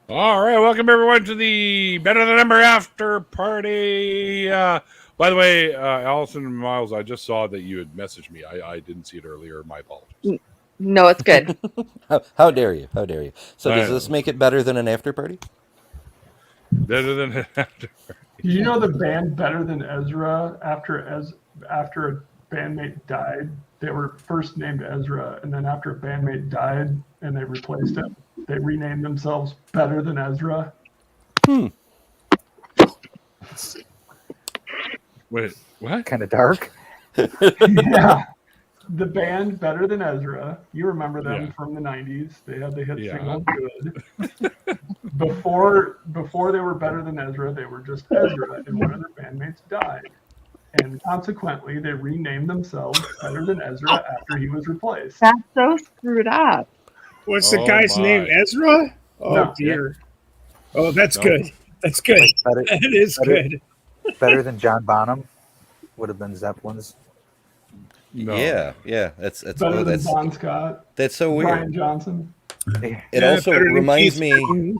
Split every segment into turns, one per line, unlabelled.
All right, welcome everyone to the Better Than Ember After Party. By the way, Allison and Miles, I just saw that you had messaged me. I didn't see it earlier. My apologies.
N- No, it's good.
How dare you? How dare you? So does
I
this
know.
make it better than an after party?
Better than after.
Did you know the band Better Than Ezra after a bandmate died? They were first named Ezra, and then after a bandmate died and they replaced him, they renamed themselves Better Than Ezra.
Wait, what?
Kind of dark.
Yeah. The band Better Than Ezra, you remember them
Yeah.
from the 90s. They had the hit
Yeah.
single Good. Before they were Better Than Ezra, they were just Ezra, and one of their bandmates died. And consequently, they renamed themselves Better Than Ezra after he was replaced.
That's so screwed up.
What's the
Oh,
guy's name?
my.
Ezra? Oh,
No.
dear. Oh, that's
No.
good. That's good.
Like better,
That is
better-
good.
better than John Bonham would have been Zeppelin's.
No.
Yeah. That's
Better than Bon Scott,
that's so weird.
Brian Johnson.
It
Yeah,
also
better than
reminds
Keith
me.
Moon.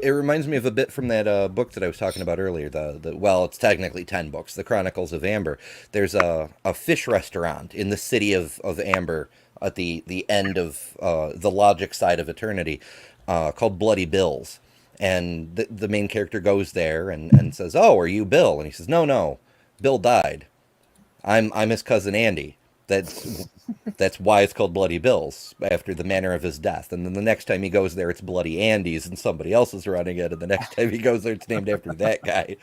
It reminds me of a bit from that book that I was talking about earlier. Well, it's technically 10 books. The Chronicles of Amber. There's a fish restaurant in the city of Amber at the end of the logic side of eternity, called Bloody Bill's. And the main character goes there and says, "Oh, are you Bill?" And he says, "No, Bill died. I'm his cousin Andy. That's why it's called Bloody Bill's, after the manner of his death." And then the next time he goes there, it's Bloody Andy's, and somebody else is running it. And the next time he goes there, it's named after that guy.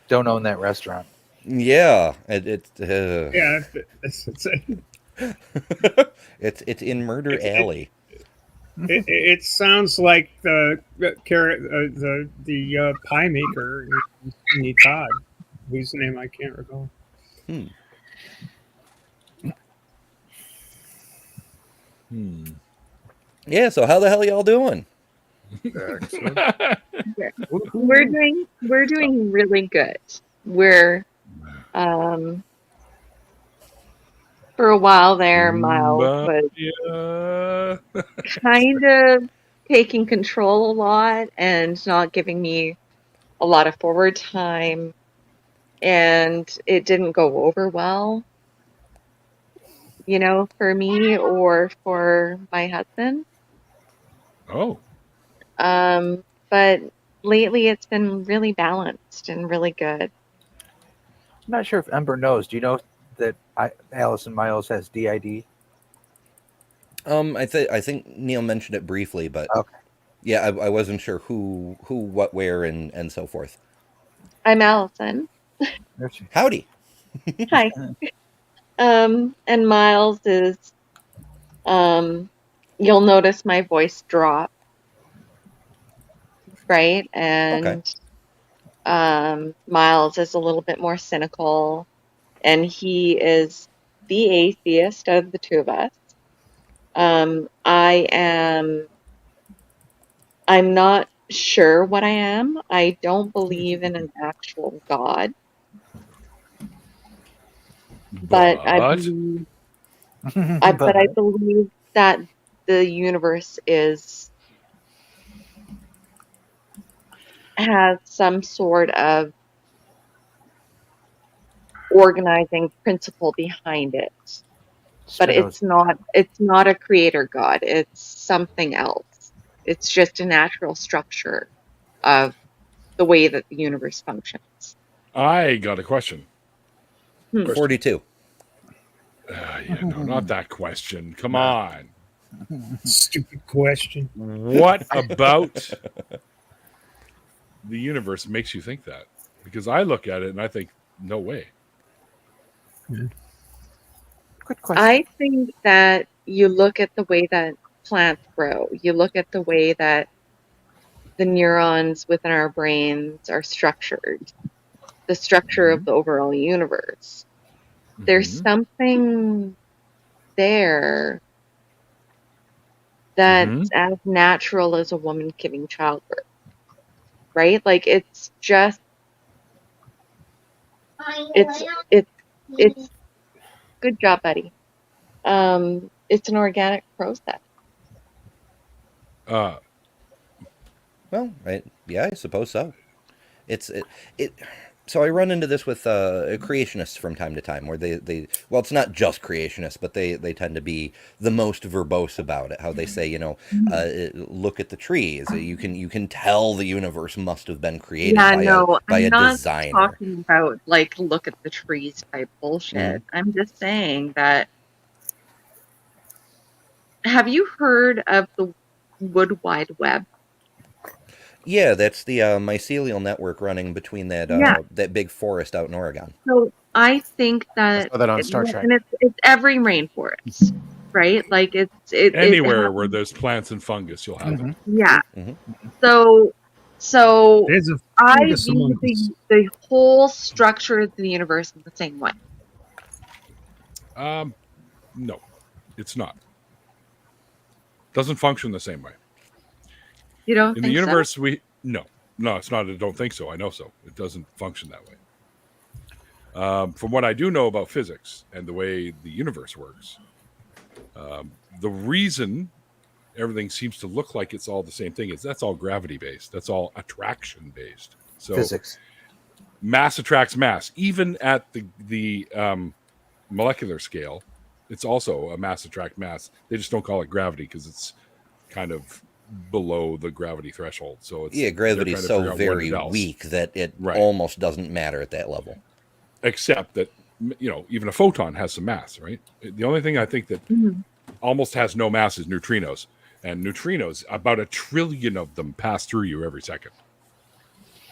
Don't own that restaurant.
Yeah,
Yeah,
it's in Murder Alley.
it sounds like the pie maker in Todd, whose name I can't recall.
Yeah. So how the hell y'all doing?
We're doing really good. We're for a while there, Miles was
Yeah.
kind of taking control a lot and not giving me a lot of forward time, and it didn't go over well, for me or for my husband.
Oh.
But lately it's been really balanced and really good.
I'm not sure if Ember knows. Do you know that Allison Miles has DID?
I think Neil mentioned it briefly, but
Okay.
yeah, I wasn't sure who, what, where, and so forth.
I'm Allison.
There she-
Howdy.
Hi. And Miles is, you'll notice my voice drop, right? And Miles is a little bit more cynical, and he is the atheist of the two of us. I'm not sure what I am. I don't believe in an actual God, but I believe but I believe that the universe has some sort of organizing principle behind it. But it's not a creator God. It's something else. It's just a natural structure of the way that the universe functions.
I got a question.
42.
No, not that question. Come on.
Stupid question.
What about the universe makes you think that? Because I look at it and I think, no way.
Good question.
I think that you look at the way that plants grow. You look at the way that the neurons within our brains are structured, the structure of the overall universe. There's something there that's as natural as a woman giving childbirth, right? Like it's good job, buddy. It's an organic process.
Well, I suppose so. It. So I run into this with creationists from time to time, where well, it's not just creationists, but they tend to be the most verbose about it. How they say, look at the trees. You can tell the universe must have been created
Yeah,
by
no,
a
I'm not
designer.
talking about like look at the trees type bullshit. I'm just saying that. Have you heard of the Wood Wide Web?
Yeah, that's the mycelial network running between
Yeah.
that big forest out in Oregon.
So I think
I
that,
saw that on Star Trek.
and it's every rainforest, right? Like it
Anywhere where there's plants and fungus, you'll have it.
yeah.
Mhm.
So
There's a
I
fungus
view
among us.
the whole structure of the universe in the same way.
No, it's not. Doesn't function the same way.
You don't
In
think
the universe, no, it's not. I don't think so. I know so. It doesn't function that way. From what I do know about physics and the way the universe works, the reason everything seems to look like it's all the same thing is that's all gravity based. That's all attraction based. So
Physics.
mass attracts mass, even at the molecular scale. It's also a mass attract mass. They just don't call it gravity because it's kind of below the gravity threshold. So it's
Gravity is so very
else.
weak that it
Right.
almost doesn't matter at that level.
Except that even a photon has some mass, right? The only thing I think that almost has no mass is neutrinos, and neutrinos, about 1 trillion of them pass through you every second.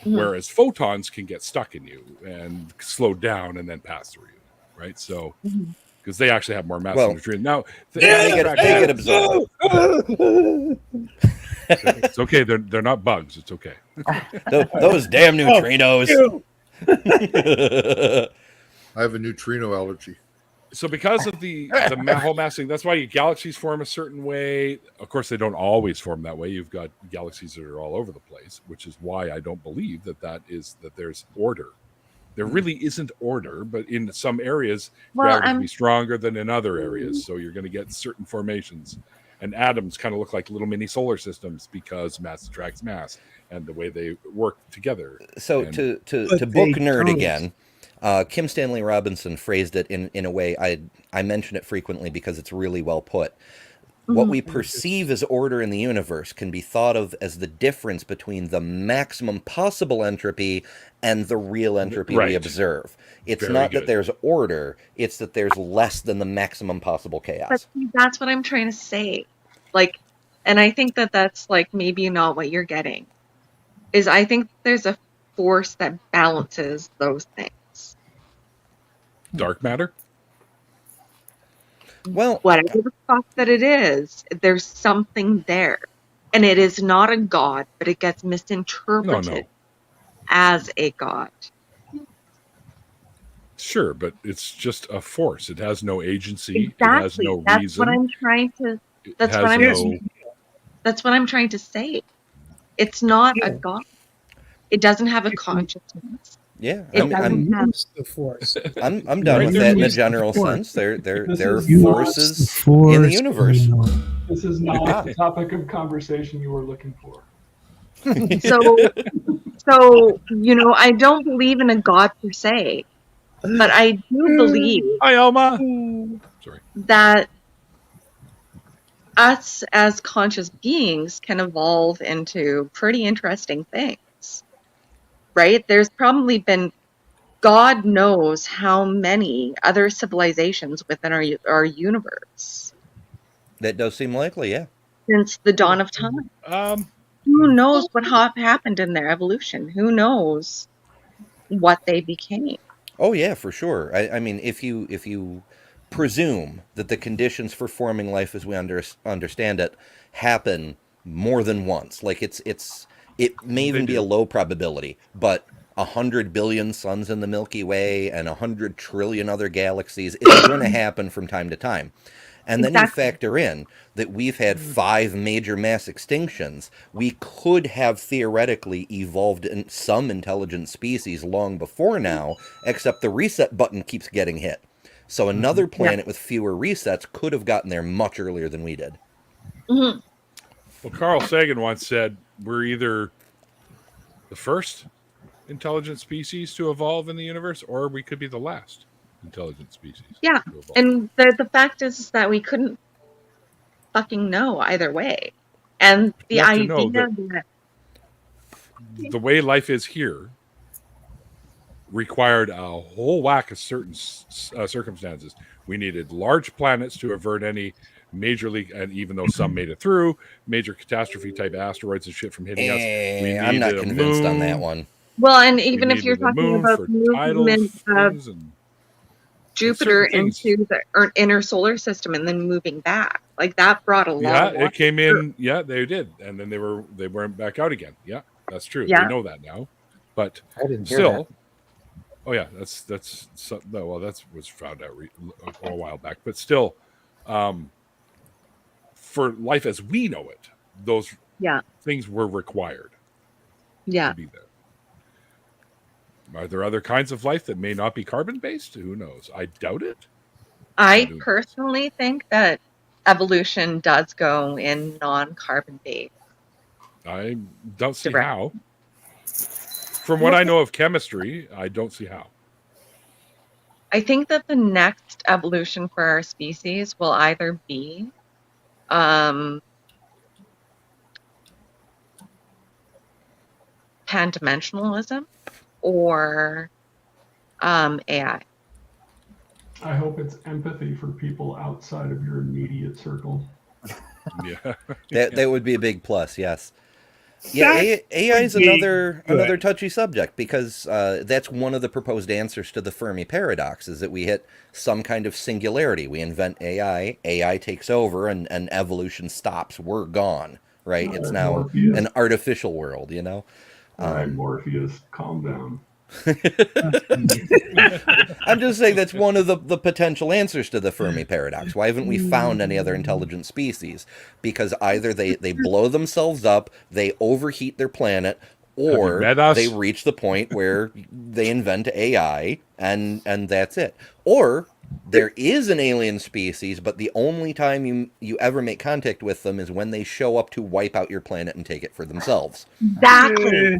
Whereas photons can get stuck in you and slow down and then pass through you, right? So because they actually have more mass than neutrinos. Now
they get absorbed.
It's okay. They're not bugs. It's okay.
Those damn neutrinos.
I have a neutrino allergy.
So because of the whole massing, that's why galaxies form a certain way. Of course, they don't always form that way. You've got galaxies that are all over the place, which is why I don't believe that there's order. There really isn't order, but in some areas, gravity can be stronger than in other areas. So you're going to get certain formations. And atoms kind of look like little mini solar systems because mass attracts mass and the way they work together.
So to book nerd again, Kim Stanley Robinson phrased it in a way I mention it frequently because it's really well put. What we perceive as order in the universe can be thought of as the difference between the maximum possible entropy and the real entropy we observe. It's
Very
not
good.
that there's order, it's that there's less than the maximum possible chaos.
But see, that's what I'm trying to say. Like, and I think that's like maybe not what you're getting. Is I think there's a force that balances those things.
Dark matter?
Well,
Whatever the fuck that it is, there's something there. And it is not a god, but it gets misinterpreted as a god.
Sure, but it's just a force. It has no agency.
Exactly.
It has no
that's
reason.
What I'm trying to. That's what That's what I'm trying to say. It's not a god. It doesn't have a consciousness.
Yeah,
It doesn't have
the force.
I'm done with that in a general sense. There are
This is
forces in the universe.
This is not the topic of conversation you were looking for.
So I don't believe in a god per se, but I do believe
Hi, Elma. Sorry.
that us as conscious beings can evolve into pretty interesting things, right? There's probably been God knows how many other civilizations within our universe
That does seem likely, yeah.
since the dawn of time. Who knows what happened in their evolution? Who knows what they became?
Oh yeah, for sure. I mean, if you presume that the conditions for forming life as we understand it happen more than once, like it may even be a low probability, but 100 billion suns in the Milky Way and 100 trillion other galaxies, it's going to happen from time to time. And then you factor in that we've had 5 major mass extinctions. We could have theoretically evolved in some intelligent species long before now, except the reset button keeps getting hit. So another planet with fewer resets could have gotten there much earlier than we did.
Mm-hmm.
Well, Carl Sagan once said we're either the first intelligent species to evolve in the universe, or we could be the last intelligent species.
Yeah,
to evolve.
and the fact is that we couldn't fucking know either way. And the
You have to
idea
know
that
the way life is here required a whole whack of certain circumstances. We needed large planets to avert any major league, and even though some made it through, major catastrophe type asteroids and shit from hitting us. We
I'm not
needed a
convinced on that
moon.
one.
well, and
We
even if you're
needed the
talking
moon
about
for
the
tidal
movement of
things and
Jupiter
certain things.
into the inner solar system and then moving back, like that brought a lot
Yeah,
of water.
it came in. Yeah, they did, and then they went back out again. Yeah, that's true.
Yeah.
We know that now, but
I didn't hear
still. Oh yeah, that's no, well, that was found out a while back, but still, for life as we know it, those things were required
Yeah.
to be there. Are there other kinds of life that may not be carbon based? Who knows? I doubt it.
I personally think that evolution does go in non-carbon based.
I don't see
Direct.
how. From what I know of chemistry, I don't see how.
I think that the next evolution for our species will either be pan-dimensionalism or AI.
I hope it's empathy for people outside of your immediate circle.
Yeah,
That would be a big plus, yes. Yeah, AI is
would be
another touchy subject because that's one of the proposed answers to the Fermi paradox is that we hit some kind of singularity. We invent AI takes over, and evolution stops. We're gone, right? It's now
Morpheus.
an artificial world, you know?
All right, Morpheus, calm down.
I'm just saying that's one of the potential answers to the Fermi paradox. Why haven't we found any other intelligent species? Because either they blow themselves up, they overheat their planet, or
met us?
they reach the point where they invent AI and that's it. Or there is an alien species, but the only time you ever make contact with them is when they show up to wipe out your planet and take it for themselves.
Exactly.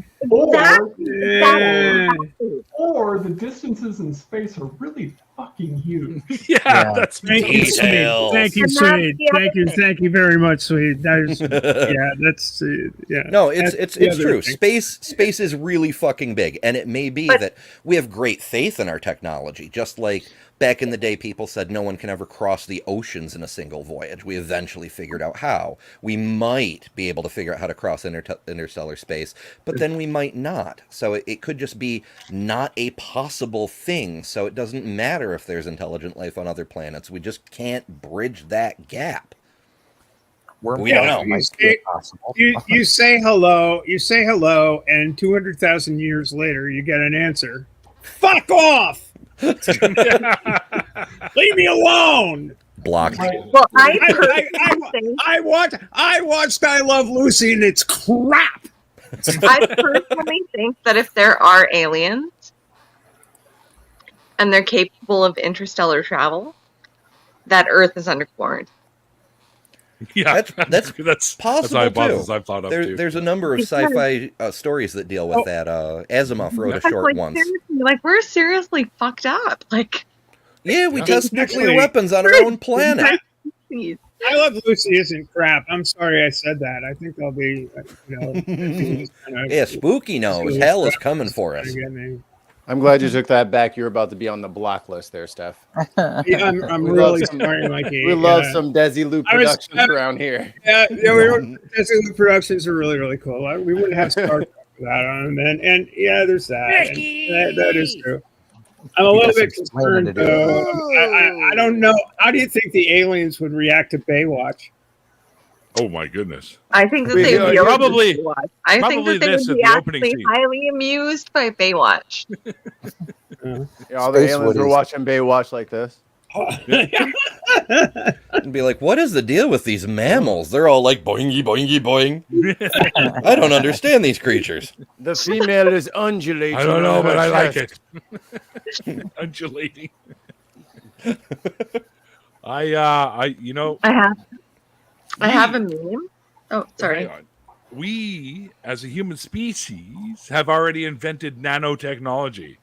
Or the distances in space are really fucking huge.
yeah, that's
Thank you, Swede.
Details.
Thank you,
And that's
Swede.
the other
Thank you very much, Swede. That is, yeah, that's yeah.
No,
That's
it's
the other
true.
thing.
Space is really fucking big, and it may be that we have great faith in our technology, just like back in the day people said no one can ever cross the oceans in a single voyage. We eventually figured out how. We might be able to figure out how to cross interstellar space, but then we might not. So it could just be not a possible thing, so it doesn't matter if there's intelligent life on other planets. We just can't bridge that gap. We don't know.
Might be possible.
You say hello, and 200,000 years later, you get an answer. Fuck off! Leave me alone.
Blocked.
Well,
I watched I Love Lucy, and it's crap.
I personally think that if there are aliens and they're capable of interstellar travel, that Earth is under quarantine.
Yeah,
That's possible,
that's a hypothesis
too.
I've thought of too.
There's a number of sci-fi stories that deal with that. Asimov wrote a short once.
Seriously, like we're seriously fucked up. Like,
Yeah, we
Yeah.
test
Actually-
nuclear weapons on our own planet.
please.
I Love Lucy isn't crap. I'm sorry I said that. I think they'll be,
Yeah, spooky knows. Hell is coming for us.
I'm glad you took that back. You're about to be on the block list there, Steph.
Yeah, I'm
We
really
love some-
sorry, Mikey.
We love
Yeah.
some Desi-Lu
I was-
productions around here.
Yeah, the productions are really, really cool. We wouldn't have Star Trek without them, and yeah, there's that. And that is true. I'm a little bit concerned, though. I don't know. How do you think the aliens would react to Baywatch?
Oh my goodness!
I think that
We-
they would be
probably-
able to Baywatch. I think
probably
that they
this
would
at
be
the opening
actually
scene.
highly amused by Baywatch.
Yeah, all the
Space
aliens were
Woodies.
watching Baywatch like this.
And be like, what is the deal with these mammals? They're all like boingy, boingy, boing. I don't understand these creatures.
The female is undulating.
I don't know,
on her
but I like
chest.
it. Undulating. I
I have a meme Oh, sorry.
Hang on. We, as a human species, have already invented nanotechnology.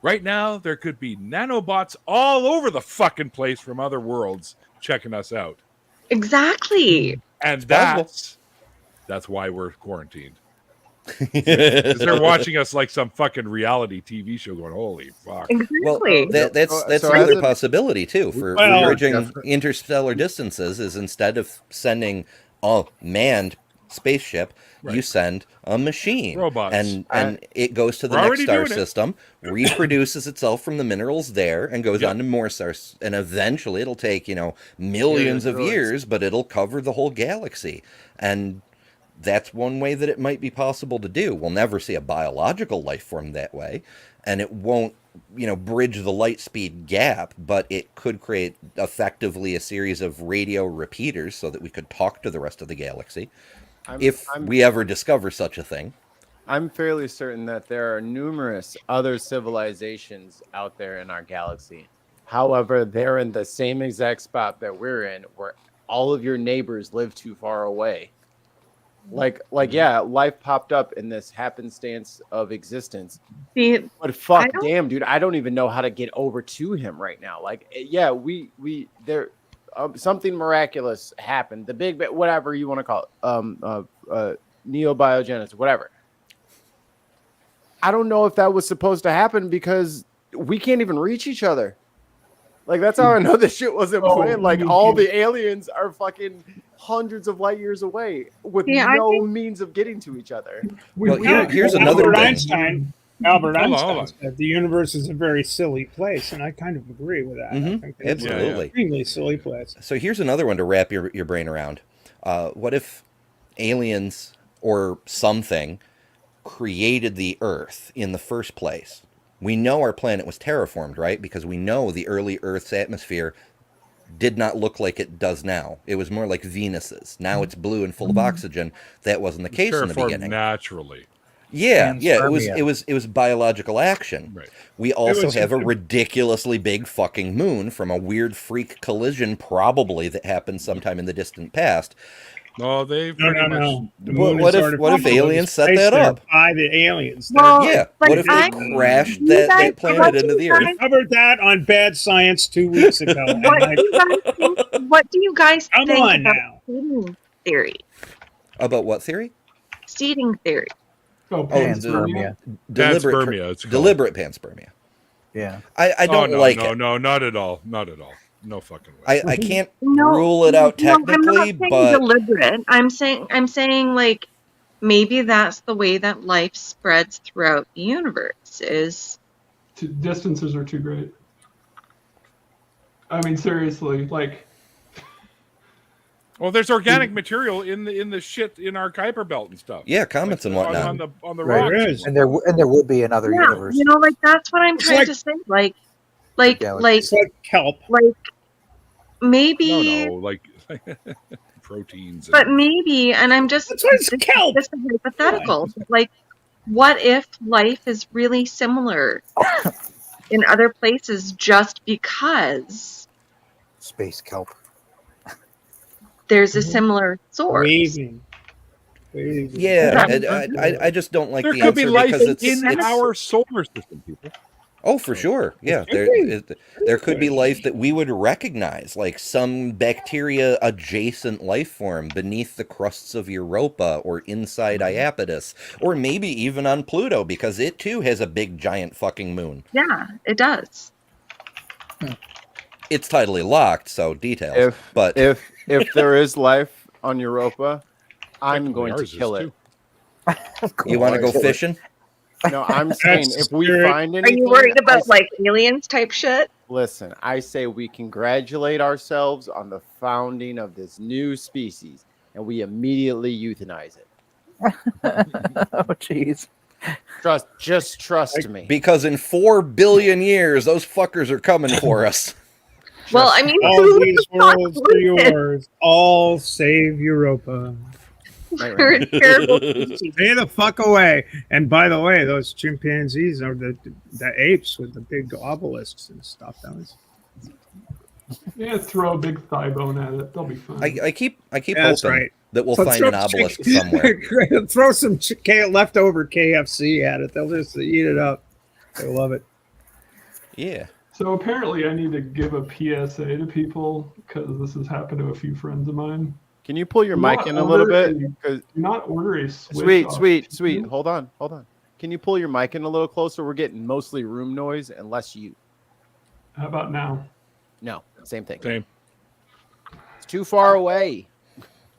Right now, there could be nanobots all over the fucking place from other worlds checking us out.
Exactly.
And
possible.
that's why we're quarantined. Because they're watching us like some fucking reality TV show going, holy fuck.
Well,
Exactly.
that's
So
another
as a-
possibility too for
Well,
bridging interstellar distances. Is instead of sending a manned spaceship, you
Right.
send a machine,
Robots.
and it goes to the
We're
next
already
star
doing it.
system, reproduces itself from the minerals there, and goes
Yep.
on to more stars. And eventually, it'll take millions of
billions.
years, but it'll cover the whole galaxy. And that's one way that it might be possible to do. We'll never see a biological life form that way, and it won't, bridge the light speed gap, but it could create effectively a series of radio repeaters so that we could talk to the rest of the galaxy if we ever discover such a thing.
I'm fairly certain that there are numerous other civilizations out there in our galaxy. However, they're in the same exact spot that we're in, where all of your neighbors live too far away. Like, yeah, life popped up in this happenstance of existence.
See,
But fuck,
I don't-
damn, dude, I don't even know how to get over to him right now. Like, yeah, there, something miraculous happened. The big, whatever you want to call it, neobiogenesis, whatever. I don't know if that was supposed to happen because we can't even reach each other. Like, that's how I know this shit wasn't planned. Like, all the aliens are fucking hundreds of light years away with
Yeah, I
no
think-
means of getting to each other.
Well, here's another
Albert
thing.
Einstein. Albert
Hold on,
Einstein
hold on.
said the universe is a very silly place, and I kind of agree with that. I
Mhm,
think it's an
absolutely.
extremely silly place.
So here's another one to wrap your brain around. What if aliens or something created the Earth in the first place? We know our planet was terraformed, right? Because we know the early Earth's atmosphere did not look like it does now. It was more like Venus's. Now it's blue and full of oxygen. That wasn't the case in the
Terraformed
beginning.
naturally.
Yeah,
Panspermia.
it was biological action.
Right.
We also
was-
have a ridiculously big fucking moon from a weird freak collision, probably that happened sometime in the distant past.
No, they
No,
pretty
no,
much.
no. The
What-
moon
what
is
if- what if
artificial. It was
aliens set
placed
that
there
up?
by the aliens?
Well,
Yeah,
but
what if they
I-
crashed
you
that
guys-
planet
what
into
do
the
you
Earth?
guys-
Covered that on Bad Science 2 weeks ago. and
What do you guys think? What do you guys
Come
think
on
about
now.
seeding theory?
About what theory?
Seeding theory.
Oh,
Panspermia.
Panspermia, it's called.
Deliberate panspermia.
Yeah.
I don't
no,
like
no,
it.
No, not at all. Not at all. No fucking way.
I can't
No,
rule it out
no, I'm not
technically,
saying
but
deliberate. I'm saying like maybe that's the way that life spreads throughout the universe. Is
Distances are too great. I mean, seriously, like,
Well, there's organic material in the shit in our Kuiper belt and stuff.
yeah, comets and whatnot.
on the
Right.
rocks.
There is.
And there would be another
yeah,
universe.
you know, like that's what I'm
It's
trying
like-
to say. Like
galaxy.
It's like kelp.
maybe.
No, like proteins.
But maybe, and I'm just
That's why it's kelp.
This is hypothetical. but, like, what if life is really similar in other places just because
Space kelp.
there's a similar source?
Waving.
Yeah, I just don't like
there
the
could be
answer
life
because
in our solar system, people.
Oh, for sure. Yeah, there could be life that we would recognize, like some bacteria adjacent life form beneath the crusts of Europa or inside Iapetus, or maybe even on Pluto because it too has a big giant fucking moon.
Yeah, it does.
It's tidally locked, so details. But
If there is life on Europa, I'm going to
Ours is
kill it.
too.
you want to go fishing?
No, I'm saying if we
spirit.
find
Are
anything,
you worried
I
about
s-
like aliens type shit?
Listen, I say we congratulate ourselves on the founding of this new species, and we immediately euthanize it.
Oh, jeez.
Just trust me.
Because in 4 billion years, those fuckers are coming for us.
Well, I mean,
All
who
these
the fuck
worlds are
would it?
yours. All save Europa.
We're a terrible species.
Stay the fuck away. And by the way, those chimpanzees are the apes with the big obelisks and stuff. That was
yeah, throw a big thigh bone at it. They'll be fine.
I keep
That's
hoping.
right.
that will
So
find
throw
an obelisk somewhere.
Throw some leftover KFC at it. They'll just eat it up. They love it.
Yeah.
So apparently I need to give a PSA to people because this has happened to a few friends of mine.
Can you pull your
Do
mic
not
in a little
order
bit?
a-
'Cause-
Do not order a Switch.
Sweet. Hold on. Can you pull your mic in a little closer? We're getting mostly room noise and less you.
How about now?
No, same thing.
Same.
It's too far away.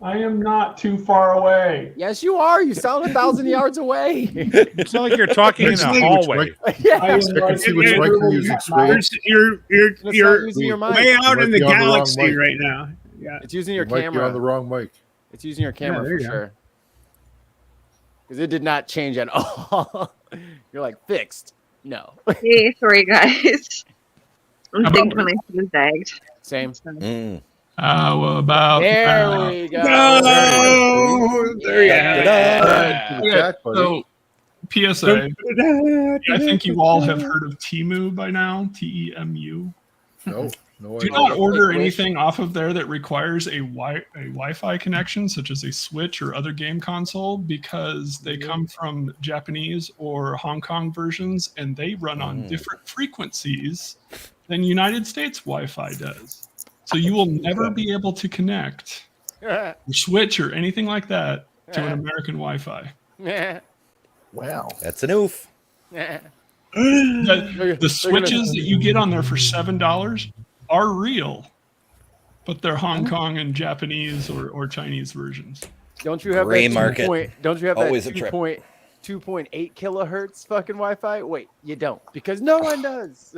I am not too far away.
Yes, you are. You sound 1,000 yards away.
It's not like you're talking in
Let's
a
see which
hallway.
Yeah.
I am
I can see which mic you're using, Sway.
You're
It's not using your mic.
way out
You
in
might
the
be on the wrong
galaxy
mic.
right now. Yeah.
It's using your
You might be
camera.
on the wrong mic.
It's using your camera
there
for
you go.
sure. Because it did not change at all. You're like, fixed. No.
Hey, sorry guys. I'm
How
thinking
about-
when I should have zagged.
Same.
Mm.
Well, about
There we go.
No, there you have it.
Yeah.
Good chat, buddy.
So, PSA. I think you all have heard of Temu by now. TEMU.
No
Do
idea.
not order
Wish.
anything off of there that requires a Wi-Fi connection, such as a Switch or other game console, because they come from Japanese or Hong Kong versions, and they run on different frequencies than United States Wi-Fi does. So you will never be able to connect your Switch or anything like that to an American Wi-Fi.
Wow.
That's an oof.
The switches that you get on there for $7 are real, but they're Hong Kong and Japanese or Chinese versions.
Don't you have
Gray
that
market.
Don't you have
Always
that
a trip.
2.8 kilohertz fucking Wi-Fi? Wait, you don't, because no one does.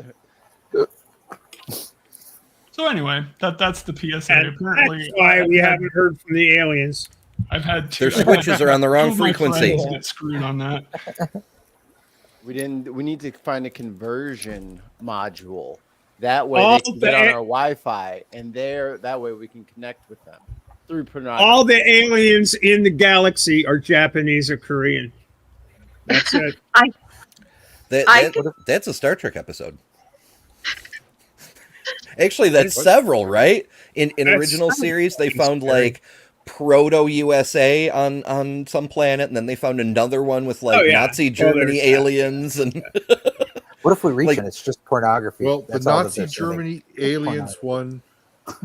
So anyway, that's the PSA.
And
Apparently,
that's why we haven't heard from the aliens.
I've had
Their switches are on the wrong
two of my
frequency.
friends get screwed on that.
We need to find a conversion module. That way
All
they can get on
the-
our Wi-Fi, and that way we can connect with them through pornography.
All the aliens in the galaxy are Japanese or Korean. That's it.
That's a Star Trek episode. Actually, that's several, right? In
That's-
original series, they found like proto USA on some planet, and then they found another one with like
Oh, yeah.
Nazi Germany
there's that.
aliens, and
What if we reach
Like-
and it's just pornography?
Well, the
That's all
Nazi
that's missing.
Germany aliens one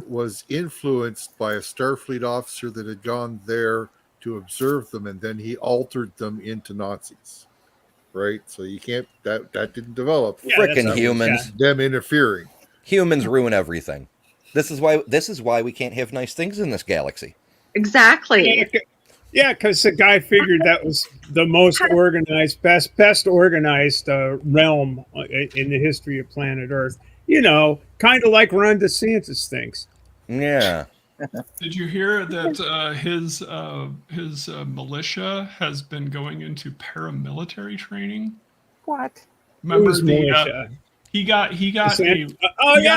was influenced by a Starfleet officer that had gone there to observe them, and then he altered them into Nazis. Right? So you can't that didn't develop.
Yeah, that's
frickin'
what-
humans.
Them interfering.
Humans ruin everything. This is why we can't have nice things in this galaxy.
Exactly.
Yeah, because the guy figured that was the most organized, best organized realm in the history of planet Earth. You know, kind of like Ron DeSantis thinks.
Yeah.
Did you hear that his militia has been going into paramilitary training?
What?
Remember
Who's militia?
he got
Oh
he
yeah,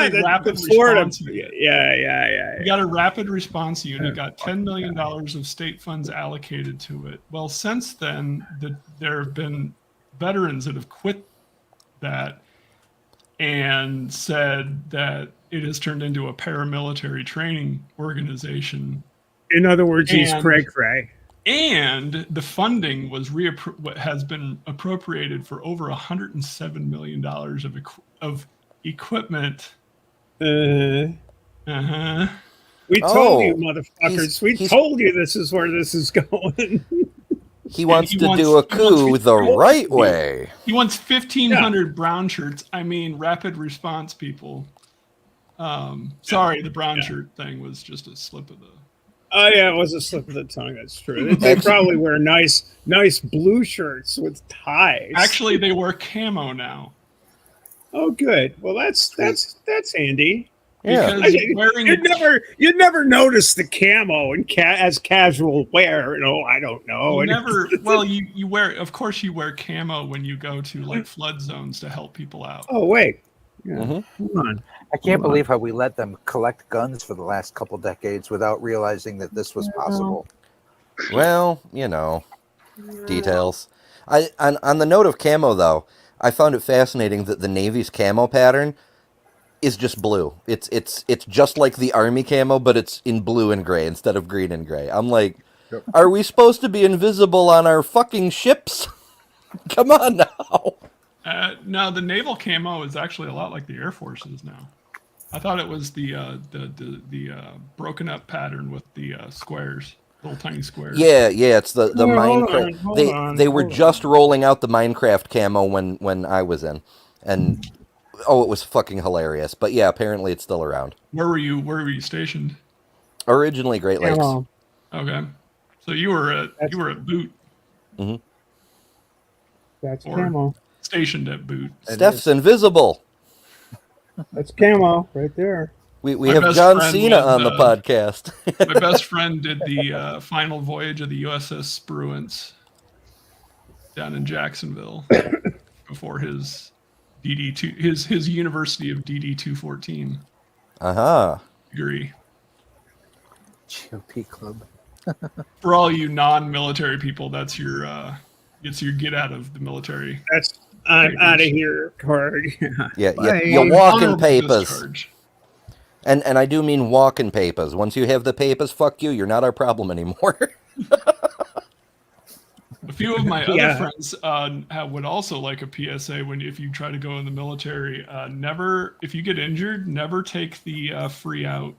got a rapid
the Florida.
response unit.
Yeah.
He got a rapid response unit, got $10 million of state funds allocated to it. Well, since then, there have been veterans that have quit that and said that it has turned into a paramilitary training organization.
In other words, he's
And-
cray-cray.
And the funding has been appropriated for over $107 million of equipment.
Uh,
Uh-huh.
we
Oh,
told you, motherfuckers.
he's-
told you this is where this is going.
He wants
he
to
wants-
do a
he
coup
wants
the
to-
right way.
He wants 1,500 brown shirts. I mean, rapid response people. Sorry, the brown shirt thing was just a slip of the.
Oh yeah, it was a slip of the tongue. That's true. They probably wear nice blue shirts with ties.
Actually, they wear camo now.
Oh, good. Well, that's handy.
Yeah.
Because wearing
You'd never notice the camo and as casual wear. I don't know.
you never. Well, you wear. Of course, you wear camo when you go to like flood zones to help people out.
Oh wait. Yeah.
Mhm.
Hold on.
I can't believe how we let them collect guns for the last couple decades without realizing that this was possible.
Well, details. On the note of camo, though, I found it fascinating that the Navy's camo pattern is just blue. It's just like the army camo, but it's in blue and gray instead of green and gray. I'm like,
Yep.
are we supposed to be invisible on our fucking ships? Come on now.
No, the naval camo is actually a lot like the Air Force's now. I thought it was the broken up pattern with the squares, little tiny squares.
Yeah, it's the
Hold on,
Minecraft.
hold
They were
on.
just rolling out the Minecraft camo when I was in, and it was fucking hilarious. But yeah, apparently it's still around.
Where were you stationed?
Originally Great Lakes.
Camo.
Okay, so you were at Boot,
That's
Or-
camo.
stationed at Boot.
Steph's invisible.
That's camo right there.
We
My
have
best
John
friend
Cena
was,
on the podcast.
My best friend did the final voyage of the USS Spruance down in Jacksonville before his DD2 his University of DD214 degree.
GOP club.
For all you non-military people, that's your get out of the military.
That's I'm
Papers.
out of here card.
Yeah,
Bye.
you walking
Honorable
papers.
discharge.
And I do mean walking papers. Once you have the papers, fuck you. You're not our problem anymore.
A few of my other
Yeah.
friends would also like a PSA if you try to go in the military. If you get injured, never take the free out,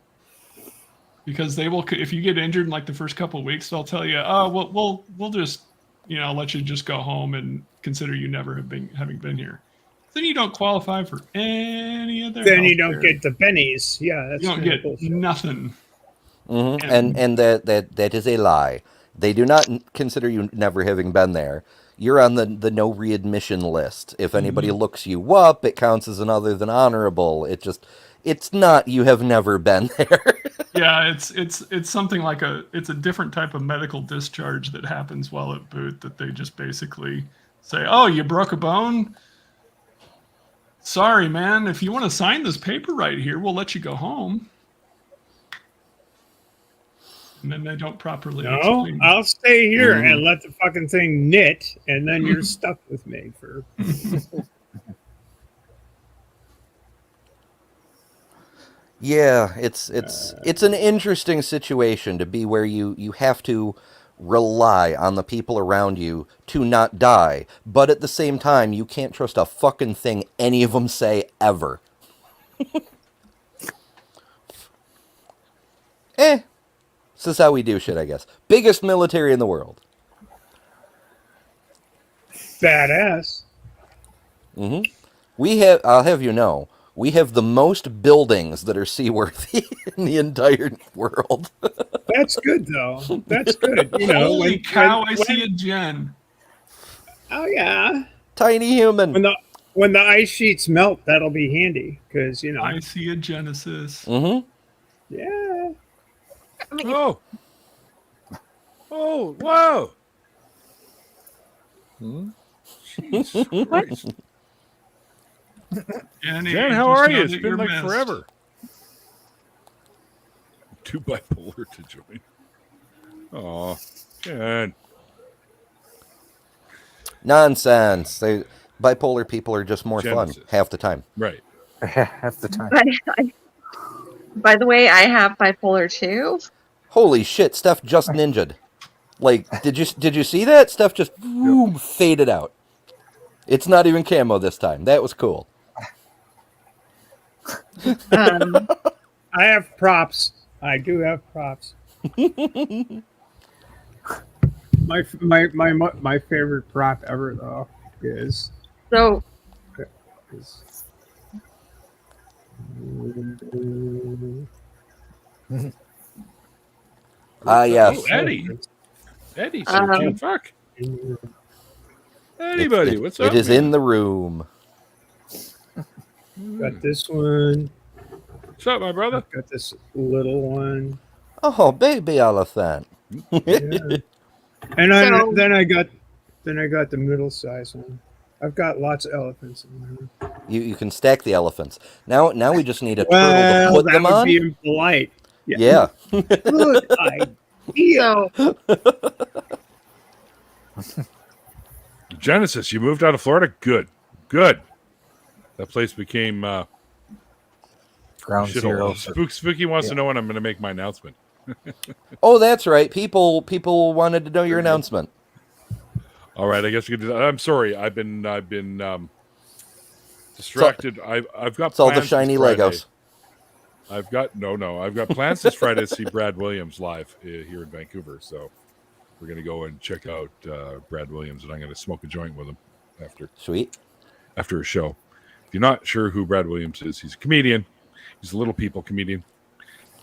because they will. If you get injured in like the first couple of weeks, they'll tell you, "Oh, we'll just let you just go home and consider you never having been here." Then you don't qualify for any of their.
Then you don't
healthcare.
get the pennies. Yeah, that's
You don't
kinda
get
bullshit.
nothing.
And that is a lie. They do not consider you never having been there. You're on the no readmission list. If anybody looks you up, it counts as an other than honorable. It's not you have never been there.
Yeah, it's something like it's a different type of medical discharge that happens while at boot, that they just basically say, "Oh, you broke a bone? Sorry, man. If you want to sign this paper right here, we'll let you go home." And then they don't properly
No,
explain.
I'll stay here and let the fucking thing knit, and then you're stuck with me for.
Yeah, it's an interesting situation to be where you have to rely on the people around you to not die, but at the same time you can't trust a fucking thing any of them say ever. This is how we do shit, I guess. Biggest military in the world.
Badass.
We have, I'll have you know, we have the most buildings that are seaworthy in the entire world.
That's good though. That's good.
Holy cow! I see a gen.
Oh yeah.
Tiny human.
When the ice sheets melt, that'll be handy because
I see a Genesis.
Yeah.
Oh, whoa! Jesus Christ.
Jenny,
Jen, how
just
are
know
you? It's
that
been
you're
like
missed.
forever. Too bipolar to join. Aw, Jen.
Nonsense. Bipolar people are just more
Genesis.
fun half the time.
Right.
Half the time.
By the way, I have bipolar too.
Holy shit, Steph just ninja'd. Like, did you see that? Steph just faded out. It's not even camo this time. That was cool.
I have props. I do have props. my favorite prop ever though is
So
Yes.
Oh, Eddie. Eddie,
Um,
fuck. Anybody, what's up?
It is
man?
in the room.
got this one.
What's up, my brother?
Got this little one.
Oh, baby elephant.
Yeah. And then I got the middle size one. I've got lots of elephants in there.
You can stack the elephants. Now we just need a turtle
Well,
to put
that
them
would
on.
be impolite.
Yeah.
Good idea.
so
Genesis, you moved out of Florida? Good. That place became
Ground Zero.
Spooky wants to know when I'm going to make my announcement.
Oh, that's right. People wanted to know your announcement.
All right, I guess we can do that. I'm sorry. I've been distracted. I've got
It's all the
plans
shiny
this Friday.
Legos.
I've got plans this Friday to see Brad Williams live here in Vancouver. So we're going to go and check out Brad Williams, and I'm going to smoke a joint with him after a show. If you're not sure who Brad Williams is, he's a comedian. He's a little people comedian,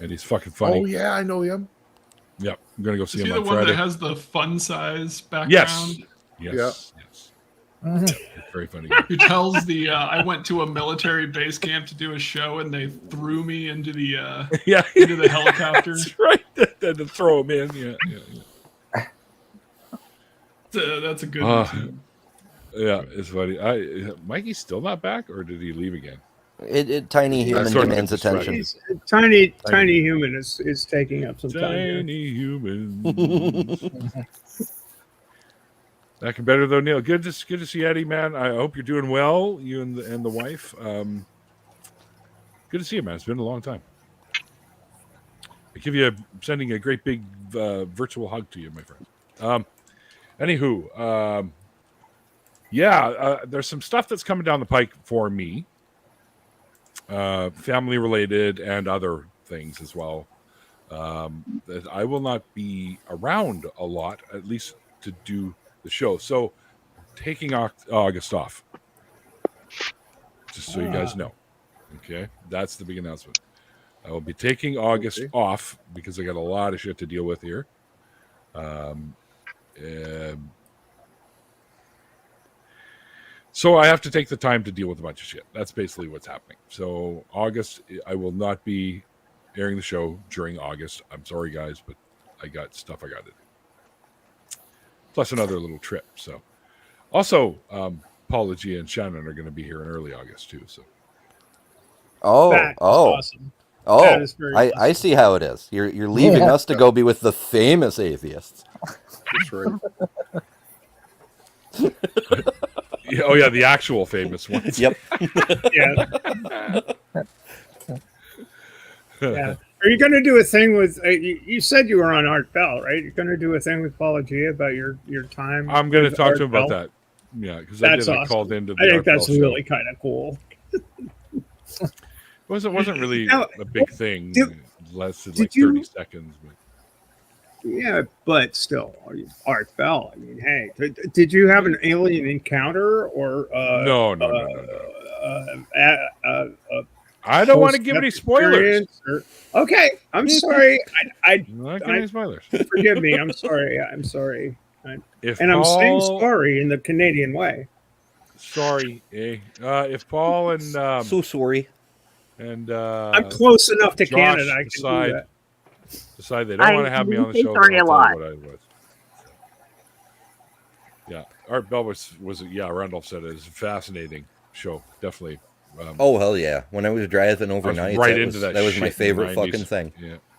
and he's fucking funny.
Oh yeah, I know him.
Yep, I'm going to go see
Is
him
he
on
the one
Friday.
that has the fun size background?
Yes.
Mhm.
It's very funny.
Who tells the I went to a military base camp to do a show and they threw me into the into the helicopter.
That's right. Then to throw him in. Yeah.
That's a good one too.
Yeah, it's funny. Mikey's still not back, or did he leave again?
Tiny human
sort of
demands attention.
He's tiny human is taking up some time.
Tiny humans. That can better though, Neil. Good to see Eddie, man. I hope you're doing well, you and the wife. Good to see you, man. It's been a long time. Sending a great big virtual hug to you, my friend. Anywho, there's some stuff that's coming down the pike for me, family related and other things as well. That I will not be around a lot, at least to do the show. So, taking August off, just so you guys know. Okay, that's the big announcement. I will be taking August off because I got a lot of shit to deal with here. So I have to take the time to deal with a bunch of shit. That's basically what's happening. So August, I will not be airing the show during August. I'm sorry, guys, but I got stuff I got to do. Plus another little trip. So also, Paula G and Shannon are going to be here in early August too. So
Awesome. That is very awesome.
I see how it is. You're leaving us to go be with the famous atheists.
That's right.
Oh yeah, the actual famous ones.
Yep.
Yeah. Are you going to do a thing with? You said you were on Art Bell, right? You're going to do a thing with Paula G about your time.
I'm going to
with
talk
Art
to him about
Bell?
that. Yeah, because
That's
I
awesome.
called into. The
I think
Art Bell
that's
show.
really kind of cool.
It wasn't really
Now,
a big thing. Less than like
did you-
30 seconds. But.
Yeah, but still, Art Bell. I mean, hey, did you have an alien encounter or?
No. I don't want to give any spoilers.
Okay, I'm sorry.
I'm not giving any spoilers.
Forgive me. I'm sorry. I'm sorry.
I'm
saying sorry in the Canadian way.
Sorry, if Paul and
So sorry.
and
I'm close enough to
Josh
Canada. I can do that.
decide they don't want to have me on the show,
sorry
then
a
I'll tell
lot.
you what I was. Yeah, Art Bell was Randolph said it was a fascinating show. Definitely.
Oh hell yeah! When I was driving overnight,
right
that
into
was,
that
was my
shit in the
favorite
90s.
fucking thing.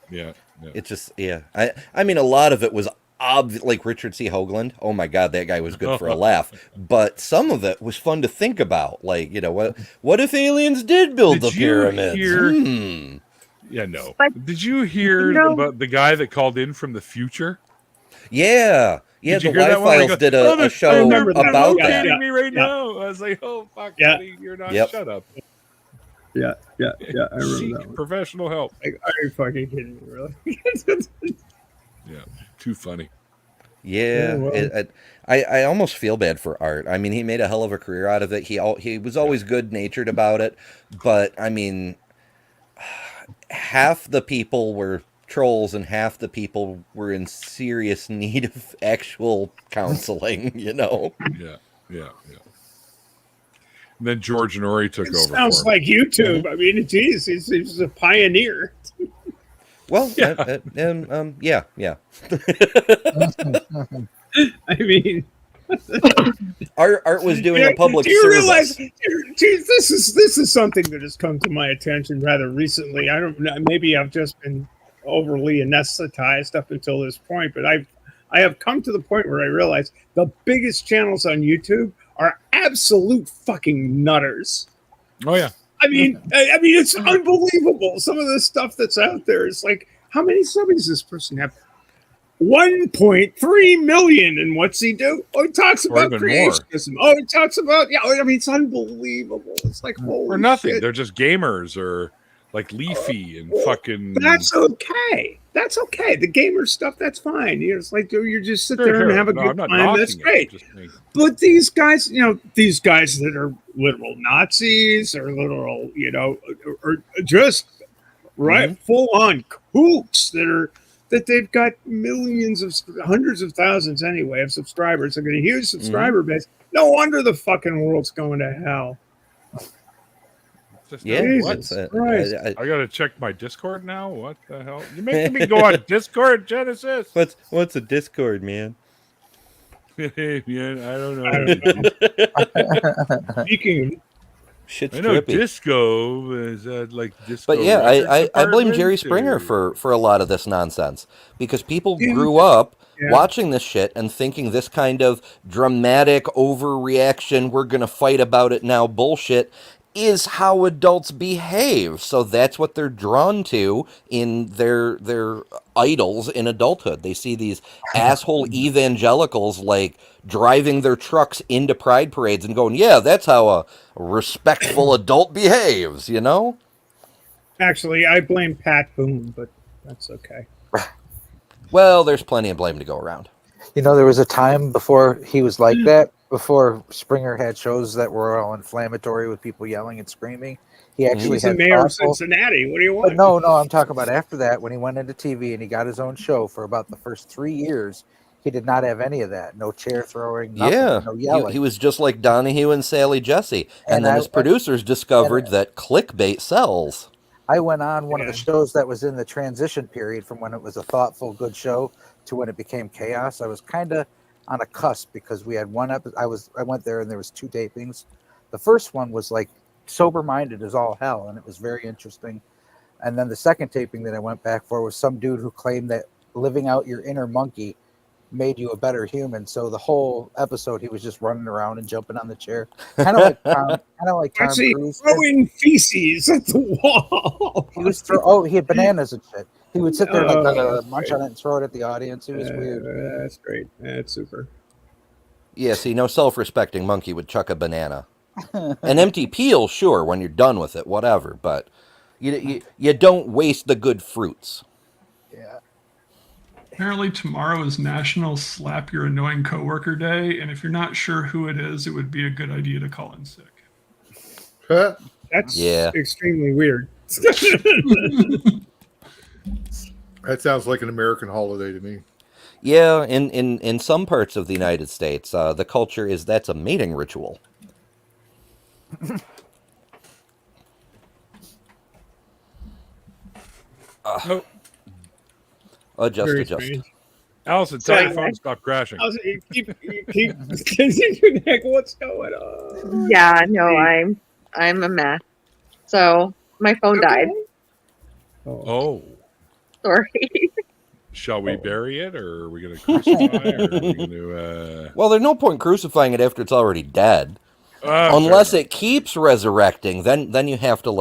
Yeah.
It just I mean a lot of it was like Richard C. Hoagland. Oh my god, that guy was good for a laugh. But some of it was fun to think about. Like, you know, what if aliens did build the
Did you
pyramids?
hear- Yeah, no.
But-
Did you hear
No.
about the guy that called in from the future?
Yeah. Yeah,
Did you
the
hear that one?
Y-Files did a show
remember that.
about
Yeah,
that.
Locating me right
Yeah.
now. I was like, oh fuck,
Yeah.
buddy, you're not.
Yep.
Shut up.
Yeah. I remember
Seek
that one.
professional help.
Like, are you fucking kidding me? Really?
Yeah, too funny.
Yeah,
well.
I almost feel bad for Art. I mean, he made a hell of a career out of it. He was always good natured about it, but I mean, half the people were trolls and half the people were in serious need of actual counseling. You know.
Yeah. And then George and Ori took
It
over.
sounds
for him.
like YouTube. I mean, geez, he's a pioneer.
Well,
Yeah.
yeah.
I mean,
Art was doing a public
do you
service.
realize? Geez, this is something that has come to my attention rather recently. I don't know. Maybe I've just been overly anesthetized up until this point, but I have come to the point where I realize the biggest channels on YouTube are absolute fucking nutters.
Oh yeah.
I I mean, it's unbelievable. Some of the stuff that's out there is like, how many subbies does this person have? 1.3 million. And what's he do? Oh, he talks about creationism. Oh, he talks about, I mean, it's unbelievable. It's like, holy
or nothing.
shit.
They're just gamers or like Leafy and fucking.
That's okay. That's okay. The gamer stuff, that's fine. It's like you just sit there and have a good time. That's great. But these guys, these guys that are literal Nazis or literal, or just full on kooks that they've got millions of hundreds of thousands anyway of subscribers. They've got a huge subscriber base. No wonder the fucking world's going to hell.
I gotta check my Discord now. What the hell? You making me go on Discord, Genesis?
What's a Discord, man?
Hey, man, I don't know.
Speaking,
shit's
I know
trippy.
Disco is like Disco.
But yeah, I blame Jerry Springer for a lot of this nonsense because people grew up watching this shit and thinking this kind of dramatic overreaction, we're gonna fight about it now bullshit is how adults behave. So that's what they're drawn to in their idols in adulthood. They see these asshole evangelicals like driving their trucks into pride parades and going, yeah, that's how a respectful adult behaves,
Actually, I blame Pat Boone, but that's okay.
Well, there's plenty of blame to go around.
There was a time before he was like that, before Springer had shows that were all inflammatory with people yelling and screaming. He actually had
the mayor of Cincinnati. What do you want?
But no, I'm talking about after that, when he went into TV and he got his own show for about the first 3 years. He did not have any of that. No chair throwing, nothing, no yelling.
He was just like Donahue and Sally Jesse. And then his producers discovered that clickbait sells.
I went on one of the shows that was in the transition period from when it was a thoughtful, good show to when it became chaos. I was kind of on a cusp because we had one episode. I went there and there was 2 tapings. The first one was like sober-minded as all hell, and it was very interesting. And then the second taping that I went back for was some dude who claimed that living out your inner monkey made you a better human. So the whole episode, he was just running around and jumping on the chair, kind of like Tom Cruise,
throwing feces at the wall.
He had bananas and shit. He would sit there and munch on it and throw it at the audience. It was weird.
That's great. That's super.
Yeah, see, no self-respecting monkey would chuck a banana. An empty peel, sure, when you're done with it, whatever. But you don't waste the good fruits.
Yeah.
Apparently tomorrow is National Slap Your Annoying Coworker Day, and if you're not sure who it is, it would be a good idea to call in sick.
That's extremely weird.
That sounds like an American holiday to me.
Yeah, in some parts of the United States, the culture is that's a mating ritual. Adjust.
Allison, tell your phone stop crashing.
What's going on?
Yeah, no, I'm a mess. So my phone died.
Oh.
Sorry.
Shall we bury it, or are we going to crucify it, or are we going to...
Well, there's no point crucifying it after it's already dead. Unless it keeps resurrecting, then you have to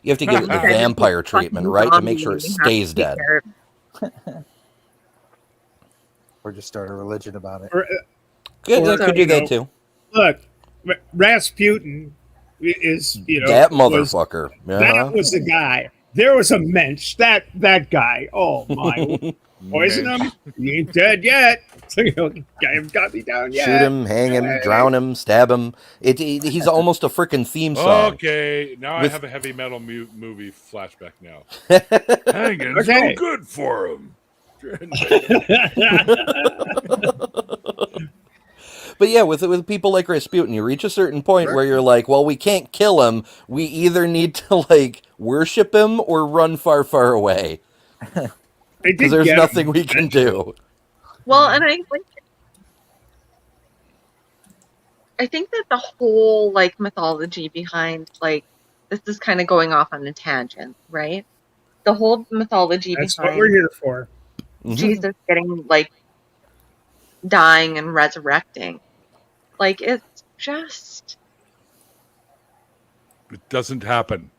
give it the vampire treatment, right, to make sure it stays dead.
Or just start a religion about it.
Good, could do that too.
Look, Rasputin is
that motherfucker.
That was the guy. There was a mensch. That guy. Oh my! Poison him. He ain't dead yet. Got me down yet.
Shoot him, hang him, drown him, stab him. He's almost a freaking theme song.
Okay, now I have a heavy metal movie flashback now. Hanging's no good for him.
But yeah, with people like Rasputin, you reach a certain point where you're like, well, we can't kill him. We either need to worship him or run far, far away. Because there's nothing we can do.
Well, and I think that the whole mythology behind this is kind of going off on a tangent, right? The whole mythology
That's
behind
what we're here for.
Jesus getting dying and resurrecting. It's just
It doesn't happen.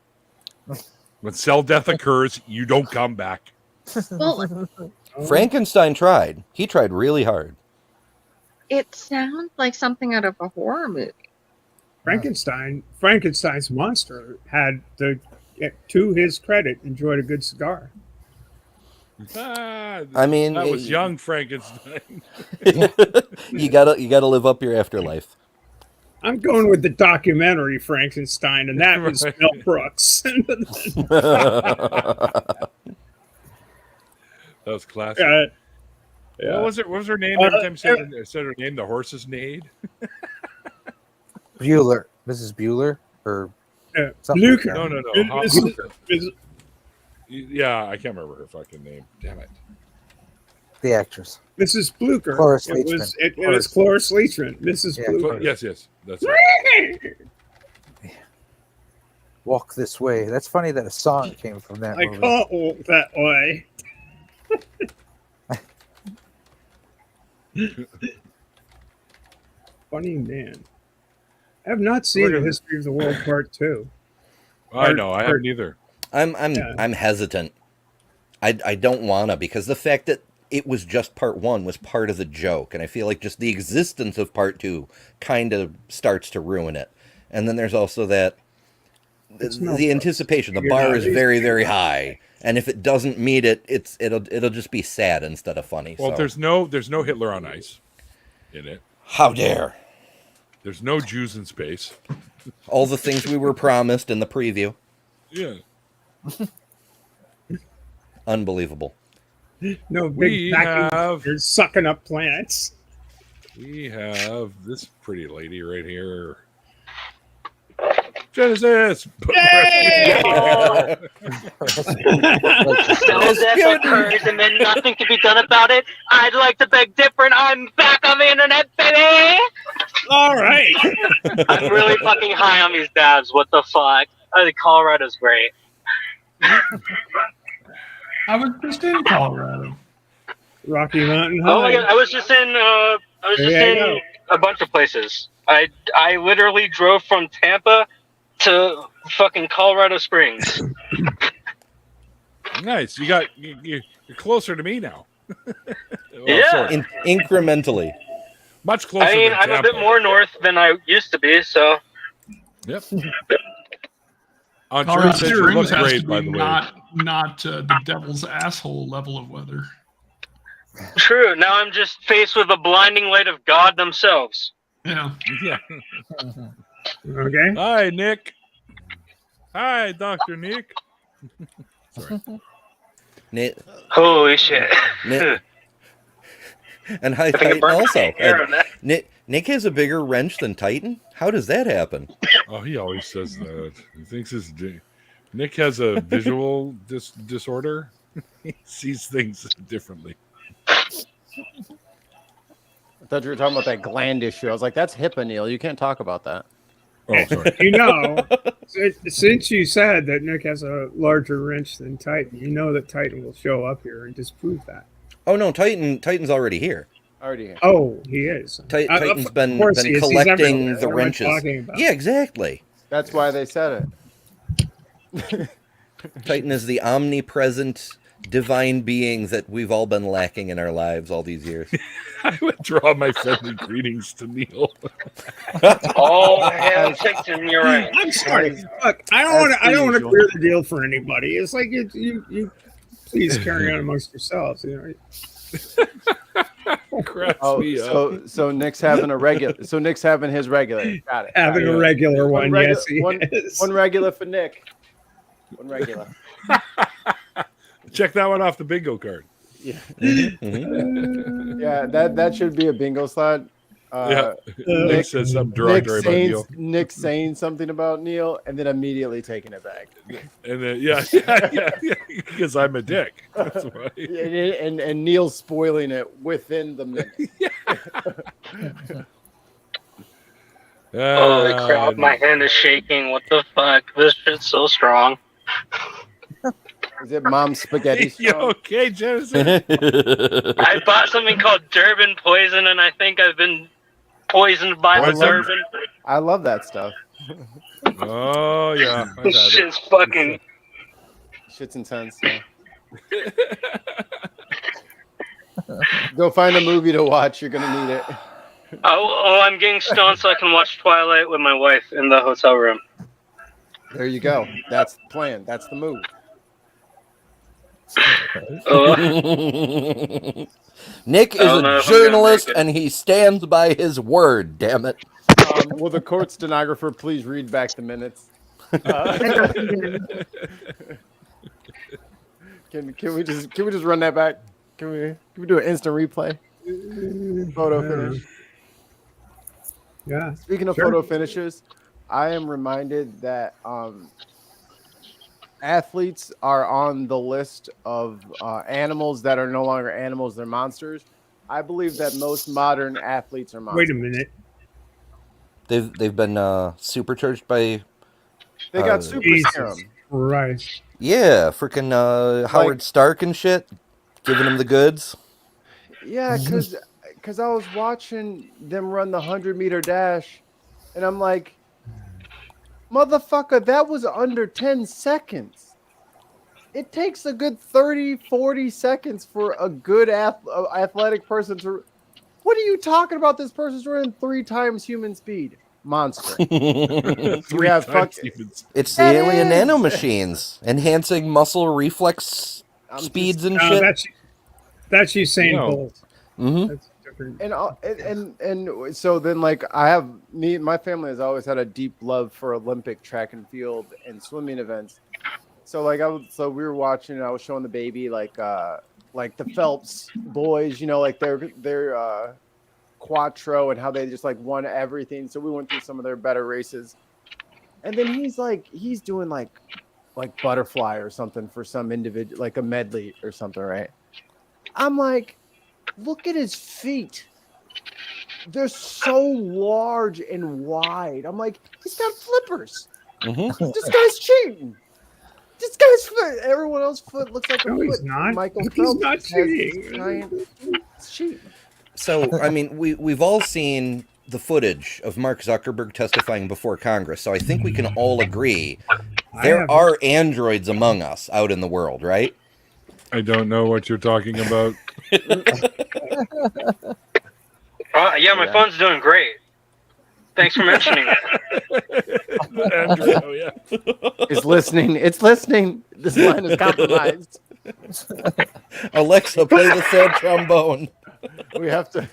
When cell death occurs, you don't come back.
Well,
Frankenstein tried. He tried really hard.
it sounds like something out of a horror movie.
Frankenstein's monster had to his credit, enjoyed a good cigar.
I mean,
that was young Frankenstein.
you gotta live up your afterlife.
I'm going with the documentary Frankenstein, and that was Mel Brooks.
That was classic.
Yeah.
What was it? What was her name? Every time you said her name, the horses neighed.
Bueller, Mrs. Bueller, or something.
Blucher.
No. Yeah, I can't remember her fucking name. Damn it.
The actress.
Mrs. Blucher.
Cloris
It was
Leachman.
Cloris Leachman. Mrs.
Yeah.
Blucher.
Yes, that's right.
Walk This Way. That's funny that a song came from that
I
movie.
can't walk that way. Funny man. I have not seen The History of the World Part 2.
I know, I haven't either.
I'm hesitant. I don't wanna, because the fact that it was just part 1 was part of the joke, and I feel like just the existence of part 2 kind of starts to ruin it. And then there's also that the anticipation. The bar is very, very high, and if it doesn't meet it, it'll just be sad instead of funny.
Well,
so.
there's no Hitler on Ice in it.
How dare!
There's no Jews in space.
All the things we were promised in the preview.
Yeah.
Unbelievable.
No big vacuum. You're sucking up planets.
We have this pretty lady right here. Genesis!
Cell death occurs and then nothing can be done about it. I'd like to beg different. I'm back on the internet, baby!
All right.
I'm really fucking high on these dabs. What the fuck? Colorado's great.
I was just in Colorado.
Rocky Mountain High.
Oh my god, I was just in a bunch of places. I literally drove from Tampa to fucking Colorado Springs.
Nice. You're closer to me now.
Yeah.
Incrementally.
Much closer.
I mean,
than
I'm
Tampa.
a bit more north than I used to be, so.
Yep. On
Colorado
Church Center
Springs
looks
has
great,
to
by
be
the way.
not the devil's asshole level of weather.
True. Now I'm just faced with the blinding light of God themselves.
Yeah.
Yeah.
Okay.
Hi, Nick. Hi, Dr. Nick. Sorry.
Nick,
Holy shit.
and hi,
I think I
Titan
burned my
also.
hair on that.
Nick has a bigger wrench than Titan? How does that happen?
Oh, he always says that. He thinks Nick has a visual disorder. He sees things differently.
I thought you were talking about that gland issue. I was like, that's HIPAA, Neil. You can't talk about that.
Oh, sorry.
You know, since you said that Nick has a larger wrench than Titan, you know that Titan will show up here and disprove that.
Oh no, Titan's already here.
Already here.
Oh, he is.
Titan's been
course he is. He's
collecting
everywhere.
the
What am I
wrenches.
talking about?
Yeah, exactly.
That's why they said it.
Titan is the omnipresent divine being that we've all been lacking in our lives all these years.
I withdraw my friendly greetings to Neil.
All hail Titan, you're right.
I'm sorry. Look, I don't want to clear the deal for anybody. It's like you please carry on amongst yourselves. You know.
Cracks
Oh,
me up.
so Nick's having a regular. So Nick's having his regular. Got it.
Having a regular one, yes, he is.
One regular for Nick. One regular.
Check that one off the bingo card.
Yeah. Yeah, that should be a bingo slot.
Nick says something derogatory about Neil.
Nick saying something about Neil and then immediately taking it back.
And then yeah, because I'm a dick. That's why.
And Neil's spoiling it within the minute.
Holy crap, my hand is shaking. What the fuck? This shit's so strong.
Is it Mom's spaghetti?
You okay, Genesis?
I bought something called Durban Poison, and I think I've been poisoned by the Durban.
I love that stuff.
Oh yeah, I've had it.
Shit's fucking.
Shit's intense. Yeah. Go find a movie to watch. You're gonna need it.
Oh, I'm getting stoned so I can watch Twilight with my wife in the hotel room.
There you go. That's the plan. That's the move.
Nick is a journalist and he stands by his word. Damn it!
Will the court stenographer please read back the minutes? Can we just run that back? Can we do an instant replay? Photo finish.
Yeah.
Speaking of photo finishes, I am reminded that athletes are on the list of animals that are no longer animals; they're monsters. I believe that most modern athletes are monsters.
Wait a minute.
They've been supercharged by.
They got super
Jesus
serum.
Christ.
Yeah, freaking Howard Stark and shit, giving him the goods.
Yeah, because I was watching them run the 100-meter dash, and I'm like, motherfucker, that was under 10 seconds. It takes a good 30, 40 seconds for a good athletic person to... What are you talking about? This person's running 3 times human speed. Monster.
It's the alien nanomachines enhancing muscle reflex speeds and shit.
That's Usain
No.
Bolt.
Mm-hmm.
That's different.
And so then, like, my family has always had a deep love for Olympic track and field and swimming events. So like we were watching, I was showing the baby like the Phelps boys, you know, like their quattro and how they just like won everything. So we went through some of their better races, and then he's doing like butterfly or something for some individual, like a medley or something, right? I'm like, look at his feet. They're so large and wide. I'm like, he's got flippers.
Mm-hmm.
This guy's cheating. This guy's foot. Everyone else's foot looks like a foot.
He's not.
Michael
He's
Phelps
not
has
cheating.
this giant cheat.
So, I mean, we've all seen the footage of Mark Zuckerberg testifying before Congress, so I think we can all agree there are androids among us out in the world, right?
I don't know what you're talking about.
Yeah, my phone's doing great. Thanks for mentioning it.
Android, oh yeah.
It's listening. It's listening. This line is compromised.
Alexa, play the sad trombone.
We have to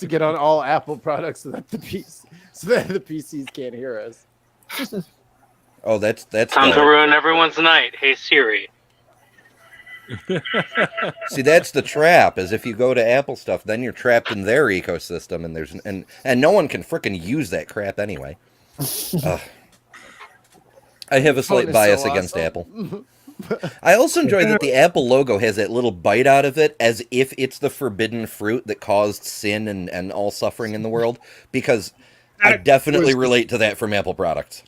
get on all Apple products so that the PCs can't hear us.
Oh, that's
Time to ruin everyone's night. Hey Siri.
See, that's the trap. Is if you go to Apple stuff, then you're trapped in their ecosystem, and and no one can frickin' use that crap anyway. I have a slight bias against Apple. I also enjoy that the Apple logo has that little bite out of it, as if it's the forbidden fruit that caused sin and all suffering in the world. Because I definitely relate to that from Apple products.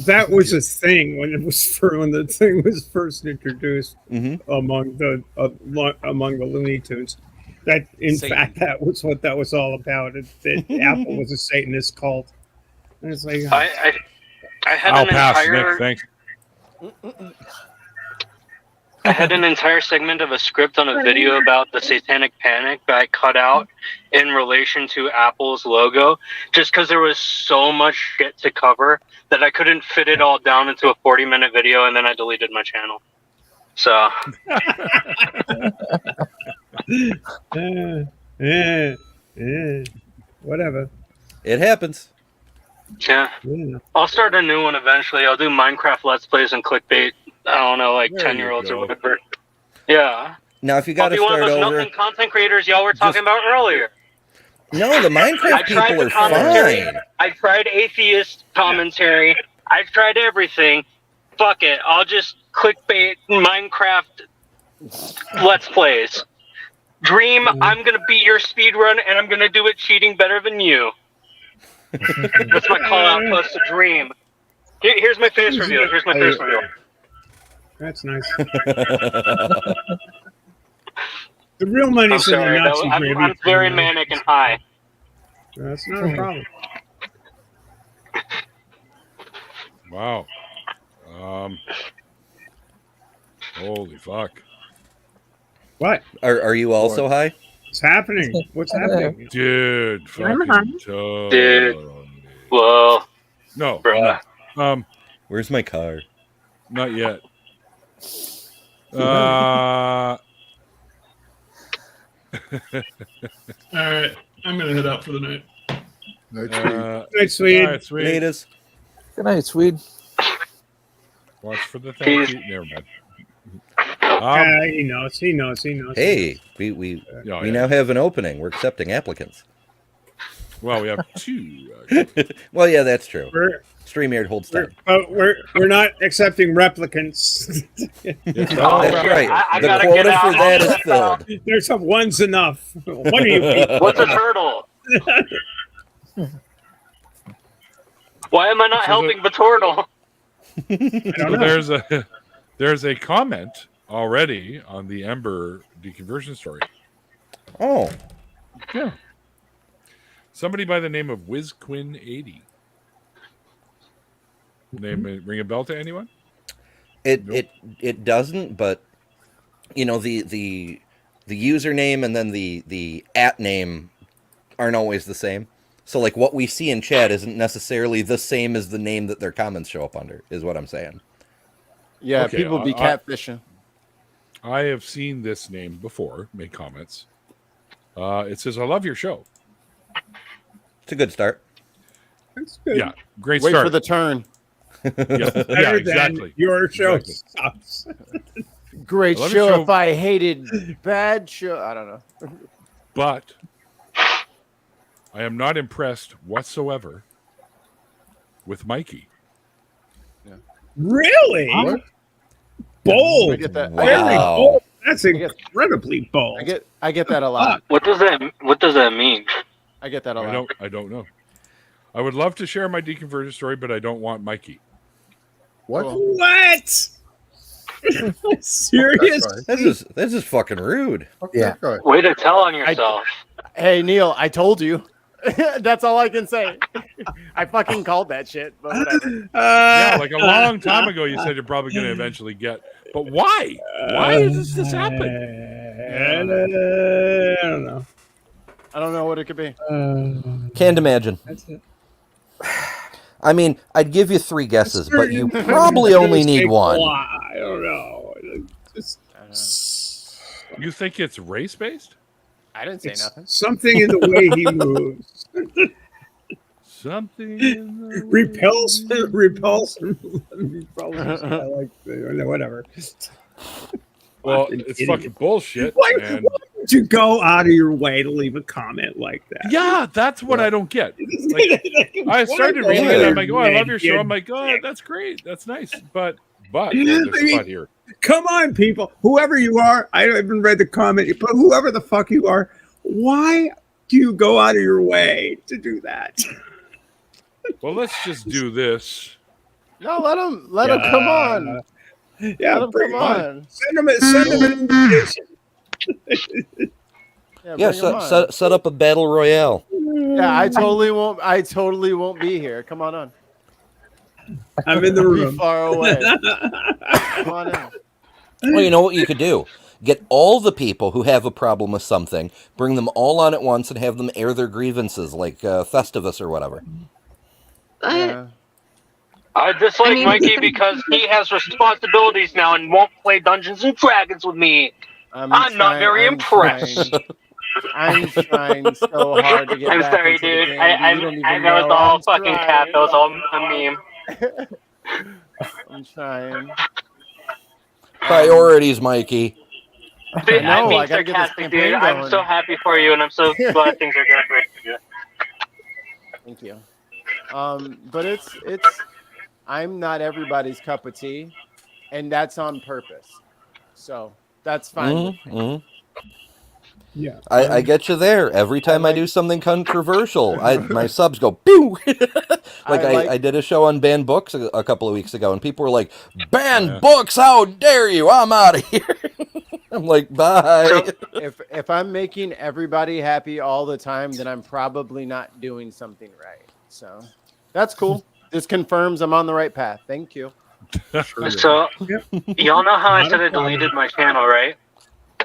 That was a thing when the thing was first introduced among the Looney Tunes. That in fact that was what that was all about. That Apple was a Satanist cult. And it's like
I had
I'll
an
pass,
entire
Nick. Thanks.
I had an entire segment of a script on a video about the Satanic Panic that I cut out in relation to Apple's logo, just because there was so much shit to cover that I couldn't fit it all down into a 40-minute video, and then I deleted my channel. So.
Whatever.
It happens.
Yeah. I'll start a new one eventually. I'll do Minecraft Let's Plays and clickbait. I don't know, like 10-year-olds or whatever. Yeah.
Now, if you got to
I'll be one
start
of those
over,
milking content creators y'all were talking about earlier.
no, the Minecraft people are fine.
I tried atheist commentary. I tried everything. Fuck it. I'll just clickbait Minecraft Let's Plays. Dream, I'm going to beat your speedrun, and I'm going to do it cheating better than you. That's my call-out plus to Dream. Here's my face reveal.
That's nice. The real money's in the Nazi gravy.
I'm very manic and high.
That's not a problem.
Wow. Holy fuck.
What?
Are you also high?
What's happening? What's happening?
Dude,
I'm
fucking
Dude.
totally.
Whoa,
No,
bruh.
no.
Where's my car?
Not yet.
All right, I'm gonna head out for the night.
Night
Night, Swede.
All right, sweet.
Natives.
Good night, Swede.
Watch for the thank you. Never mind.
He knows. He knows. He knows.
Hey, we
Oh,
we
yeah.
now have an opening. We're accepting applicants.
Well, we have two.
Well, yeah, that's true.
We're,
StreamYard holds
we're,
time.
but we're not accepting replicants.
It's
Oh,
all
that's
right.
right.
I
The
gotta
quota
get out.
for that is filled.
There's some one's enough. One of you people.
What's a turtle? Why am I not
So
helping the turtle?
I don't
So
know.
there's a comment already on the Ember deconversion story.
Oh,
Yeah. Somebody by the name of WizQuinn80. Name ring a bell to anyone?
it doesn't, but you know the username and then the at name aren't always the same. So like what we see in chat isn't necessarily the same as the name that their comments show up under, is what I'm saying.
Yeah,
Okay,
people be catfishing.
I have seen this name before, make comments. It says, I love your show.
It's a good start.
That's good.
Yeah, great
Wait
start.
for the turn.
yeah,
Better
exactly.
than your show
Exactly.
sucks.
Great
I love your
show
show.
if I hated bad show. I don't know.
But I am not impressed whatsoever with Mikey.
Really?
What?
Bold.
I get that.
Very
Wow.
bold. That's
get-
incredibly bold.
I get that a lot.
What does that mean?
I get that a lot.
I don't know. I would love to share my deconversion story, but I don't want Mikey.
What?
What? Serious?
This is fucking rude.
Fuck
Yeah.
that guy.
Way to tell on yourself.
Hey Neil, I told you. That's all I can say. I fucking called that shit. But whatever.
Yeah, like a long time ago, you said you're probably going to eventually get. But why? Why does this happen?
I don't know.
I don't know what it could be.
Can't imagine.
That's it.
I mean, I'd give you 3 guesses, but you probably only need one.
I don't know. Just
I don't know.
You think it's race based?
I didn't say
it's
nothing.
something in the way he moves.
Something in the
repulse. I like whatever.
Well, it's fucking bullshit.
Why
And
would you go out of your way to leave a comment like that?
yeah, that's what I don't get. Like, I started reading it. I'm like, oh, I love your show. I'm like, oh, that's great. That's nice. But well, there's a but here.
Come on, people. Whoever you are, I haven't read the comment, but whoever the fuck you are, why do you go out of your way to do that?
Well, let's just do this.
No, let him come on.
Yeah,
Let him
bring
come
him on.
on.
Send him an invitation.
Yeah,
bring him on.
set up a battle royale.
Yeah, I totally won't be here. Come on.
I'm in the
Be
room.
far away. Come on in.
Well, you know what you could do? Get all the people who have a problem with something, bring them all on at once, and have them air their grievances, like Festivus or whatever.
Yeah.
I dislike
I mean-
Mikey because he has responsibilities now and won't play Dungeons and Dragons with me. I'm not very impressed.
I'm trying so hard to get
I'm
back
sorry,
into the
dude.
game.
I
You don't even
know it's all
I'm
fucking
trying.
cat. That was all a meme.
I'm trying.
Priorities, Mikey.
Dude,
know,
I'm being
I gotta get this
sarcastic,
campaign
dude. I'm
going.
so happy for you, and I'm so glad things are going great for you.
Thank you. But it's I'm not everybody's cup of tea, and that's on purpose. So that's fine.
Mhm.
Yeah.
I get you there. Every time I do something controversial, my subs go pew. I did a show on banned books a couple of weeks ago, and people were like, "Banned books? How dare you? I'm out of here." I'm like, bye.
If I'm making everybody happy all the time, then I'm probably not doing something right. So that's cool. This confirms I'm on the right path. Thank you.
So, y'all know how I said I deleted my channel, right?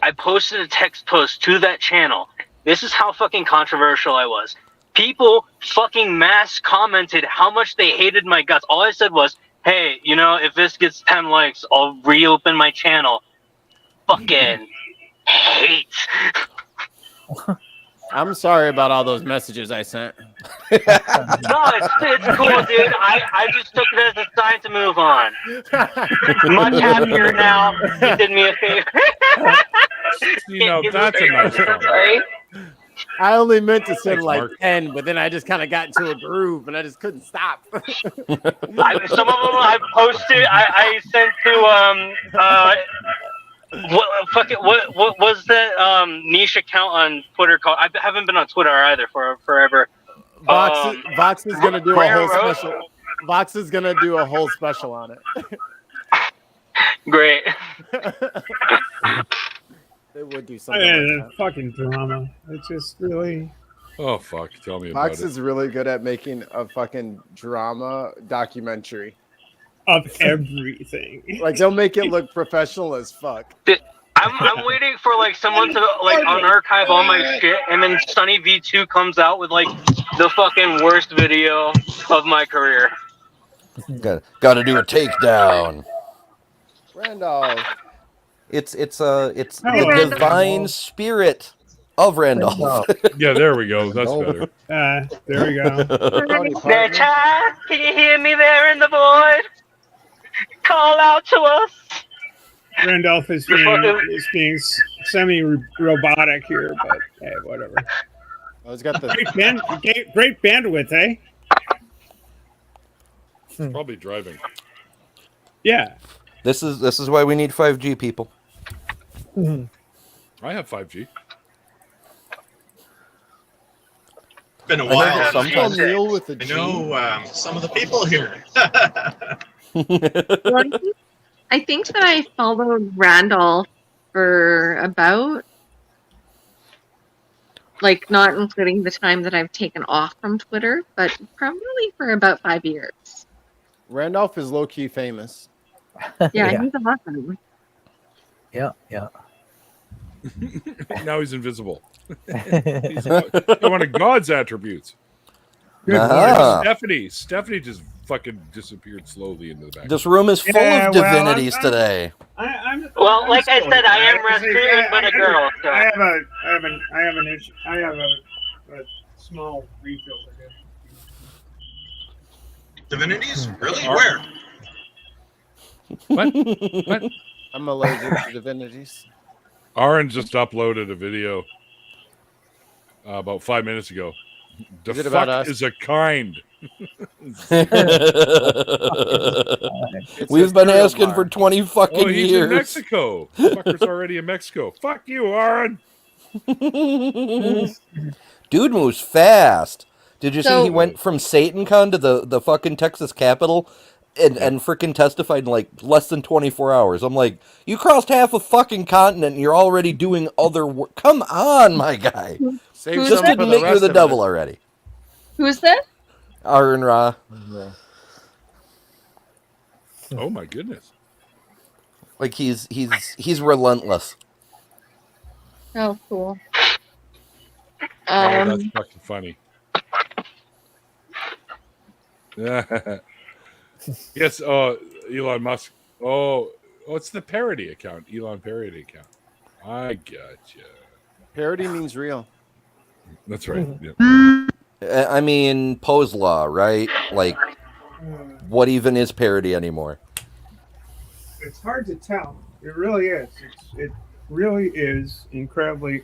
I posted a text post to that channel. This is how fucking controversial I was. People fucking mass commented how much they hated my guts. All I said was, hey, you know, if this gets 10 likes, I'll reopen my channel. Fucking hate.
I'm sorry about all those messages I sent.
No, it's cool, dude. I just took it as a sign to move on. Much happier now. You did me a favor.
You know, that's a nice comment.
Right?
I only meant to send
Thanks,
like
Mark.
10, but then I just kind of got into a groove and I just couldn't stop.
Some of them I posted. I sent to what was that niche account on Twitter called? I haven't been on Twitter either for forever.
Vox is gonna do a
Rare
whole
Rose?
special. Vox is gonna do a whole special on it.
Great.
They would do something like that.
Fucking drama. It's just really.
Oh fuck! Tell me about
Vox
it.
is really good at making a fucking drama documentary.
Of everything.
Like they'll make it look professional as fuck.
I'm waiting for like someone to like unarchive all my shit, and then Sunny V2 comes out with like the fucking worst video of my career.
Got to do a takedown.
Randolph.
It's the divine spirit of Randolph.
Yeah, there we go. That's better.
There we go.
There, child, can you hear me there in the void? Call out to us.
Randolph is being semi-robotic here, but hey, whatever.
Oh, it's got the
Great bandwidth, eh?
Probably driving.
Yeah.
This is why we need 5G, people.
I have 5G.
Been a while.
Sometimes
Neil with the
I
G.
know some of the people here.
Well, I think that I followed Randolph for about, like, not including the time that I've taken off from Twitter, but probably for about 5 years.
Randolph is low key famous.
Yeah, he's awesome.
Yeah.
Now he's invisible. He's one of God's attributes. Stephanie just fucking disappeared slowly into the back.
This room is full of divinities today.
Well, like I said, I am Rasputin, but a girl. So.
I have an issue. I have a small refill to do.
Divinities? Really? Where?
What?
I'm allergic to divinities.
Aaron just uploaded a video about 5 minutes ago. The
Is it
fuck
about us?
is a kind?
We've been asking for 20 fucking
he's
years.
in Mexico. Fucker's already in Mexico. Fuck you, Aaron.
Dude moves fast. Did you see
So-
he went from SatanCon to the fucking Texas Capitol and freaking testified in like less than 24 hours? I'm like, you crossed half a fucking continent and you're already doing other work. Come on, my guy.
Save
Who's
Just
some for
admit you're
rest
the
of
devil
us.
already.
Who's this?
Aaron Ra.
Oh my goodness.
Like he's relentless.
Oh, cool.
Oh, that's
Um,
fucking funny. Yes, Elon Musk. Oh, it's the parody account. Elon parody account. I gotcha.
Parody means real.
That's right.
Hmm.
Yeah.
I mean, Poe's Law, right? Like, what even is parody anymore?
It's hard to tell. It really is. It really is incredibly.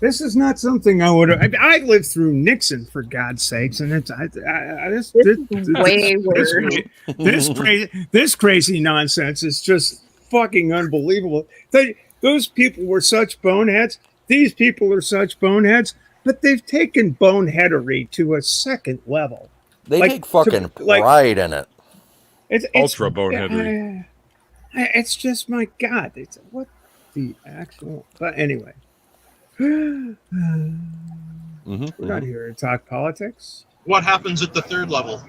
This is not something I would. I lived through Nixon, for God's sakes, and it's
this is way worse.
This crazy nonsense is just fucking unbelievable. Those people were such boneheads. These people are such boneheads, but they've taken boneheadery to a second level.
They take fucking pride in it.
It's
Ultra boneheadery.
It's just, my God. It's what the actual. But anyway, we're not here to talk politics.
What happens at the third level?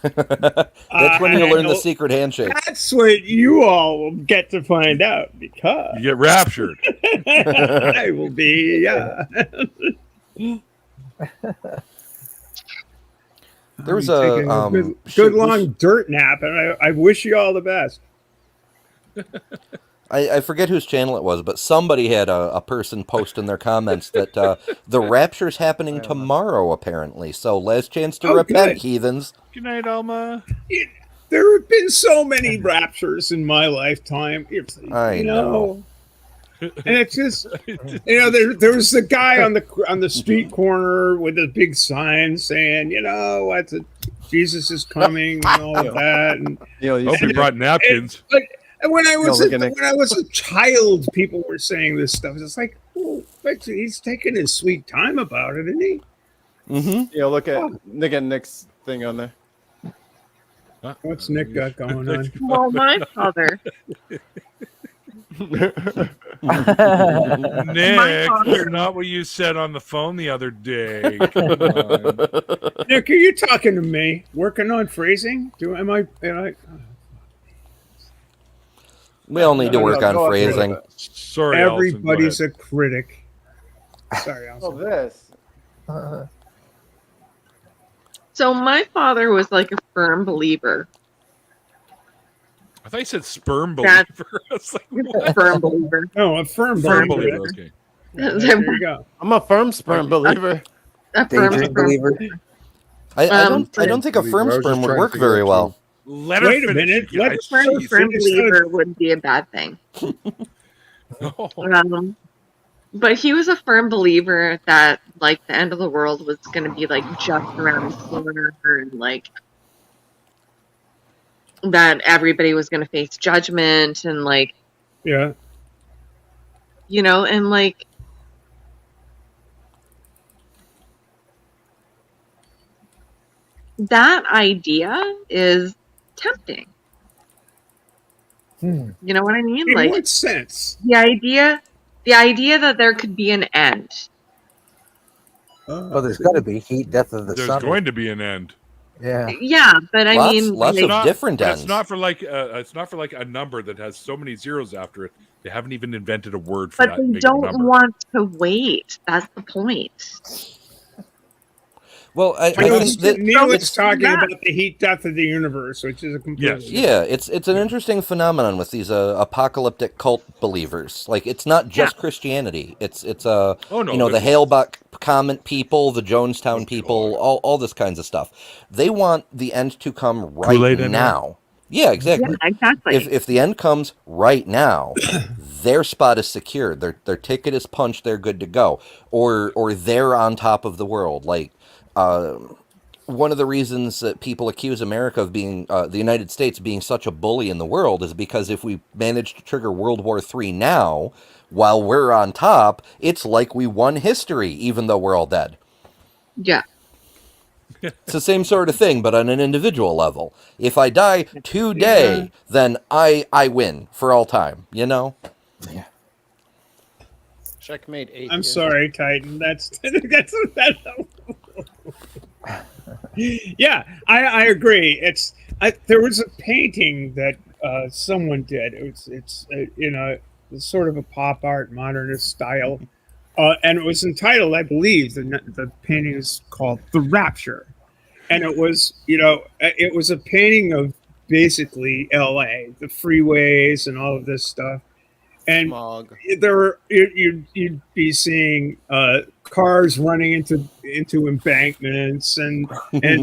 That's when you learn the secret handshake.
That's what you all will get to find out because
You get raptured.
I will be, yeah.
There was
taking
a
good long dirt nap, and I wish you all the best.
I forget whose channel it was, but somebody had a person post in their comments that the rapture's happening tomorrow, apparently. So last chance to repent,
good.
heathens.
Good night, Alma.
There have been so many raptures in my lifetime.
I know.
And it's just, there was the guy on the street corner with a big sign saying, what, Jesus is coming and all of that. And
hope he brought napkins.
And when I was a child, people were saying this stuff. It's like, oh, but he's taking his sweet time about it, isn't he?
Mm-hmm.
Look at Nick's thing on there.
What's Nick got going on?
Well, my father.
Nick, that's not what you said on the phone the other day. Come on.
Nick, are you talking to me? Working on phrasing?
We all need to work on phrasing.
Sorry,
everybody's a critic. Sorry, Allison.
This.
So my father was like a firm believer.
I thought you said sperm believer. I was like,
A firm believer.
No, a firm believer.
Okay.
There you go.
I'm a firm sperm believer.
A firm
Daydream believer.
I don't think a firm sperm would work very well.
Wait a minute.
A firm believer wouldn't be a bad thing.
No.
But he was a firm believer that like the end of the world was going to be like just around the corner, and like that everybody was going to face judgment, and like
and
like that idea is tempting. You know what I mean?
In
Like,
what sense?
The idea that there could be an end.
Well, there's got to be heat, death of the
There's
sun.
going to be an end.
Yeah.
Yeah, but I mean,
lots of different ends.
It's not for like a number that has so many zeros after it. They haven't even invented a word for that.
But they don't want to wait. That's the point.
Well, I think that
Neil is talking about the heat death of the universe, which is a complete.
Yeah, it's an interesting phenomenon with these apocalyptic cult believers. Like, it's not just Christianity. It's the Hale-Bopp comment people, the Jonestown people, all this kinds of stuff. They want the end to come right now. Yeah, exactly.
Yeah, exactly.
If the end comes right now, their spot is secured. Their ticket is punched. They're good to go. Or they're on top of the world. Like. One of the reasons that people accuse America of being, the United States being such a bully in the world is because if we manage to trigger World War III now, while we're on top, it's like we won history, even though we're all dead.
Yeah.
It's the same sort of thing, but on an individual level. If I die today, then I win for all time, you know?
Yeah.
Checkmate 8.
I'm sorry, Titan. That's yeah, I agree. There was a painting that someone did. It's sort of a pop art modernist style, and it was entitled, I believe, the painting is called "The Rapture," and it was a painting of basically L.A., the freeways and all of this stuff. And you'd be seeing cars running into embankments and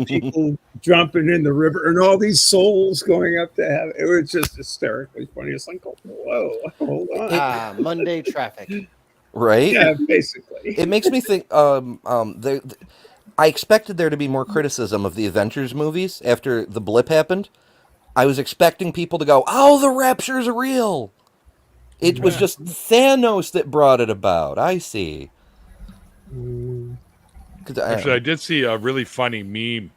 people jumping in the river and all these souls going up to heaven. It was just hysterically funny. It's like, whoa, hold on.
Monday traffic.
Right?
Yeah, basically.
It makes me think. I expected there to be more criticism of the Avengers movies after the blip happened. I was expecting people to go, "Oh, the rapture's real." It was just Thanos that brought it about. I see.
Actually, I did see a really funny meme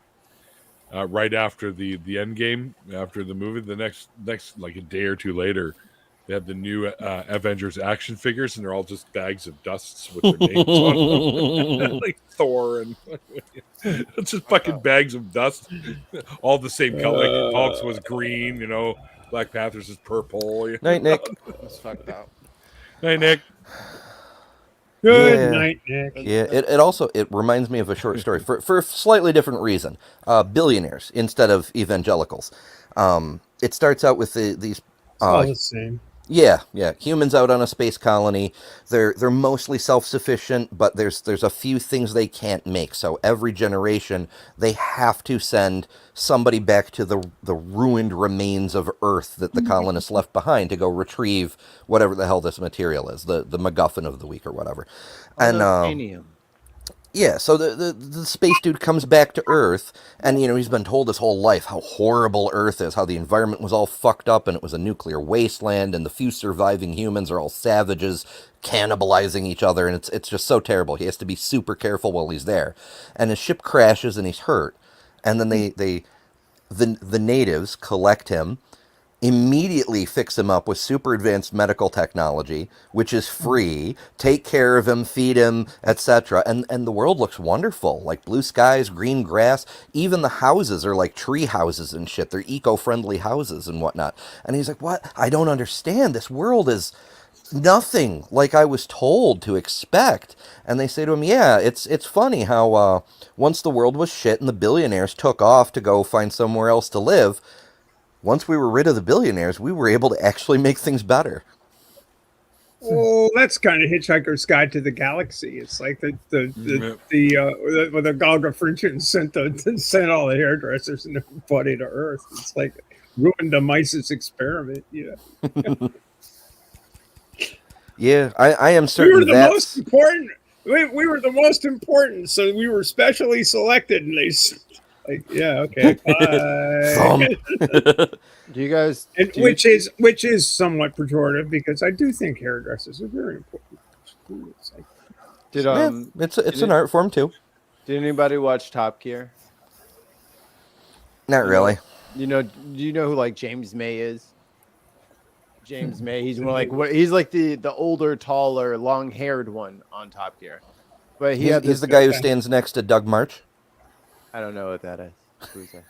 right after the end game, after the movie. The next like a day or two later, They have the new Avengers action figures, and they're all just bags of dusts with their names on them, like Thor, and it's just fucking bags of dust, all the same color. Like Hulk's was green, Black Panther's is purple.
Night, Nick.
That's fucked up.
Night, Nick.
Good night, Nick.
Yeah, it also reminds me of a short story for a slightly different reason. Billionaires instead of evangelicals. It starts out with these.
All the same.
Yeah. Humans out on a space colony. They're mostly self-sufficient, but there's a few things they can't make. So every generation they have to send somebody back to the ruined remains of Earth that the colonists left behind to go retrieve whatever the hell this material is, the MacGuffin of the week or whatever. And yeah, so the space dude comes back to Earth, and he's been told his whole life how horrible Earth is, how the environment was all fucked up, and it was a nuclear wasteland, and the few surviving humans are all savages cannibalizing each other, and it's just so terrible. He has to be super careful while he's there, and his ship crashes, and he's hurt, and then the natives collect him, immediately fix him up with super advanced medical technology, which is free, take care of him, feed him, etc. And the world looks wonderful, like blue skies, green grass. Even the houses are like tree houses and shit. They're eco-friendly houses and whatnot. And he's like, what? I don't understand. This world is nothing like I was told to expect. And they say to him, yeah, it's funny how once the world was shit and the billionaires took off to go find somewhere else to live, once we were rid of the billionaires, we were able to actually make things better.
Oh, that's kind of Hitchhiker's Guide to the Galaxy. It's like the Randolph Richardson sent all the hairdressers and everybody to Earth. It's like ruined the Mises experiment.
Yeah, I am certain
we were the most important. We were the most important, so we were specially selected, and they. Yeah, okay.
Do you guys?
Which is somewhat pejorative because I do think hairdressers are very important.
It's an art form too.
Did anybody watch Top Gear?
Not really.
Do you know who like James May is? James May. He's he's like the older, taller, long-haired one on Top Gear. But he's
the guy who stands next to Doug March.
I don't know what that is. Who's that?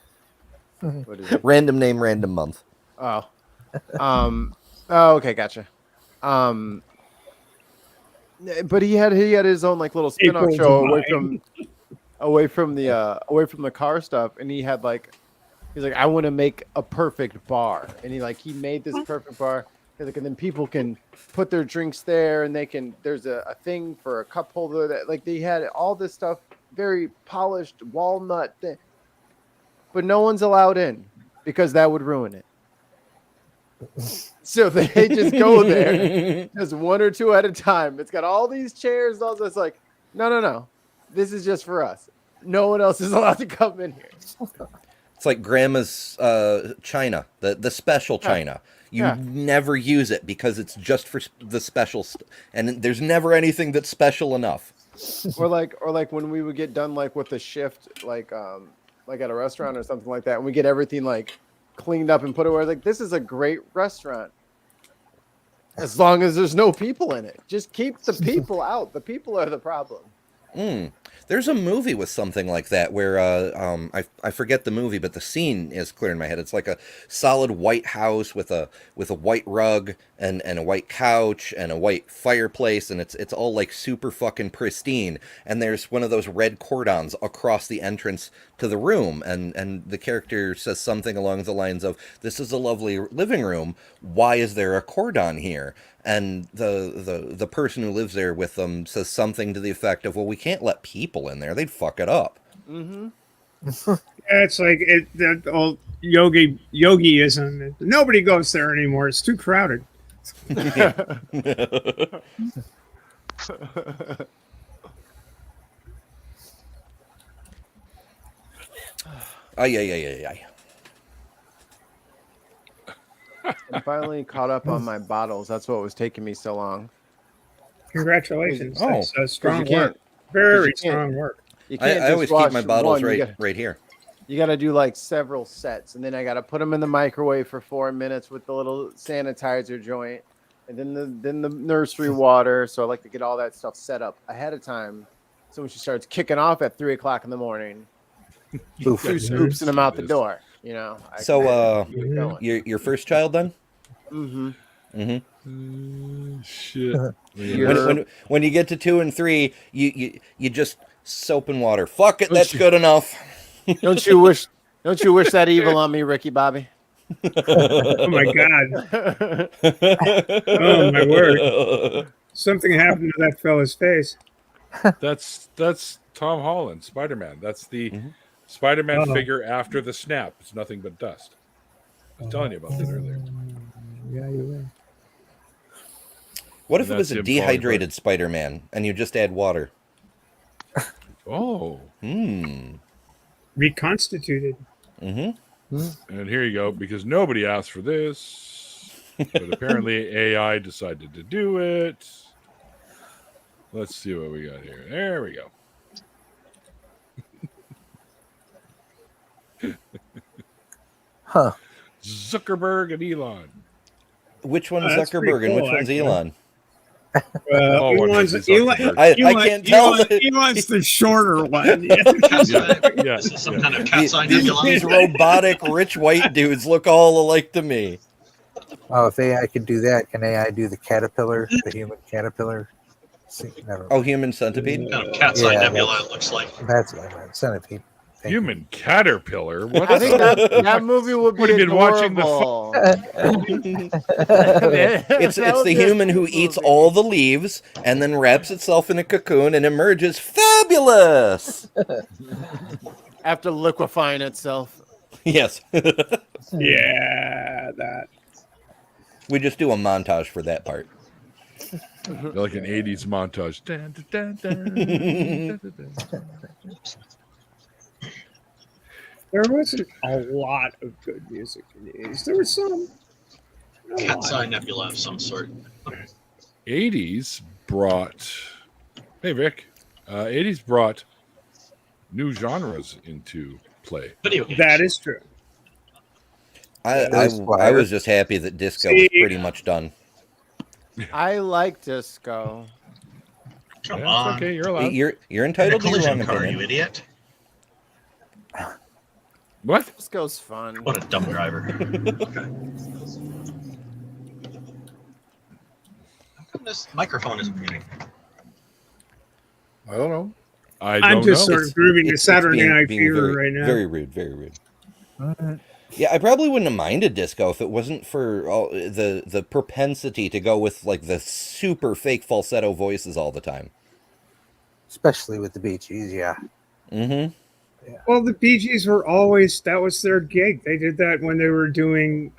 What is it?
Random name, random month.
Oh. Okay, gotcha. But he had his own like little spin-off show away from the car stuff, and he's like, I want to make a perfect bar, and he made this perfect bar. And then people can put their drinks there, and there's a thing for a cup holder that they had all this stuff, very polished walnut thing, but no one's allowed in because that would ruin it. So they just go there, just one or two at a time. It's got all these chairs and all this. Like, no, this is just for us. No one else is allowed to come in here.
It's like grandma's china, the special china. You never use it because it's just for the special and there's never anything that's special enough.
or like when we would get done with a shift like at a restaurant or something like that, and we get everything cleaned up and put away. This is a great restaurant as long as there's no people in it. Just keep the people out. The people are the problem.
There's a movie with something like that where I forget the movie, but the scene is clear in my head. It's like a solid white house with a white rug and a white couch and a white fireplace, and it's all super fucking pristine. And there's one of those red cordons across the entrance to the room, and the character says something along the lines of, "This is a lovely living room. Why is there a cordon here?" And the person who lives there with them says something to the effect of, "Well, we can't let people in there; they'd fuck it up."
Mm-hmm. Yeah, it's like that old yogiism. Nobody goes there anymore. It's too crowded.
Yeah.
I finally caught up on my bottles. That's what was taking me so long.
Congratulations.
Oh,
that's strong work. Very strong work.
You can't
I always keep my bottles right here.
You got to do several sets, and then I got to put them in the microwave for 4 minutes with the little sanitizer joint. and then the nursery water. So I like to get all that stuff set up ahead of time. So when she starts kicking off at 3 o'clock in the morning,
Oof.
2 scoops and I'm out the door. You know.
So, your first child then?
Shit.
When you get to 2 and 3, you just soap and water. Fuck it, that's good enough.
Don't you wish that evil on me, Ricky Bobby?
Oh my God! Oh my word! Something happened to that fella's face.
That's Tom Holland, Spider-Man. That's the Spider-Man figure after the snap. It's nothing but dust. I was telling you about that earlier.
Yeah, you're right.
What if it was a dehydrated Spider-Man and you just add water?
Oh.
Reconstituted.
And here you go, because nobody asked for this, but apparently AI decided to do it. Let's see what we got here. There we go.
Huh.
Zuckerberg and Elon.
Which one's Zuckerberg and which one's Elon?
Elon's
I can't tell.
Elon's the shorter one.
This is some kind of cat's eye nebula.
These robotic rich white dudes look all alike to me.
Oh, if AI could do that, can AI do the caterpillar, the human caterpillar? See, never.
Oh, human centipede?
Kind of cat's eye nebula, it looks like.
That's what I meant. Centipede.
Human caterpillar? What?
I think that movie would be
been watching
adorable.
It's the human who eats all the leaves and then wraps itself in a cocoon and emerges fabulous.
After liquefying itself.
Yes.
Yeah, that.
We just do a montage for that part.
Like an 80s montage. Dun, dun, dun, dun, dun, dun.
There wasn't a lot of good music in the 80s. There was some.
Cat's eye nebula of some sort.
80s brought... Hey, Vic. 80s brought new genres into play.
Video games.
That is true.
I was just happy that disco was pretty much done.
I like disco.
Come on.
Okay, you're allowed.
You're entitled to your own
collision car,
opinion.
you idiot.
What?
Disco's fun.
What a dumb driver. Okay. How come this microphone isn't muting?
I don't know.
I'm just sort of grooving to Saturday Night Fever right now.
Very rude, very rude. Yeah, I probably wouldn't have minded disco if it wasn't for all the propensity to go with like the super fake falsetto voices all the time.
Especially with the Bee Gees, yeah.
Mm-hmm.
Yeah.
Well, the Bee Gees were always, that was their gig. They did that when they were doing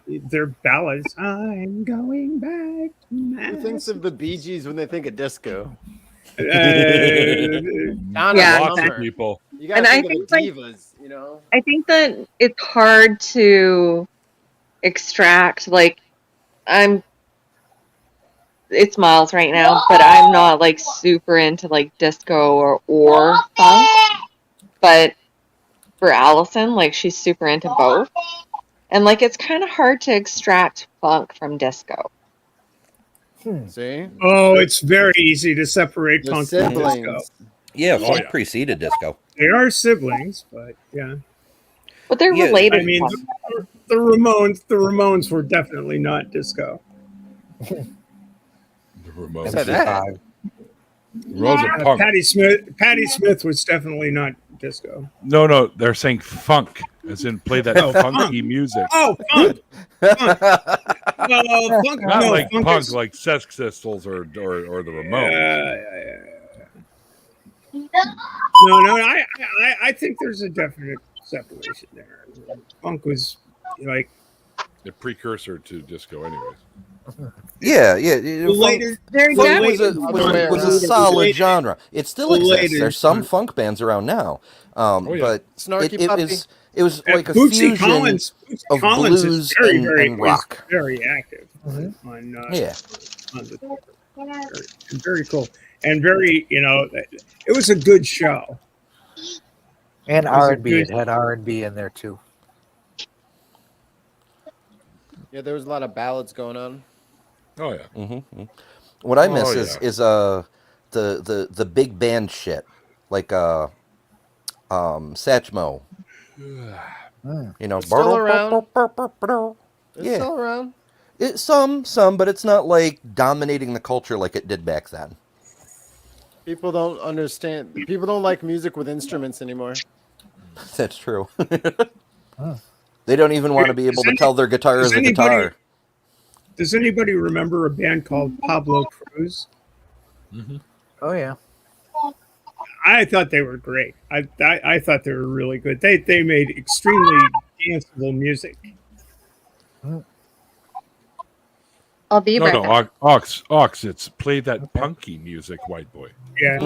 their ballads. I'm going back to Mass.
Who thinks of the Bee Gees when they think of disco?
Lots of people.
You gotta think of the divas, you know?
I think that it's hard to extract, like, it's Miles right now, but I'm not, like, super into, like, disco or funk. But for Allison, like, she's super into both. And, like, it's kind of hard to extract funk from disco.
See?
Oh, it's very easy to separate
The
funk from disco.
siblings.
Yeah, funk preceded disco.
They are siblings, but yeah.
But they're related.
I mean, the Ramones were definitely not disco.
The Ramones.
Said that.
Ramones are punk.
Patti Smith was definitely not disco.
No, they're saying funk, as in play that funky music.
Oh, funk! Funk.
Not
No,
like
funk
punk,
is-
like Sex Pistols or the Ramones.
No, I think there's a definite separation there. Funk was like
The precursor to disco, anyways.
Yeah.
later.
Funk was a solid genre. It still exists. There's some funk bands around now, but
Snarky
it was like a
Bootsy
fusion
Collins
of
is
blues and rock.
very active on on the very cool and very it was a good show.
And
It was a
R&B.
good-
It had R&B in there too.
Yeah, there was a lot of ballads going on.
Oh yeah.
Mm-hmm. What I miss
Oh,
is the big band shit, like Satchmo. You know,
It's still around. It's
yeah,
still around.
it's some, but it's not like dominating the culture like it did back then.
People don't understand. People don't like music with instruments anymore.
That's true. They don't even want to be able to tell their guitar is a guitar.
Does anybody remember a band called Pablo Cruz?
Mm-hmm.
Oh yeah.
I thought they were great. I thought they were really good. They made extremely danceable music.
I'll be right back.
Ox. It's play that punky music, white boy.
Yeah.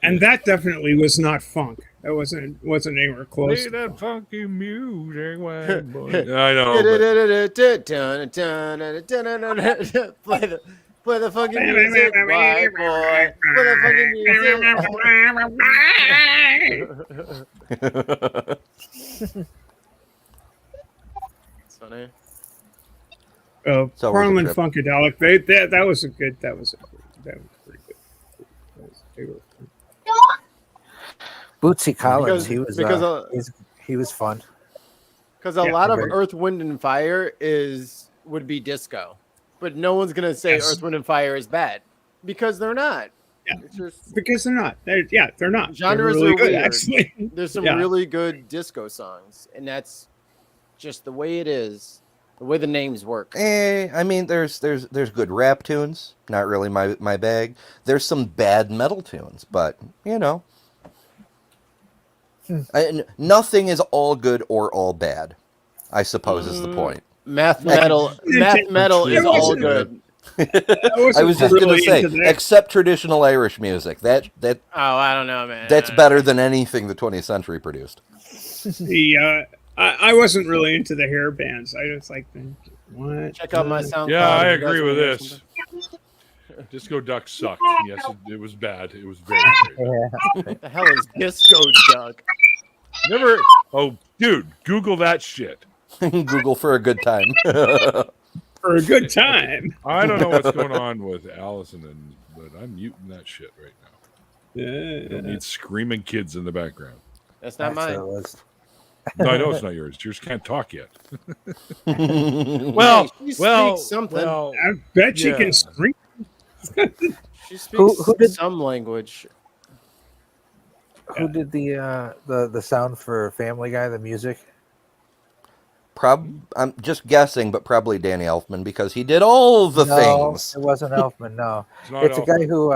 And that definitely was not funk. That wasn't anywhere close.
Play that funky music, white boy. I know.
Play the funky music, white boy. Play the funky music. It's funny.
Parliament Funkadelic. That was pretty good.
Bootsy Collins, he was fun.
Because a lot of Earth, Wind, and Fire would be disco, but no one's gonna say Earth, Wind, and Fire is bad because they're not.
Yeah, because they're not. They're not.
Genres
really
are
good,
weird.
actually.
There's some really good disco songs, and that's just the way it is. The way the names work.
I mean, there's good rap tunes. Not really my bag. There's some bad metal tunes, but you know, nothing is all good or all bad. I suppose is the point.
Math metal is all good.
I was just going to say, except traditional Irish music. That
I don't know, man.
That's better than anything the 20th century produced.
I wasn't really into the hair bands. I just like what?
Check out my SoundCloud.
Yeah, I agree with this. Disco Duck sucked. Yes, it was bad. It was very bad.
What the hell is Disco Duck?
Never. Oh, dude, Google that shit.
Google for a good time.
For a good time.
I don't know what's going on with Allison, but I'm muting that shit right now. You don't need screaming kids in the background.
That's not mine.
No, I know it's not yours. Yours can't talk yet.
well, something.
I bet she can scream.
She speaks some language.
Who did the sound for Family Guy, the music?
I'm just guessing, but probably Danny Elfman because he did all the things.
It wasn't Elfman. No, it's a guy who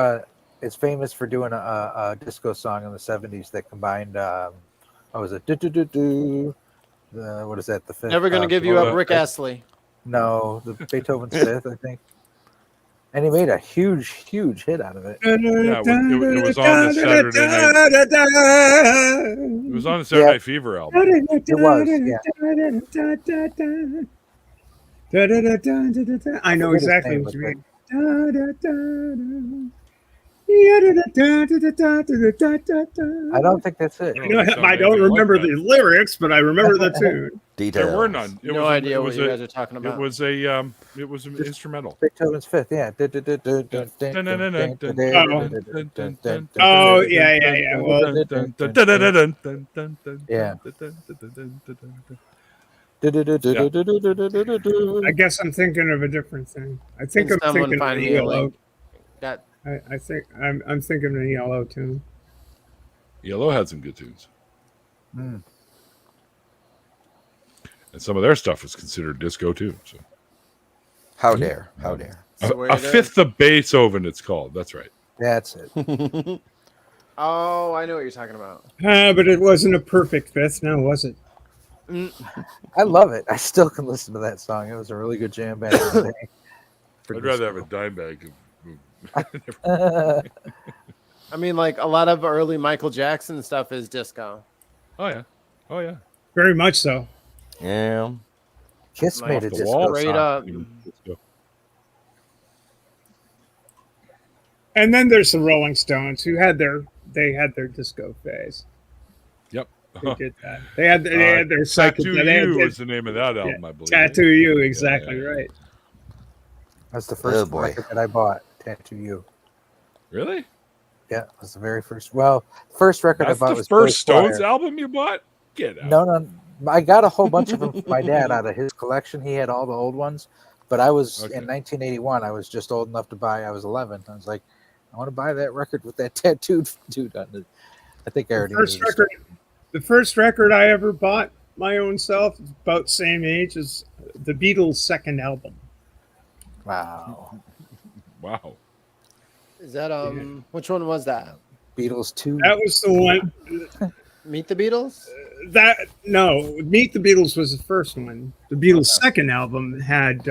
is famous for doing a disco song in the '70s that combined. What was it? What is that? The fifth.
Never gonna give you up, Rick Astley.
No, the Beethoven's Fifth, I think. And he made a huge hit out of it.
Yeah, it was on the Saturday night. It was on the Saturday Night Fever album.
It was,
yeah. I know exactly what you mean.
I don't think that's it.
I don't remember the lyrics, but I remember the tune.
Details.
There were none.
No idea what you guys are talking about.
It was an instrumental.
Beethoven's Fifth, yeah.
Oh, yeah. Well,
yeah.
I guess I'm thinking of a different thing. I think I'm thinking of the ELO. I think I'm thinking of the ELO tune.
ELO had some good tunes. And some of their stuff was considered disco too. So
how dare.
A fifth of Beethoven, it's called. That's right.
That's it.
Oh, I know what you're talking about.
But it wasn't a perfect fifth, now was it?
I love it. I still can listen to that song. It was a really good jam back in the day.
I'd rather have a dime bag.
I mean, like a lot of early Michael Jackson stuff is disco.
Oh yeah.
Very much so.
Yeah.
Kiss
Like
made a
the
disco
wall, straight up.
And then there's the Rolling Stones who had their disco phase.
Yep.
They did that. They had their
Tattoo
psychedelic.
You is the name of that album, I believe.
Tattoo You, exactly right.
That's the first record that I bought. Tattoo You.
Really?
Yeah, it was the very first. Well, first record
That's
I bought
the
was
first Stones
Squire.
album you bought? Get out.
No, I got a whole bunch of them from my dad out of his collection. He had all the old ones, but I was in 1981. I was just old enough to buy. I was 11. I was like, I want to buy that record with that tattooed dude on it. I think I already.
The first record I ever bought my own self, about the same age as the Beatles' second album.
Wow.
Wow.
Is that which one was that?
Beatles 2.
That was the one.
Meet the Beatles?
No, Meet the Beatles was the first one. The Beatles' second album had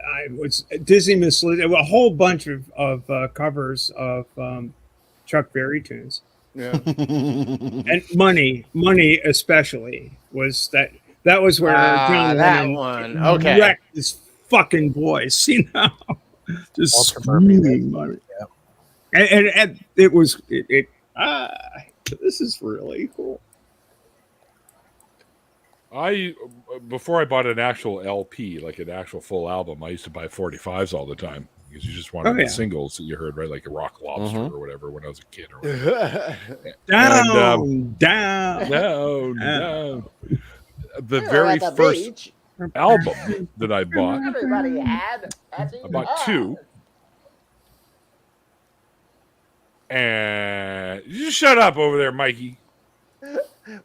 I was Dizzy Miss Lizzy, a whole bunch of covers of Chuck Berry tunes.
Yeah.
And Money especially was that was where John Lennon wrecked his fucking voice, you know, just screaming Money. Yeah. And it was this is really cool.
Before I bought an actual LP, like an actual full album, I used to buy 45s all the time because you just wanted the singles that you heard, right? Like a Rock Lobster or whatever when I was a kid. Or
down.
The very first album that I bought,
Everybody had.
I bought two. And you shut up over there, Mikey.
I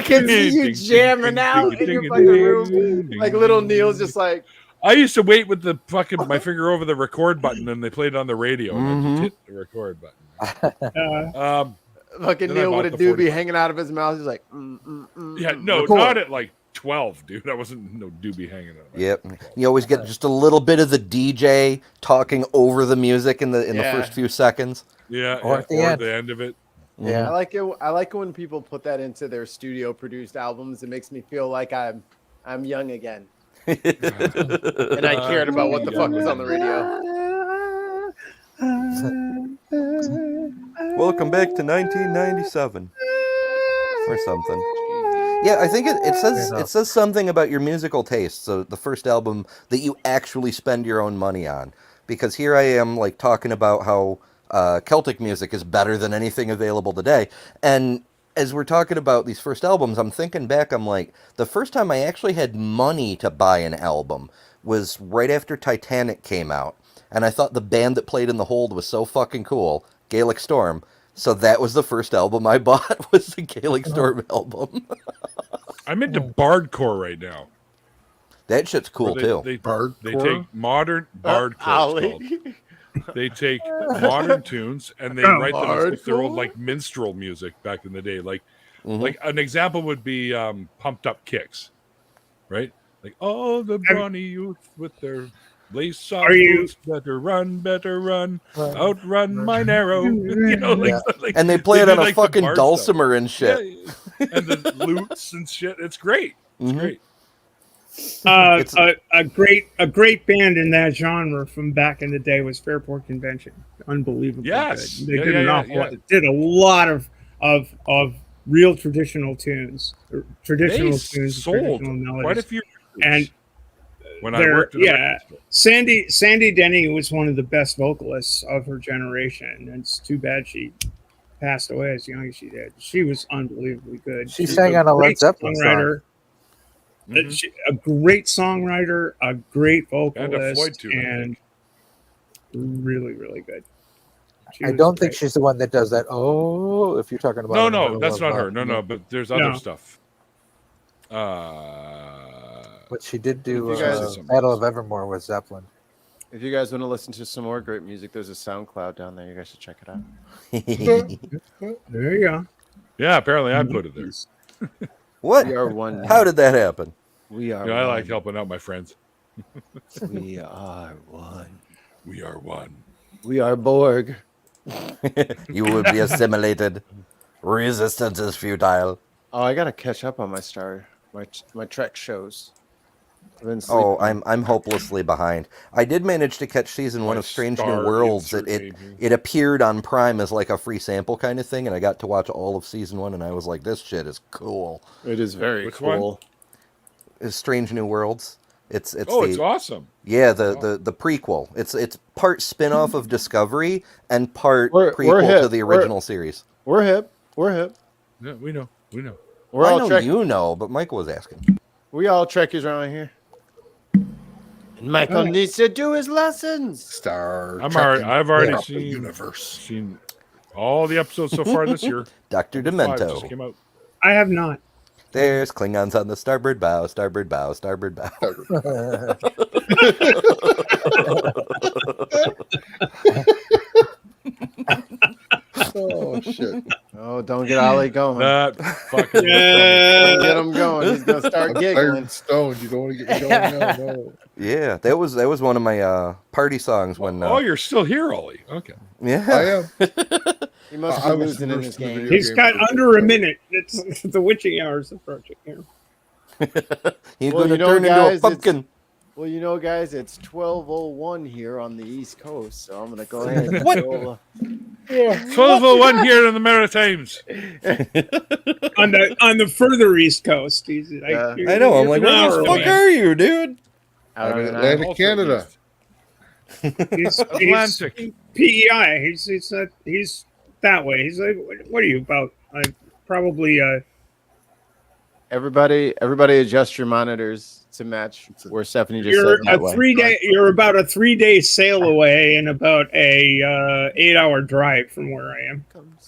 can see you jamming out in your fucking room. Like little Neil's just like.
I used to wait with the fucking my finger over the record button and they played it on the radio and I just hit the record button.
Fucking Neil with a doobie hanging out of his mouth. He's like,
yeah, no, record. Not at like 12, dude. I wasn't no doobie hanging out.
Yep. You always get just a little bit of the DJ talking over the music in the first few seconds.
Yeah,
or at the
end of it.
Yeah,
I like it. I like it when people put that into their studio produced albums. It makes me feel like I'm young again, and I cared about what the fuck was on the radio.
Welcome back to 1997 or something. Yeah, I think it says something about your musical taste. So the first album that you actually spend your own money on, because here I am like talking about how Celtic music is better than anything available today, and as we're talking about these first albums, I'm thinking back. I'm like, the first time I actually had money to buy an album was right after Titanic came out, and I thought the band that played in the hold was so fucking cool, Gaelic Storm. So that was the first album I bought, was the Gaelic Storm album.
I'm into bardcore right now.
That shit's cool too.
They take modern bardcore. They take modern tunes and they write them as if they're old like minstrel music back in the day. Like an example would be Pumped Up Kicks, right? Like all the brawny youth with their lace off boots, better run, outrun my narrow. You know,
and they play it on a fucking dulcimer and shit.
Yeah. And the lutes and shit. It's great. It's great.
A great band in that genre from back in the day was Fairport Convention. Unbelievably good. They did an awful lot. They did a lot of real traditional tunes,
sold quite a few.
And
when I worked at
Sandy Denny was one of the best vocalists of her generation. And it's too bad she passed away as young as she did. She was unbelievably good.
She sang on a Led Zeppelin song.
A great songwriter, a great vocalist,
and a Floyd too,
and really, really good.
I don't think she's the one that does that. Oh, if you're talking about
no, that's not her. No, but there's other stuff.
But she did do Battle of Evermore with Zeppelin.
If you guys want to listen to some more great music, there's a SoundCloud down there. You guys should check it out.
There you go.
Yeah, apparently I put it there.
What?
We are one.
How did that happen?
We are.
I like helping out my friends.
We are one.
We are one.
We are Borg.
You will be assimilated. Resistance is futile.
Oh, I gotta catch up on my Trek shows.
Oh, I'm hopelessly behind. I did manage to catch season 1 of Strange New Worlds. It appeared on Prime as like a free sample kind of thing, and I got to watch all of season 1, and I was like, "This shit is cool."
It is very cool.
It's Strange New Worlds. It's
awesome.
Yeah, the prequel. It's part spin-off of Discovery and part prequel to the original series.
We're hip.
Yeah, we know.
We're all you know, but Michael was asking.
We all Trekkies around here. And Michael needs to do his lessons.
I've already seen all the episodes so far this year.
Dr.
5
Demento
just came out.
I have not.
There's Klingons on the starboard bow, starboard bow, starboard bow.
Oh shit!
Oh, don't get Ollie going.
That fucking
don't get him going. He's gonna start giggling.
Iron Stone, you don't want to get me going now. No.
Yeah, that was one of my party songs when.
Oh, you're still here, Ollie. Okay.
Yeah,
I am.
He must be losing in this game.
He's got under a minute. It's the witching hours approaching here.
He's going to turn into a pumpkin.
Well, you know, guys, it's 12:01 here on the East Coast, so I'm gonna go ahead. And
What?
12:01 here in the Maritimes.
on the further East Coast.
I know. I'm like, where the fuck are you, dude?
Out in
Atlantic Canada.
He's
Atlantic.
PEI. He's that way. He's like, what are you about? Probably.
Everybody, adjust your monitors to match where Stephanie just said.
You're about a 3-day sail away and about a 8-hour drive from where I am.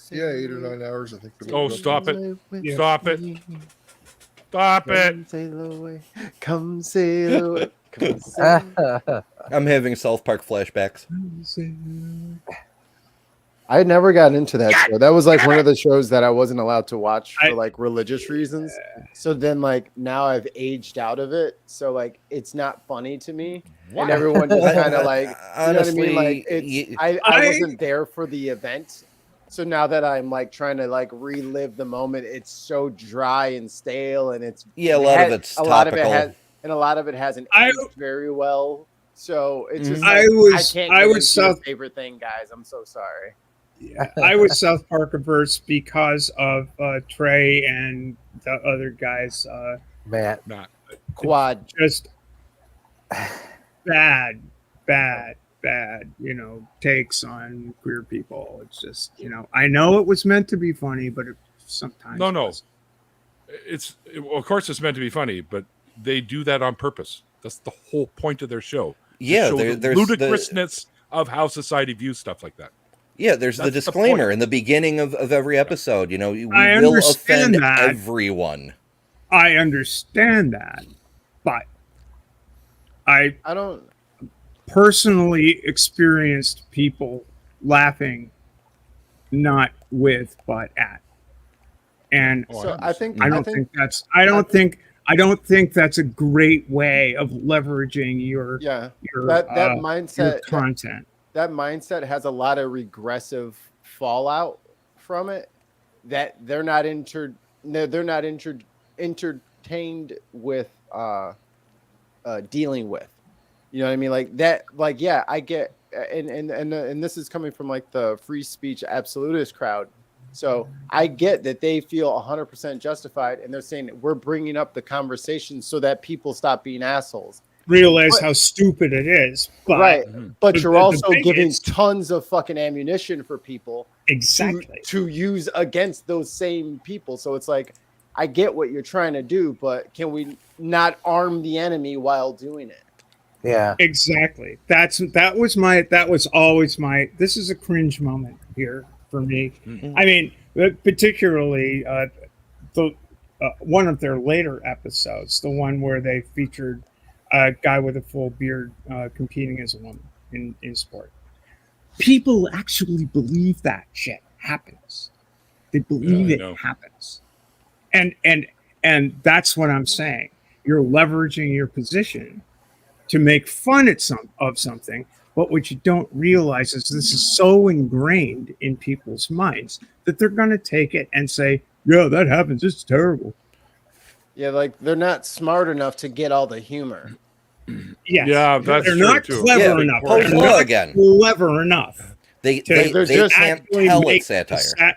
Yeah, 8 or 9 hours, I think.
Oh, stop it!
Yeah.
Stop it! Stop it!
Sail away. Come sail away. Come sail.
I'm having South Park flashbacks.
I had never gotten into that show. That was like one of the shows that I wasn't allowed to watch for like religious reasons. So then like now I've aged out of it. So like it's not funny to me. What? And everyone just kind of like,
honestly,
you know what I mean? Like it's, I wasn't there for the event. So now that I'm like trying to like relive the moment, it's so dry and stale, and it's
a lot of it's topical.
A lot of it hasn't aged very well. So it's just like,
I was
favorite thing, guys. I'm so sorry.
Yeah, I was South Park averse because of Trey and the other guys.
Matt,
Quad,
just bad, takes on queer people. It's just, I know it was meant to be funny, but it sometimes
no. Of course it's meant to be funny, but they do that on purpose. That's the whole point of their show.
Yeah,
there's ludicrousness of how society views stuff like that.
Yeah, there's the disclaimer in the beginning of every episode. We will offend everyone.
I understand that, but I
don't
personally experienced people laughing, not with, but at. And
I
don't think that's a great way of leveraging your
mindset,
your content.
That mindset has a lot of regressive fallout from it that they're not entertained with dealing with. You know what I mean? Like that. Like I get, and this is coming from like the free speech absolutist crowd. So I get that they feel 100% justified, and they're saying that we're bringing up the conversation so that people stop being assholes.
Realize how stupid it is, but,
right? But you're also giving tons of fucking ammunition for people to use against those same people. So it's like, I get what you're trying to do, but can we not arm the enemy while doing it?
Yeah,
exactly. That was always my. This is a cringe moment here for me. Mm-hmm. I mean, particularly one of their later episodes, the one where they featured a guy with a full beard competing as a woman in sport. People actually believe that shit happens. They believe it happens. And that's what I'm saying. You're leveraging your position to make fun of something, but what you don't realize is this is so ingrained in people's minds that they're going to take it and say, yeah, that happens. It's terrible.
Yeah, like they're not smart enough to get all the humor.
Yes.
Yeah, that's
they're
true,
not
too.
clever
Yeah,
enough.
Poe's
They're
Law
not
again.
clever enough.
They
they're just
can't
actually
tell
make
it's satire.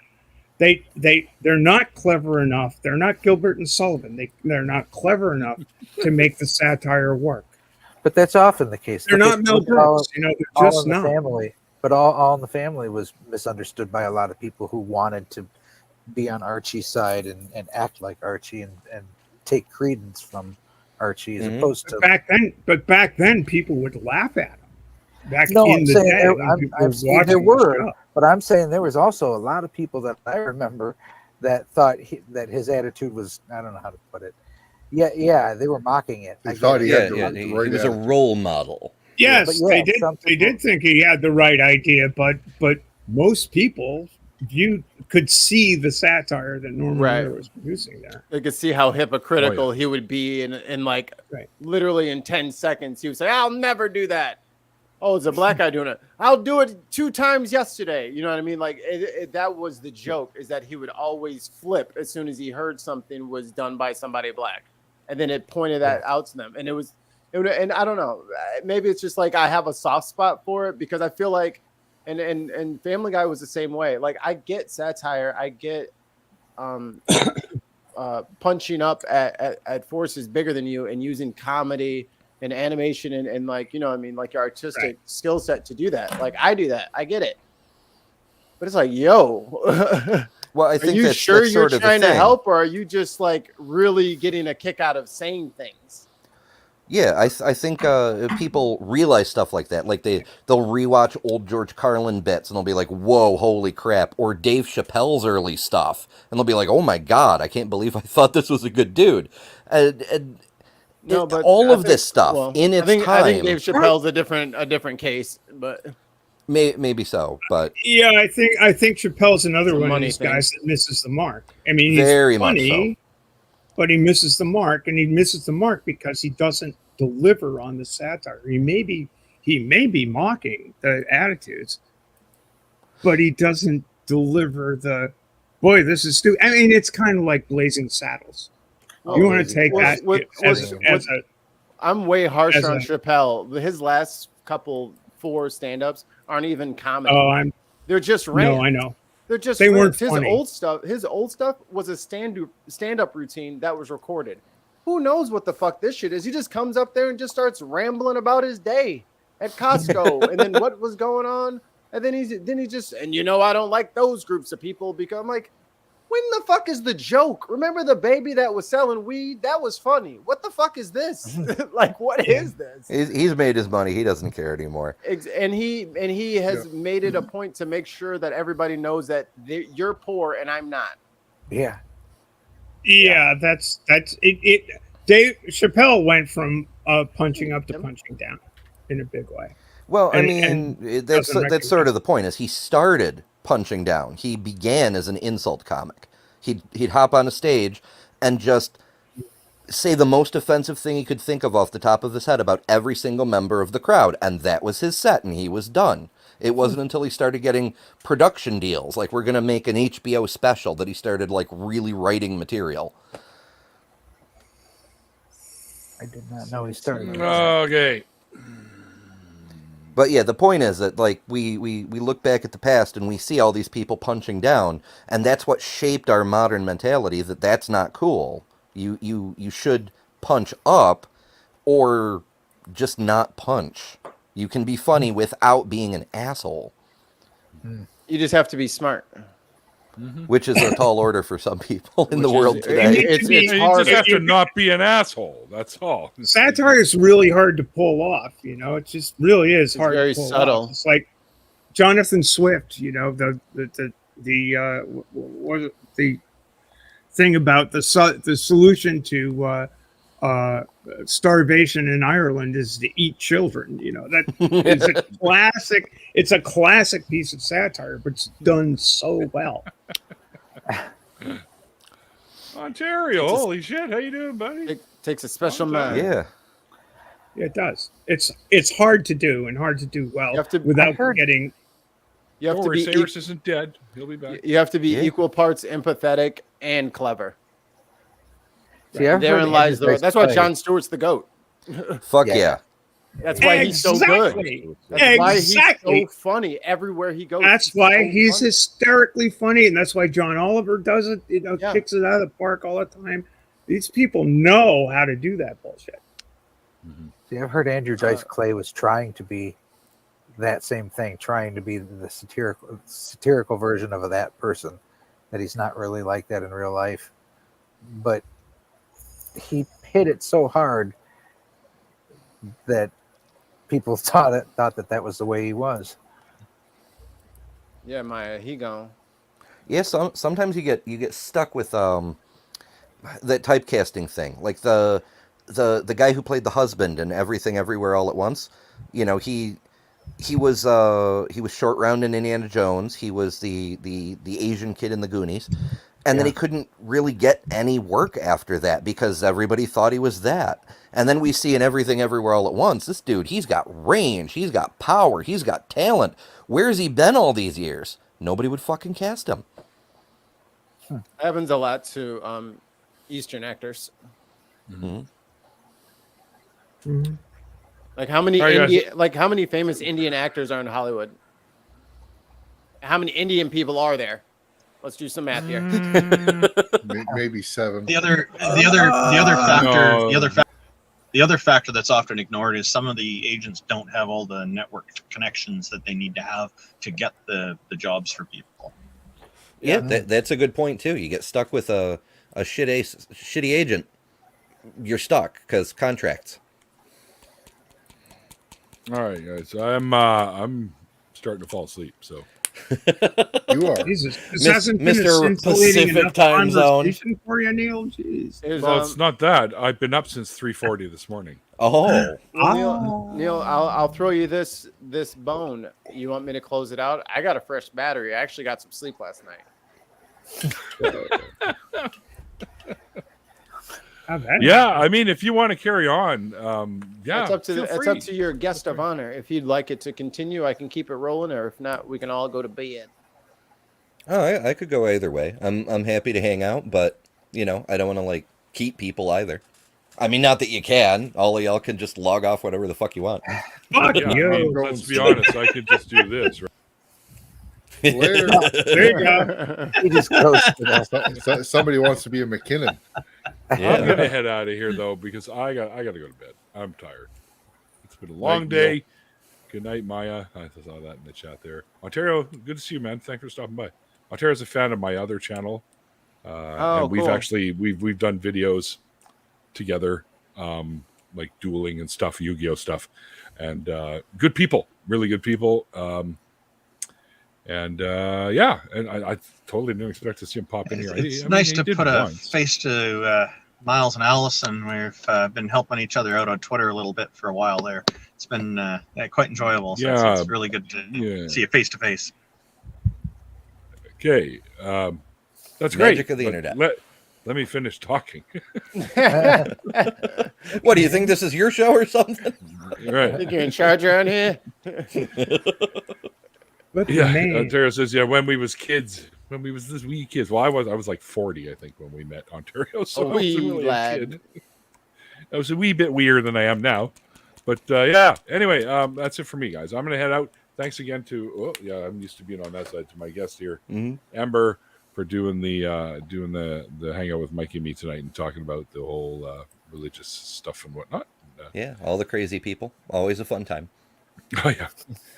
They're not clever enough. They're not Gilbert and Sullivan. They're not clever enough to make the satire work.
But that's often the case.
They're
Look
not
at
Mel
All-
Brooks. You know, they're
All
just
in the
not.
Family. But all in the Family was misunderstood by a lot of people who wanted to be on Archie's side and act like Archie and take credence from Archie as opposed to
Back then, people would laugh at him. Back
No,
in
I'm
the
saying
day,
there,
when people
I'm
were
saying
watching
there
the
were,
show.
but I'm saying there was also a lot of people that I remember that thought that his attitude was, I don't know how to put it. Yeah, they were mocking it.
They thought he had
Yeah,
the
he
right
was a
attitude.
role model.
Yes,
But yeah,
they did.
some
They
people-
did think he had the right idea, but most people could see the satire that Norman
Right.
Mailer was producing there.
They could see how hypocritical he would be in like
Right.
literally in 10 seconds. He would say, I'll never do that. Oh, it's a black guy doing it. I'll do it 2 times yesterday. You know what I mean? Like that was the joke, is that he would always flip as soon as he heard something was done by somebody black. And then it pointed that out to them. And and I don't know, maybe it's just like I have a soft spot for it because I feel like, and Family Guy was the same way. Like I get satire, I get punching up at forces bigger than you and using comedy and animation and like, you know what I mean, like your artistic skill set to do that. Like I do that, I get it. But it's like, yo,
Well, I
are
think
you
that's
sure
that's
you're
sort of the
trying to
thing.
help, or are you just like really getting a kick out of saying things?
Yeah, I think people realize stuff like that. Like they'll rewatch old George Carlin bits and they'll be like, "Whoa, holy crap!" Or Dave Chappelle's early stuff, and they'll be like, "Oh my god, I can't believe I thought this was a good dude."
No, but
all
I
of
think-
this stuff
well,
in its
I think
time,
Dave Chappelle's a different case, but
maybe so, but
Yeah, I think Chappelle's another
It's a
one of
money
these
thing.
guys that misses the mark. I mean, he's
Very much
funny, but he misses the mark, and he misses the mark because he doesn't deliver on the satire. He may be mocking the attitudes, but he doesn't deliver the boy. This is stupid. I mean, it's kind of like Blazing Saddles. You want to take that as a
I'm way harsher
as
on
a-
Chappelle. His last couple 4 stand-ups aren't even comedy.
oh,
They're just rant.
I know.
They're just
They
rants.
weren't funny.
His old stuff was a stand-up routine that was recorded. Who knows what the fuck this shit is? He just comes up there and just starts rambling about his day at Costco and then what was going on. And then he just, and you know, I don't like those groups of people because I'm like, when the fuck is the joke? Remember the baby that was selling weed? That was funny. What the fuck is this? Like, what is this?
he's made his money. He doesn't care anymore.
And he has made it a point to make sure that everybody knows that you're poor and I'm not.
yeah.
Yeah, that's it. Dave Chappelle went from punching up to punching down in a big way.
Well, I
And-
mean,
and
that's
doesn't
sort of the point. Is he started punching down? He began as an insult comic. He'd hop on a stage and just say the most offensive thing he could think of off the top of his head about every single member of the crowd, and that was his set, and he was done. It wasn't until he started getting production deals, like we're going to make an HBO special, that he started like really writing material.
I did not know he started.
Okay.
But yeah, the point is that like we look back at the past and we see all these people punching down, and that's what shaped our modern mentality, that that's not cool. You should punch up or just not punch. You can be funny without being an asshole,
You just have to be smart.
which is a tall order for some people in the
Which is-
world today.
It's
You
hard.
just have to not be an asshole. That's all.
Satire is really hard to pull off. You know, it just really is hard.
very
to pull
subtle.
Off. It's like Jonathan Swift. You know, the thing about the solution to starvation in Ireland is to eat children. You know, that is a classic. It's a classic piece of satire, but it's done so well.
Ontario, holy shit! How you doing, buddy?
It takes a special man.
Yeah.
Yeah, it does. It's hard to do and hard to do well
You have to-
without
I heard-
getting.
You have
Don't
to
worry,
be
Cyrus isn't dead. He'll be back.
you have to be
Yeah.
equal parts empathetic and clever.
See, I've
Therein
heard
lies
Andrew
the. That's why
Dice
John Stewart's the GOAT.
Fuck
Yeah.
yeah.
That's why he's so good.
Exactly.
That's why he's
Exactly.
so funny everywhere he goes.
That's why
so
he's
funny.
hysterically funny, and that's why John Oliver does it.
Yeah.
Kicks it out of the park all the time. These people know how to do that bullshit.
See, I've heard Andrew Dice Clay was trying to be that same thing, trying to be the satirical version of that person, that he's not really like that in real life. But he hit it so hard that people thought that was the way he was.
Yeah, Maya, he gone.
Yeah, sometimes you get stuck with that typecasting thing. Like the guy who played the husband in Everything Everywhere All at Once. You know, he was Short Round in Indiana Jones. He was the Asian kid in the Goonies. And then he couldn't really get any work after that because everybody thought he was that. And then we see in Everything Everywhere All at Once, this dude, he's got range, he's got power, he's got talent. Where's he been all these years? Nobody would fucking cast him.
Happens a lot to Eastern actors.
Mm-hmm.
Mm-hmm.
Like how many
Sorry,
how many famous Indian actors are in Hollywood? How many Indian people are there? Let's do some math here.
Maybe 7.
The other factor that's often ignored is some of the agents don't have all the network connections that they need to have to get the jobs for people.
Yeah, that's a good point too. You get stuck with a shitty agent. You're stuck because contracts.
All right, guys. I'm starting to fall asleep. So
You are.
Jesus, this hasn't been a
Mr.
scintillating
Pacific
enough
time zone.
conversation for you, Neil. Jeez.
well, it's not that. I've been up since 3:40 this morning.
Oh,
Neil, I'll throw you this bone. You want me to close it out? I got a fresh battery. I actually got some sleep last night.
Yeah, I mean, if you want to carry on, yeah,
it's up to your guest of honor. If you'd like it to continue, I can keep it rolling, or if not, we can all go to bed.
oh, I could go either way. I'm happy to hang out, but I don't want to like keep people either. I mean, not that you can. All of y'all can just log off whatever the fuck you want.
Fuck
Yeah, I
you.
mean, let's be honest. I could just do this. Right?
Later.
There you go.
He just ghosted us.
Somebody wants to be a McKinnon.
I'm gonna head out of here though because I got to go to bed. I'm tired. It's been a long day. Good night, Maya. I saw that in the chat there. Ontario, good to see you, man. Thanks for stopping by. Ontario's a fan of my other channel, and we've
cool.
actually we've done videos together, like dueling and stuff, Yu-Gi-Oh stuff, and good people, really good people. And I totally didn't expect to see him pop in here.
It's nice to put a face to Miles and Allison. We've been helping each other out on Twitter a little bit for a while there. It's been quite enjoyable. So it's really good to see you face to face.
Okay, that's
Magic
great.
of the
But
internet.
Let me finish talking.
What do you think? This is your show or something?
Right.
Think you're in charge around here?
Yeah, Ontario says, yeah, when we was kids, when we was this wee kids. Well, I was like 40, I think, when we met Ontario. So I wasn't really a kid. I was a wee bit weirder than I am now. But yeah, anyway, that's it for me, guys. I'm going to head out. Thanks again to, I'm used to being on that side, to my guest here, Ember, for doing the hangout with Mikey and me tonight and talking about the whole religious stuff and whatnot.
Yeah, all the crazy people. Always a fun time.
Oh yeah,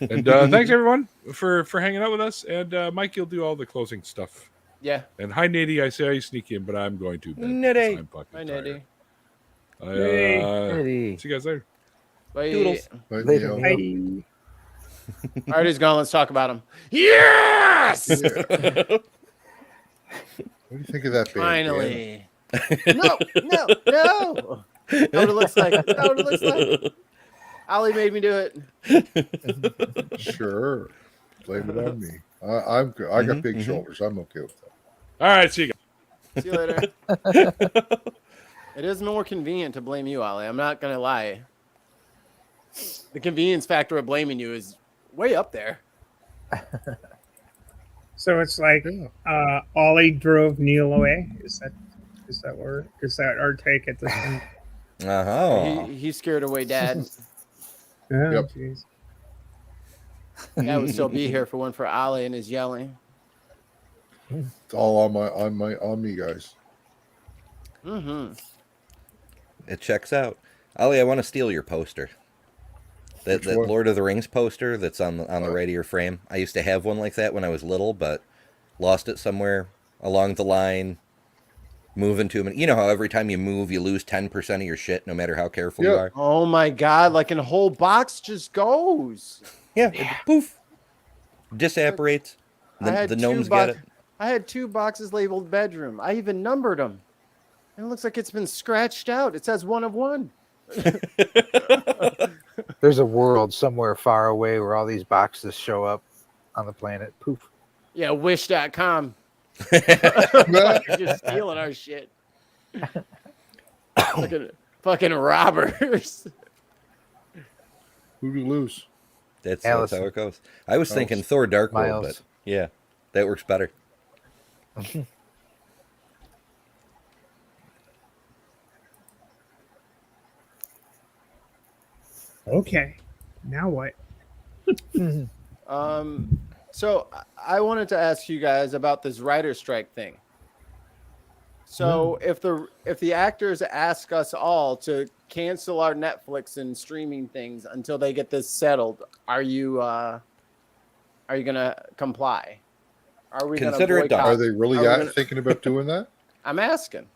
and thanks everyone for hanging out with us. And Mike, you'll do all the closing stuff.
Yeah.
And hi, Nady. I say I sneak in, but I'm going to bed.
Nady.
I'm fucking
Hi,
tired.
Nady.
See you guys later.
Bye.
Doodles.
Later.
Hey.
Artie's gone. Let's talk about him. Yes.
What do you think of that band?
Finally. No. That's what it looks like. That's what it looks like. Ali made me do it.
Sure. Blame it on me. I got big shoulders. I'm okay with that.
All right, see you guys.
See you later. It is more convenient to blame you, Ali. I'm not gonna lie. The convenience factor of blaming you is way up there.
So it's like Ollie drove Neil away. Is that? Is that our take at this point?
Uh-huh.
He's scared away Dad.
Oh,
Yep.
jeez.
Dad would still be here for one for Ollie and his yelling.
It's all on me, guys.
Mm-hmm.
It checks out. Ollie, I want to steal your poster. That
one?
Lord of the Rings poster that's on the right of your frame. I used to have one like that when I was little, but lost it somewhere along the line. Moving to them. You know how every time you move, you lose 10% of your shit, no matter how careful you
Yeah.
are?
Oh my God, like a whole box just goes.
Yeah, poof. Disapparates. The gnomes get it.
I had 2 boxes labeled bedroom. I even numbered them. And it looks like it's been scratched out. It says 1 of 1.
There's a world somewhere far away where all these boxes show up on the planet. Poof.
Yeah, wish.com. You're just stealing our shit. fucking robbers.
Who'd you lose?
That's how it goes. I was thinking Thor Dark World, but yeah, that works better.
Okay. Now what?
So I wanted to ask you guys about this writer strike thing. So if the actors ask us all to cancel our Netflix and streaming things until they get this settled, are you gonna comply? Are we
Consider
gonna
it done.
boycott?
Are they really thinking about doing that?
I'm asking.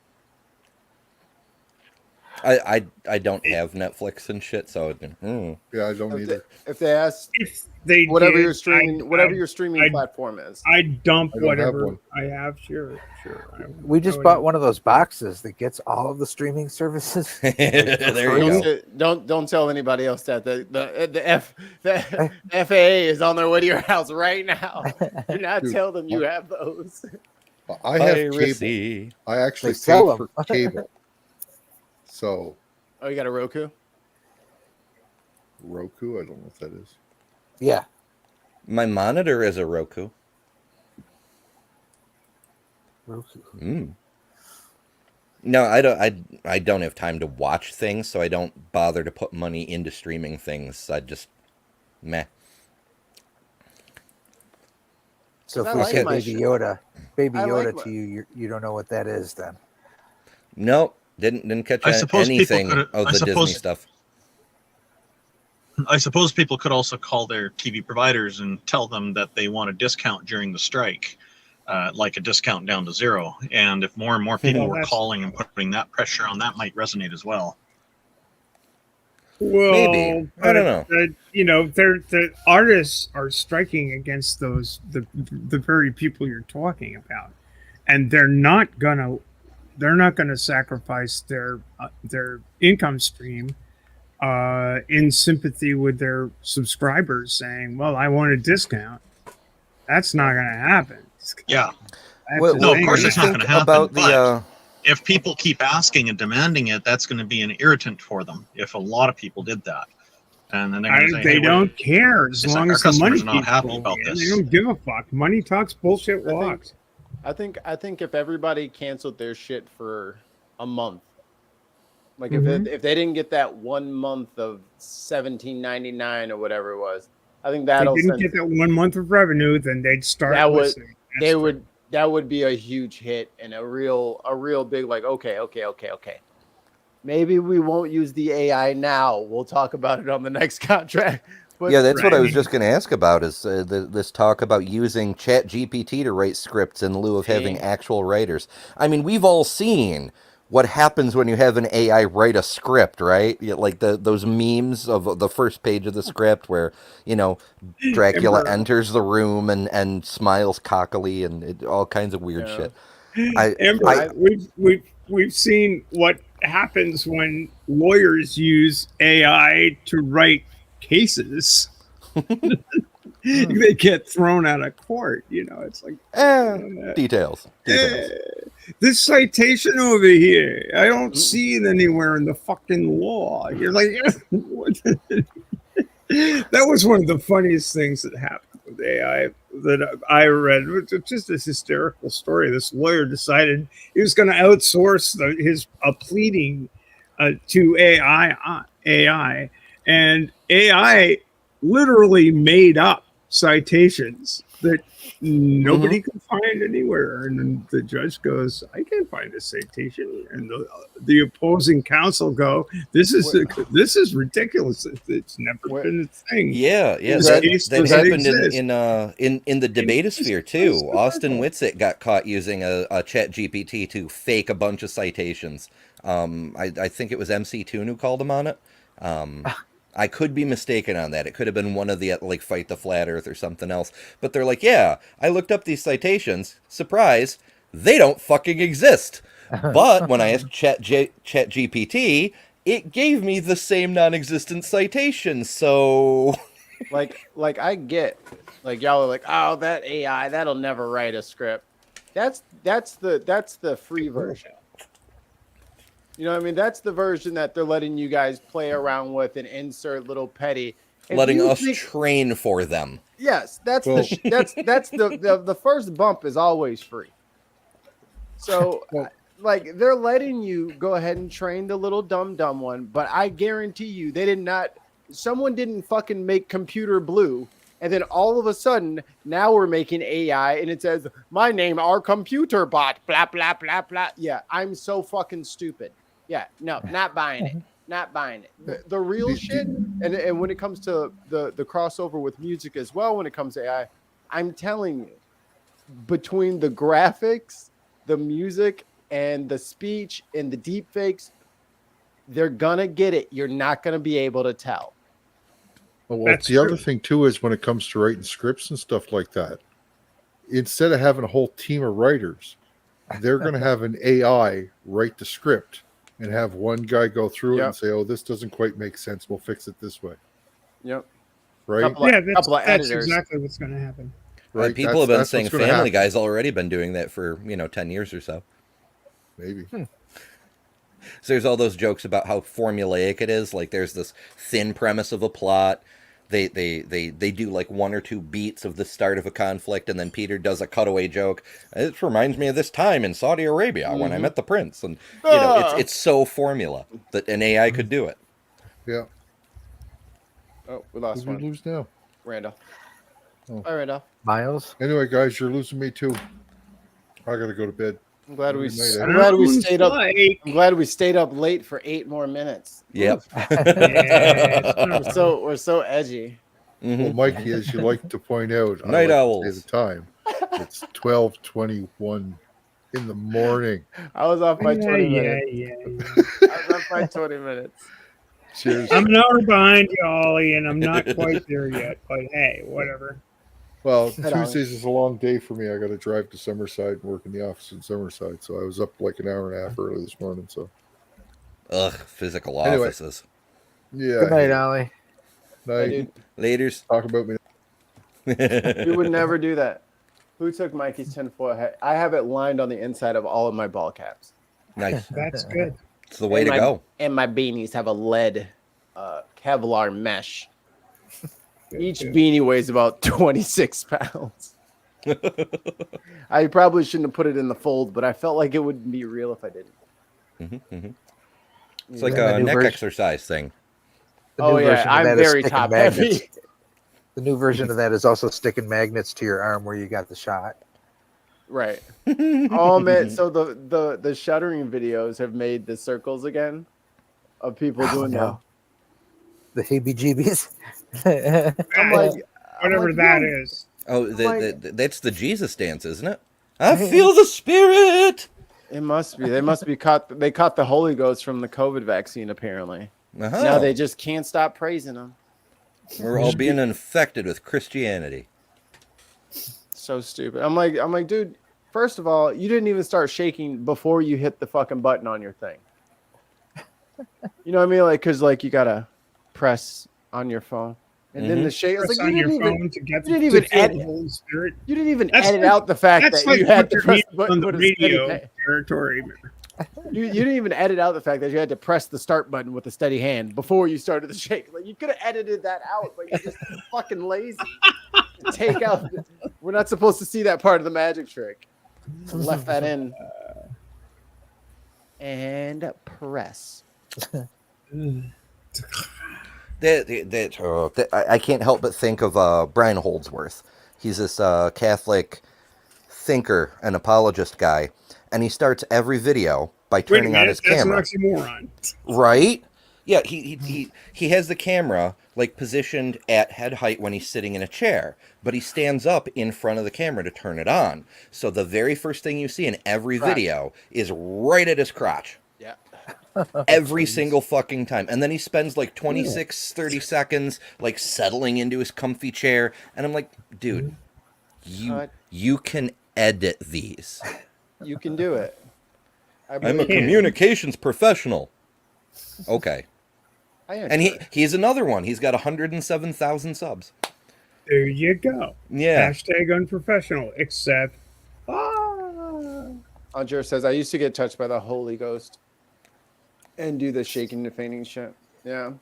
I don't have Netflix and shit, so
Yeah, I don't either.
If they ask,
If they
whatever
did,
your streaming, whatever your streaming platform is,
I dump
I don't have
whatever
one.
I have. Sure.
We just bought one of those boxes that gets all of the streaming services.
There you go.
don't tell anybody else that the FAA is on their way to your house right now. Do not tell them you have those.
I have
Piracy.
cable. I actually
They sell
paid
them.
for cable. So
Oh, you got a Roku?
Roku, I don't know what that is.
Yeah.
My monitor is a Roku. No, I don't have time to watch things, so I don't bother to put money into streaming things. I just meh.
So if
I
we
like
said
my
Baby
shit.
Yoda,
I like
to you, you don't know what that is then.
Nope, didn't catch
I suppose people
anything
could-
of
I
the Disney
suppose-
stuff.
I suppose people could also call their TV providers and tell them that they want a discount during the strike, like a discount down to 0. And if more and more people
Well,
were
that's-
calling and putting that pressure on, that might resonate as well.
Well,
Maybe. I don't know.
The artists are striking against the very people you're talking about, and they're not gonna sacrifice their income stream in sympathy with their subscribers, saying, "Well, I want a discount." That's not gonna happen.
Yeah.
That's
Well,
the
No, of
thing.
course
what do
it's
you
not
think
going to happen.
about
But
the
if people keep asking and demanding it, that's going to be an irritant for them. If a lot of people did that, and then they're going to say,
They
"Hey,
don't care as
it's
long
like
as
our
the money
customers are not
keeps
happy
flowing
about
in.
this."
They don't give a fuck. Money talks, bullshit walks.
I think if everybody canceled their shit for a month, like if they didn't get that 1 month of $17.99 or whatever it was, I think
If
that'll
they didn't get that 1 month of revenue, then they'd start listening.
that would be a huge hit and a real big like okay. Maybe we won't use the AI now. We'll talk about it on the next contract. But
yeah, that's what I was just going to ask about is this talk about using Chat GPT to write scripts in lieu of having actual writers. I mean, we've all seen what happens when you have an AI write a script, right? Like those memes of the first page of the script where, Dracula
Ember.
enters the room and smiles cockily and all kinds of weird shit.
Ember, we've seen what happens when lawyers use AI to write cases. They get thrown out of court. It's like
details.
This citation over here, I don't see it anywhere in the fucking law. You're like, what? That was one of the funniest things that happened with AI. that I read, which is just this hysterical story. This lawyer decided he was going to outsource his pleading to AI, and AI literally made up citations that nobody could find anywhere. And then the judge goes, I can't find a citation. And the opposing counsel go, this is ridiculous. It's never been a thing.
Yeah. That happened in the debatosphere too. Austin Whitsitt got caught using a chat GPT to fake a bunch of citations. I think it was MC Toon who called him on it. I could be mistaken on that. It could have been one of the like Fight the Flat Earth or something else. But they're like, yeah, I looked up these citations. Surprise, they don't fucking exist. But when I asked Chat GPT, it gave me the same non-existent citation. So,
like I get, like y'all are like, oh, that AI, that'll never write a script. That's the free version. You know what I mean? That's the version that they're letting you guys play around with and insert little petty.
Letting us train for them.
Yes, that's the first bump is always free. So, like, they're letting you go ahead and train the little dumb one, but I guarantee you they did not. Someone didn't fucking make Computer Blue, and then all of a sudden now we're making AI, and it says my name our computer bot blah blah blah blah. Yeah, I'm so fucking stupid. Yeah, no, not buying it. Not buying it. The real shit, and when it comes to the crossover with music as well, when it comes to AI, I'm telling you, between the graphics, the music, and the speech, and the deep fakes, they're gonna get it. You're not gonna be able to tell.
Well, the other thing too is when it comes to writing scripts and stuff like that, instead of having a whole team of writers, they're going to have an AI write the script and have one guy go through it and say, "Oh, this doesn't quite make sense. We'll fix it this way."
Yep.
Right.
That's exactly what's going to happen.
Right. People have been saying Family Guy's already been doing that for 10 years or so.
Maybe.
So there's all those jokes about how formulaic it is. Like there's this thin premise of a plot. They do like one or two beats of the start of a conflict, and then Peter does a cutaway joke. It reminds me of this time in Saudi Arabia when I met the prince, and it's so formula that an AI could do it.
Yeah.
Oh, we lost one.
Who lose now?
Randolph.
Oh.
Hi, Randolph.
Miles.
Anyway, guys, you're losing me too. I gotta go to bed.
I'm glad we stayed up. I'm glad we stayed up late for 8 more minutes.
Yep.
We're so edgy.
Well, Mikey, as you like to point out,
night owls.
At the time, it's 12:21 in the morning.
I was off by 20 minutes. I was off by 20 minutes.
Cheers.
I'm an hour behind you, Ollie, and I'm not quite there yet. But hey, whatever.
Well, Tuesdays is a long day for me. I got to drive to Summerside and work in the office in Summerside. So I was up like an hour and a half early this morning. So,
physical offices.
Yeah.
Good night, Ollie.
Night.
Laters.
Talk about me.
We would never do that. Who took Mikey's tinfoil hat? I have it lined on the inside of all of my ball caps.
Nice.
That's good.
It's the way to go.
And my beanies have a lead Kevlar mesh. Each beanie weighs about 26 pounds. I probably shouldn't have put it in the fold, but I felt like it wouldn't be real if I didn't.
It's like a neck exercise thing.
Oh, yeah. I'm very top heavy.
The new version of that is also sticking magnets to your arm where you got the shot.
Right. Oh, man. So the shuttering videos have made the circles again of people doing that.
The heebie-jeebies.
I'm like,
whatever that is.
Oh, that's the Jesus dance, isn't it? I feel the spirit.
It must be. They must be caught. They caught the Holy Ghost from the COVID vaccine, apparently. Now they just can't stop praising him.
We're all being infected with Christianity.
So stupid. I'm like, dude, first of all, you didn't even start shaking before you hit the fucking button on your thing. You know what I mean? Like, because like you gotta press on your phone, and then the shake.
Press
like,
on your phone to get to feel the Holy Spirit.
You didn't even edit out the fact that you had to press the button
on the radio territory.
You didn't even edit out the fact that you had to press the start button with a steady hand before you started the shake. Like you could have edited that out, but you're just fucking lazy. Take out. We're not supposed to see that part of the magic trick. Left that in. And press.
I can't help but think of Brian Holdsworth. He's this Catholic thinker and apologist guy, and he starts every video by turning on his camera.
That's an oxymoron.
Right? Yeah, he has the camera like positioned at head height when he's sitting in a chair, but he stands up in front of the camera to turn it on. So the very first thing you see in every video is right at his crotch.
Yeah.
Every single fucking time. And then he spends like 30 seconds like settling into his comfy chair, and I'm like, dude, you can edit these.
You can do it.
I'm a communications professional. Okay. And he's another one. He's got 107,000 subs.
There you go.
Yeah.
Hashtag unprofessional, except.
Andre says, I used to get touched by the Holy Ghost and do the shaking and fainting shit. Yeah.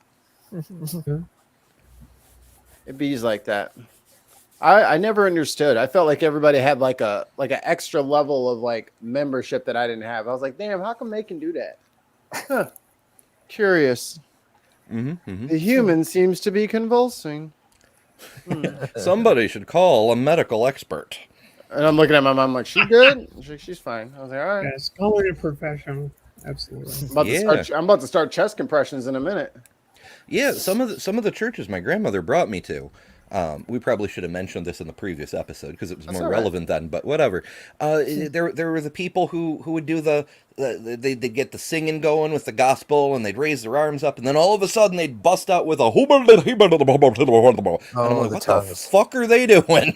It bees like that. I never understood. I felt like everybody had like an extra level of like membership that I didn't have. I was like, damn, how come they can do that? Huh. Curious. The human seems to be convulsing.
Somebody should call a medical expert.
And I'm looking at my mom like, she good? She's fine. I was like, all right.
Yes, call it a professional. Absolutely.
I'm about to start chest compressions in a minute.
Yeah, some of the churches my grandmother brought me to. We probably should have mentioned this in the previous episode because it was more relevant then, but whatever. There were the people who would do they'd get the singing going with the gospel, and they'd raise their arms up, and then all of a sudden they'd bust out with a and I'm like, what the fuck are they doing?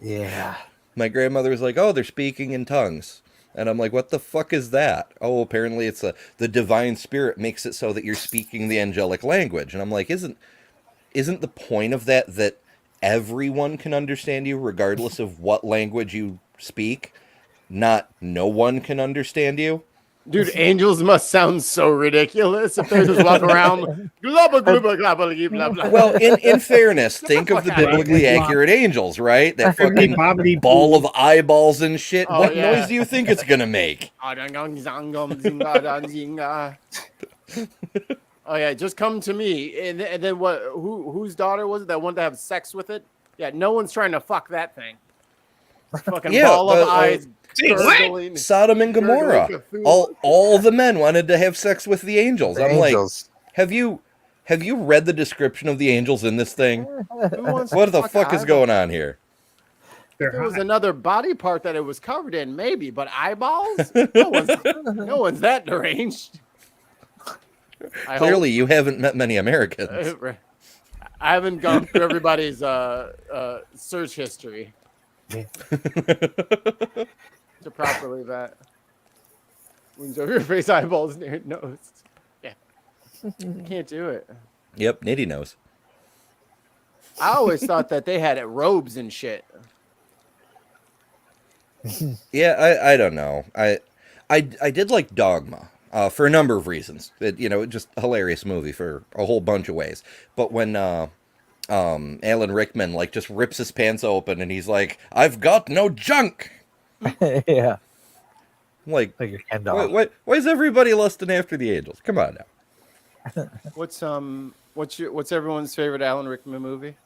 Yeah.
My grandmother was like, oh, they're speaking in tongues. And I'm like, what the fuck is that? Oh, apparently it's the divine spirit makes it so that you're speaking the angelic language. And I'm like, isn't the point of that everyone can understand you regardless of what language you speak? Not no one can understand you?
Dude, angels must sound so ridiculous if they're just walking around.
Well, in fairness, think of the biblically accurate angels, right? That fucking ball of eyeballs and shit. What noise do you think it's gonna make?
Oh yeah, just come to me. And then what? Whose daughter was it that wanted to have sex with it? Yeah, no one's trying to fuck that thing. Fucking ball of eyes.
Sodom and Gomorrah. All the men wanted to have sex with the angels. I'm like, have you read the description of the angels in this thing? What the fuck is going on here?
If there was another body part that it was covered in, maybe, but eyeballs? No one's that deranged.
Clearly, you haven't met many Americans.
I haven't gone through everybody's search history to properly vet. Wounds over your face, eyeballs near nose. Yeah, can't do it.
Yep, Nitty knows.
I always thought that they had robes and shit.
Yeah, I don't know. I did like Dogma. For a number of reasons. Just a hilarious movie for a whole bunch of ways. But when Alan Rickman just rips his pants open and he's like, "I've got no junk."
Yeah.
Like why is everybody lusting after the angels? Come on now.
What's everyone's favorite Alan Rickman movie?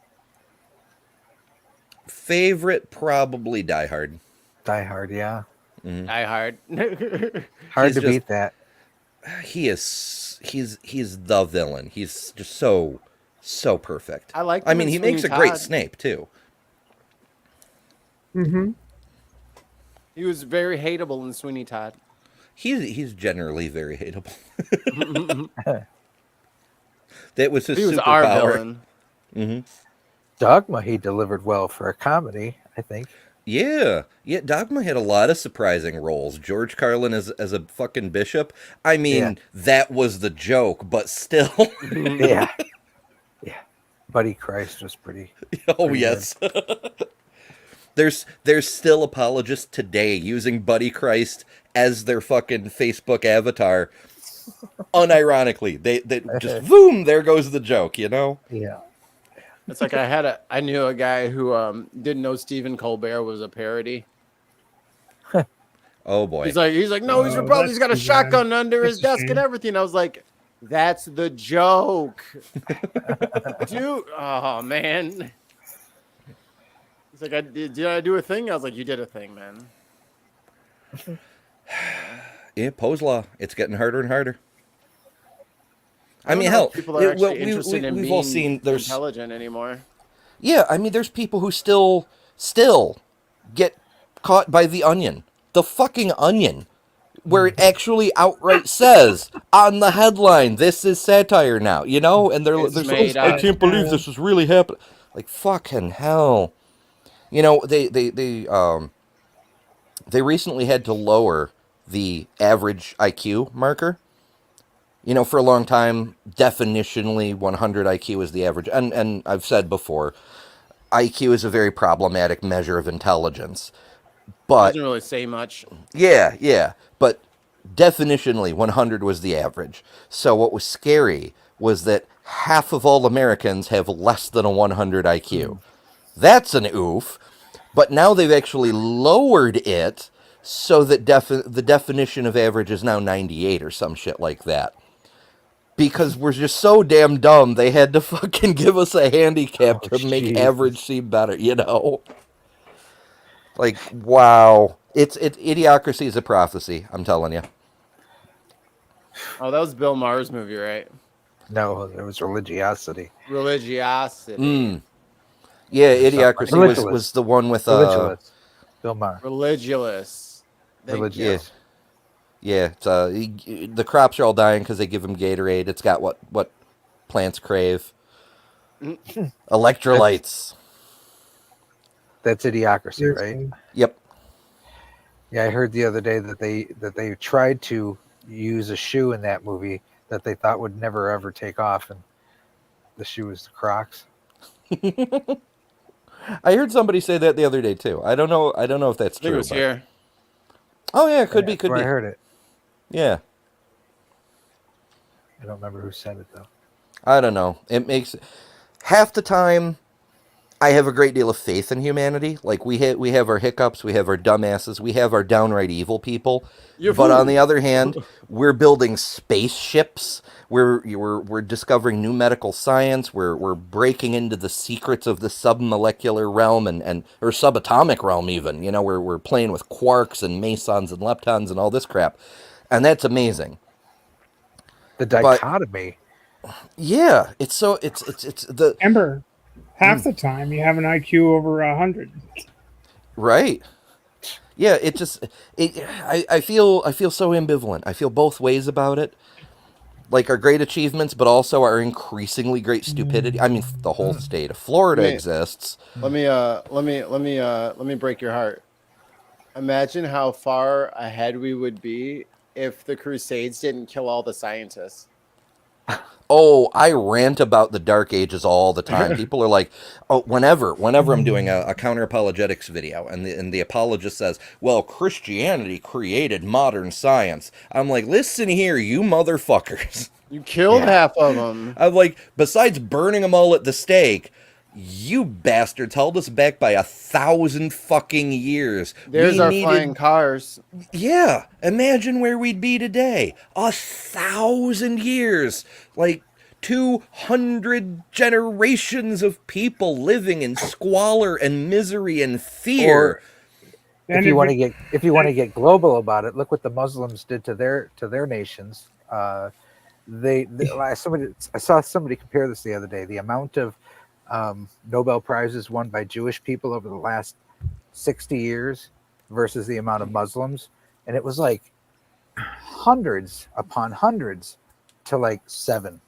Favorite, probably Die Hard.
Die Hard, yeah.
Mm-hmm.
Die Hard.
Hard to beat that.
He's the villain. He's just so perfect.
I
mean, he makes a great Snape too.
Mm-hmm.
He was very hateable in Sweeney Todd.
He's generally very hateable. That was his
He was
superpower.
our villain.
Mm-hmm.
Dogma, he delivered well for a comedy, I think.
Yeah. Dogma had a lot of surprising roles. George Carlin as a fucking bishop. I mean, that was the joke, but still.
Yeah. Buddy Christ was pretty.
Oh, yes. There's still apologists today using Buddy Christ as their fucking Facebook avatar. Unironically, they just boom, there goes the joke, you know?
Yeah.
It's like I knew a guy who didn't know Stephen Colbert was a parody.
Oh boy.
He's like, no, he's Republican. He's got a shotgun under his desk and everything. I was like, that's the joke. Dude, oh man. He's like, did I do a thing? I was like, you did a thing, man.
Yeah, Poe's law. It's getting harder and harder. I mean, hell,
people are actually interested in
we've
being
all seen there's
intelligent anymore.
Yeah, I mean, there's people who still get caught by the Onion, the fucking Onion, where it actually outright says on the headline, "This is satire now," you know, and they're I can't believe this is really happening. Like fucking hell, you know, they recently had to lower the average IQ marker. You know, for a long time, definitionally, 100 IQ is the average. And I've said before, IQ is a very problematic measure of intelligence. But
doesn't really say much.
Yeah. But definitionally, 100 was the average. So what was scary was that half of all Americans have less than a 100 IQ. That's an oof. But now they've actually lowered it so that the definition of average is now 98 or some shit like that. Because we're just so damn dumb, they had to fucking give us a handicap to make average seem better, you know? Like, wow. It's Idiocracy is a prophecy, I'm telling you.
Oh, that was Bill Maher's movie, right?
No, it was Religiosity.
Religiosity.
Yeah, Idiocracy was the one with
Bill Maher.
Religious.
Religious.
Yeah, it's, the crops are all dying because they give them Gatorade. It's got what plants crave. Electrolytes.
That's Idiocracy, right?
Yep.
Yeah, I heard the other day that they tried to use a shoe in that movie that they thought would never ever take off, and the shoe was the Crocs.
I heard somebody say that the other day too. I don't know if that's true.
It was here.
Oh yeah, could be.
I heard it.
Yeah.
I don't remember who said it though.
I don't know. It makes half the time I have a great deal of faith in humanity. Like we have our hiccups, we have our dumbasses, we have our downright evil people. But on the other hand, we're building spaceships. We're discovering new medical science. We're breaking into the secrets of the submolecular realm and or subatomic realm even. You know, we're playing with quarks and mesons and leptons and all this crap. And that's amazing.
The dichotomy.
Yeah, it's the
Ember. Half the time you have an IQ over 100.
Right. Yeah, I feel so ambivalent. I feel both ways about it. Like our great achievements, but also our increasingly great stupidity. I mean, the whole state of Florida exists.
Let me break your heart. Imagine how far ahead we would be if the Crusades didn't kill all the scientists.
Oh, I rant about the Dark Ages all the time. People are like, oh, whenever I'm doing a counter-apologetics video and the apologist says, well, Christianity created modern science. I'm like, listen here, you motherfuckers.
You killed half of them.
I'm like, besides burning them all at the stake, you bastards held us back by 1,000 fucking years.
There's our flying cars.
Yeah, imagine where we'd be today. 1,000 years. Like 200 generations of people living in squalor and misery and fear.
If you want to get global about it, look what the Muslims did to their nations. I saw somebody compare this the other day. The amount of Nobel Prizes won by Jewish people over the last 60 years versus the amount of Muslims. And it was like hundreds upon hundreds to like 7.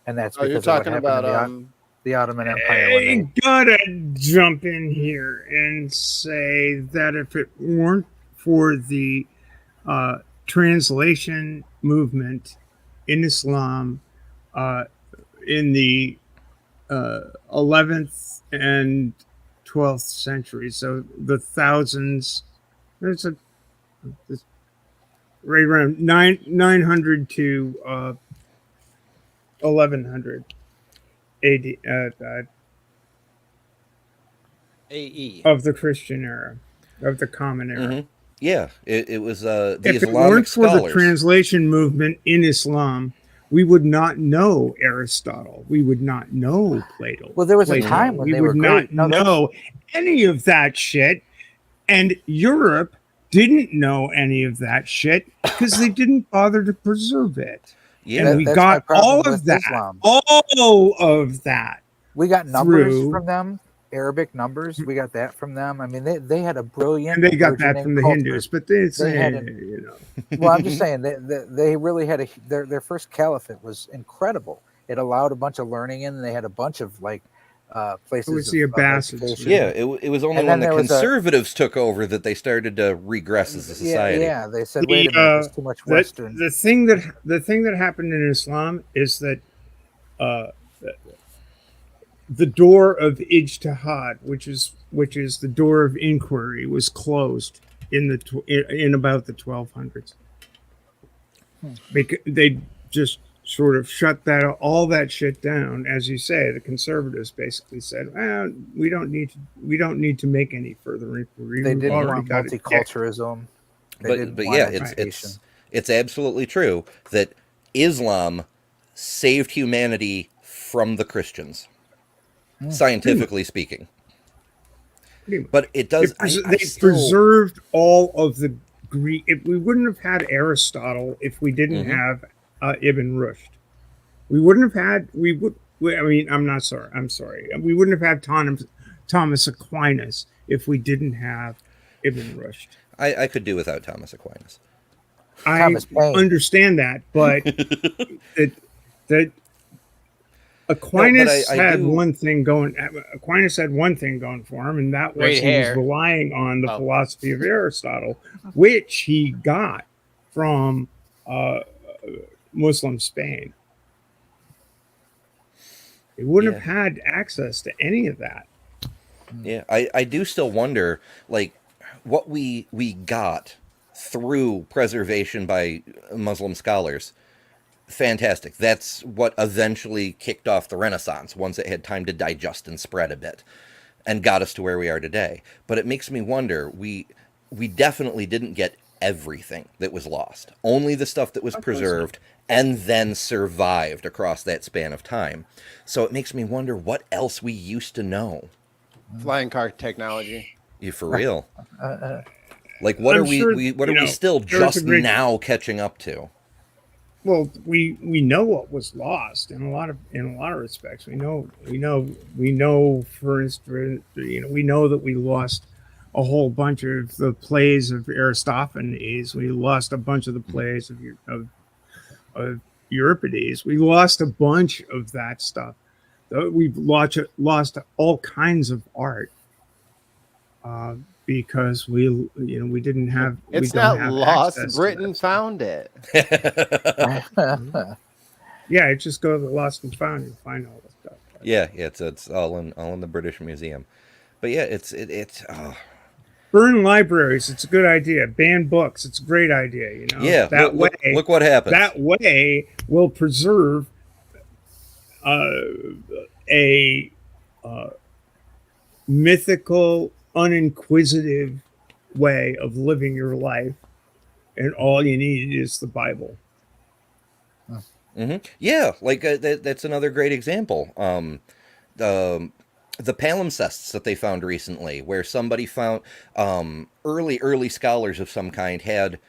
And that's because
you're talking
of what happened
about
the Ottoman Empire.
I gotta jump in here and say that if it weren't for the translation movement in Islam in the 11th and 12th century, so the thousands, there's right around 900 to 1100. AD,
AE.
of the Christian era, of the Common Era.
Mm-hmm. Yeah, it was the
If it
Islamic
weren't for
scholars.
the translation movement in Islam, we would not know Aristotle. We would not know Plato.
Well, there was a
Plato.
time when
we
they
would
were
not
great. No,
know any of that shit. And Europe didn't know any of that shit because they didn't bother to preserve it.
Yeah,
and we
that's
got
my problem
all of
with
that.
Islam.
All of that.
We got numbers
through-
from them, Arabic numbers. We got that from them. I mean, they had a brilliant.
And they got that
burgeoning
from the
culture.
Hindus, but they
had
you know.
Well, I'm just saying they really had their first caliphate was incredible. It allowed a bunch of learning in, and they had a bunch of like places.
It was the Abbasids.
education.
Yeah, it was only
And
when
then
the
there was
conservatives took over that they started to regress as a society.
Yeah, they said, "Wait a minute, there's too much Western."
The thing that happened in Islam is that the door of ijtihad, which is the door of inquiry, was closed in about the 1200s. Because they just sort of shut all that shit down. As you say, the conservatives basically said, we don't need to make any further inquiry.
They
We've
didn't
already
want
got it
multiculturalism.
But yeah, it's absolutely true that Islam saved humanity from the Christians, scientifically speaking. But it does.
They preserved all of the Greek. If we wouldn't have had Aristotle, if we didn't have Ibn Rushd, we wouldn't have had. I'm sorry. We wouldn't have had Thomas Aquinas if we didn't have Ibn Rushd.
I could do without Thomas Aquinas.
I understand that, but that Aquinas had one thing going. Aquinas had one thing going for him, and that was he was relying on the philosophy of Aristotle, which he got from Muslim Spain. He wouldn't have had access to any of that.
Yeah, I do still wonder, like, what we got through preservation by Muslim scholars. Fantastic. That's what eventually kicked off the Renaissance, once it had time to digest and spread a bit, and got us to where we are today. But it makes me wonder, we definitely didn't get everything that was lost. Only the stuff that was preserved and then survived across that span of time. So it makes me wonder what else we used to know.
Flying car technology.
You for real? Like, what are we still just now catching up to?
Well, we know what was lost in a lot of respects. We know. For instance, we know that we lost a whole bunch of the plays of Aristophanes. We lost a bunch of the plays of Euripides. We lost a bunch of that stuff. We've lost all kinds of art because we didn't have.
It's not lost. Britain found it.
Yeah, it just go to the lost and found and find all this stuff.
Yeah, it's all in the British Museum. But yeah, it's
burn libraries. It's a good idea. Ban books. It's a great idea.
Yeah. Look what happens.
That way, we'll preserve a mythical, uninquisitive way of living your life, and all you need is the Bible.
Yeah, like that's another great example. The palimpsests that they found recently, where somebody found early scholars of some kind had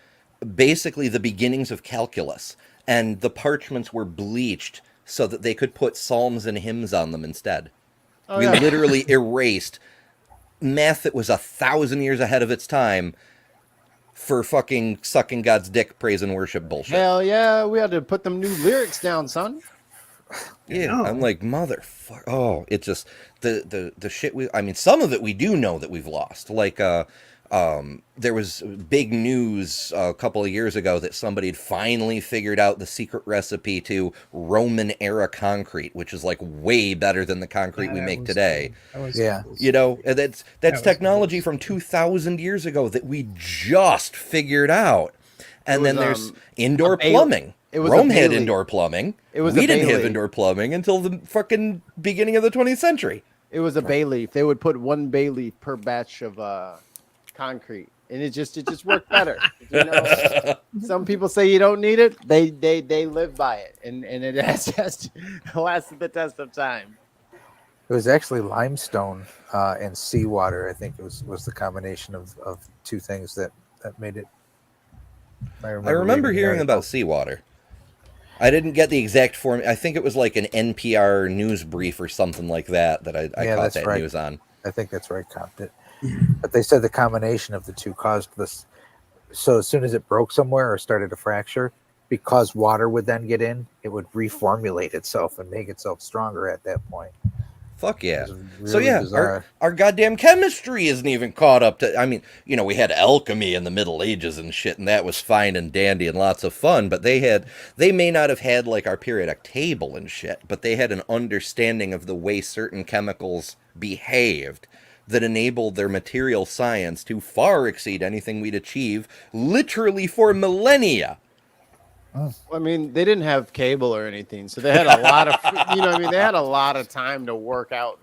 basically the beginnings of calculus, and the parchments were bleached so that they could put psalms and hymns on them instead. We literally erased math that was 1,000 years ahead of its time for fucking sucking God's dick, praise and worship bullshit.
Hell yeah, we had to put them new lyrics down, son.
Yeah, I'm like, motherfucker. Oh, it's just the shit some of it we do know that we've lost. Like, there was big news a couple of years ago that somebody had finally figured out the secret recipe to Roman era concrete, which is like way better than the concrete we make today. And that's technology from 2,000 years ago that we just figured out. And then there's indoor plumbing. Rome had indoor plumbing.
We
didn't have indoor plumbing until the fucking beginning of the 20th century.
It was a bay leaf. They would put one bay leaf per batch of concrete, and it just worked better. You know, some people say you don't need it. They live by it, and it has just lasted the test of time.
It was actually limestone and seawater. I think it was the combination of two things that made it.
I remember hearing about seawater. I didn't get the exact form. I think it was like an NPR news brief or something like that I caught that news on.
I think that's right, Comp. But they said the combination of the two caused this. So as soon as it broke somewhere or started to fracture, because water would then get in, it would reformulate itself and make itself stronger at that point.
Fuck yeah.
Really
So yeah, our goddamn chemistry isn't even caught up to, I mean, you know, we had alchemy in the Middle Ages and shit, and that was fine and dandy and lots of fun, but they may not have had like our periodic table and shit, but they had an understanding of the way certain chemicals behaved that enabled their material science to far exceed anything we'd achieve literally for millennia.
I mean, they didn't have cable or anything, so they had a lot of, they had a lot of time to work out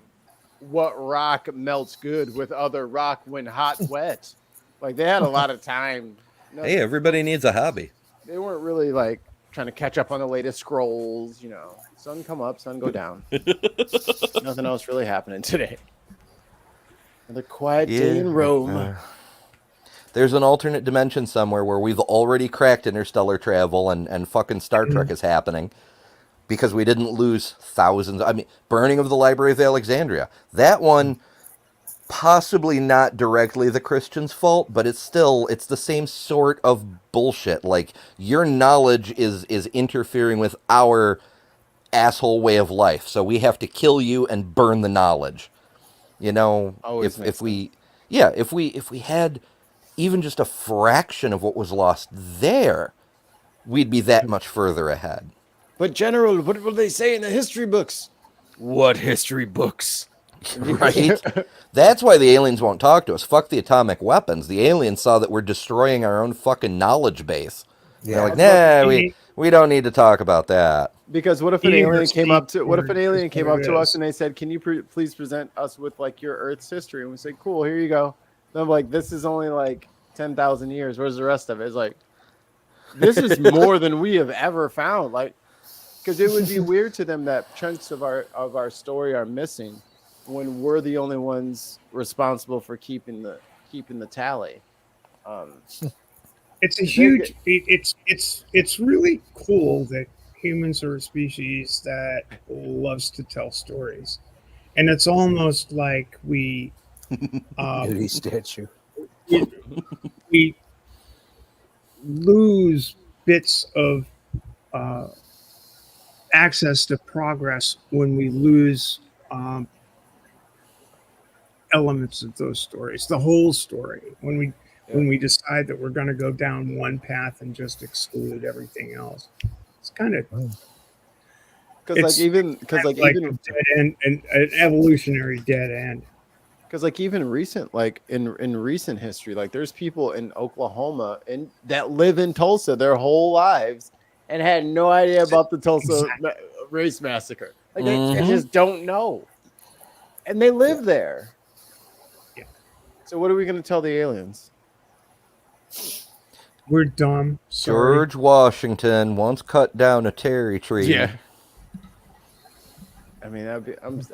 what rock melts good with other rock when hot, wet. Like, they had a lot of time.
Hey, everybody needs a hobby.
They weren't really, like, trying to catch up on the latest scrolls, you know. Sun come up, sun go down. Nothing else really happening today. Another quiet day in Rome.
There's an alternate dimension somewhere where we've already cracked interstellar travel and fucking Star Trek is happening because we didn't lose thousands. I mean, burning of the Library of Alexandria. That one, possibly not directly the Christians' fault, but it's the same sort of bullshit. Like, your knowledge is interfering with our asshole way of life, so we have to kill you and burn the knowledge. You know, if we had even just a fraction of what was lost there, we'd be that much further ahead.
But General, what will they say in the history books? What history books?
Right? That's why the aliens won't talk to us. Fuck the atomic weapons. The aliens saw that we're destroying our own fucking knowledge base. Yeah. They're like, nah, we don't need to talk about that.
Because what if an alien came up to us and they said, "Can you please present us with like your Earth's history?" And we say, "Cool, here you go." And I'm like, "This is only like 10,000 years. Where's the rest of it?" It's like, this is more than we have ever found. Like, because it would be weird to them that chunks of our story are missing when we're the only ones responsible for keeping the tally.
It's a huge. It's really cool that humans are a species that loves to tell stories, and it's almost like we.
Statue.
We lose bits of access to progress when we lose elements of those stories, the whole story. When we decide that we're going to go down one path and just exclude everything else, it's kind of
because even
a dead end, an evolutionary dead end.
Because like even recent, like in recent history, like there's people in Oklahoma and that live in Tulsa their whole lives and had no idea about the Tulsa race massacre. Like they just don't know, and they live there.
Yeah.
So what are we going to tell the aliens?
We're dumb. Sorry.
George Washington once cut down a cherry tree.
Yeah. I mean,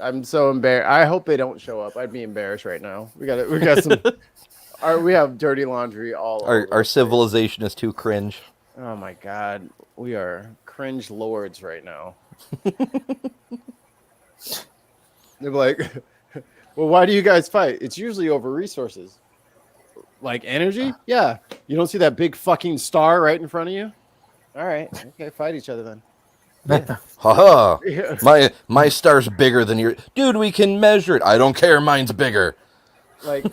I'm so embarrassed. I hope they don't show up. I'd be embarrassed right now. We got some. We have dirty laundry all over.
Our civilization is too cringe.
Oh my god, we are cringe lords right now. They're like, well, why do you guys fight? It's usually over resources, like energy. Yeah, you don't see that big fucking star right in front of you. All right, okay, fight each other then.
Haha! My star's bigger than your dude. We can measure it. I don't care. Mine's bigger.
Like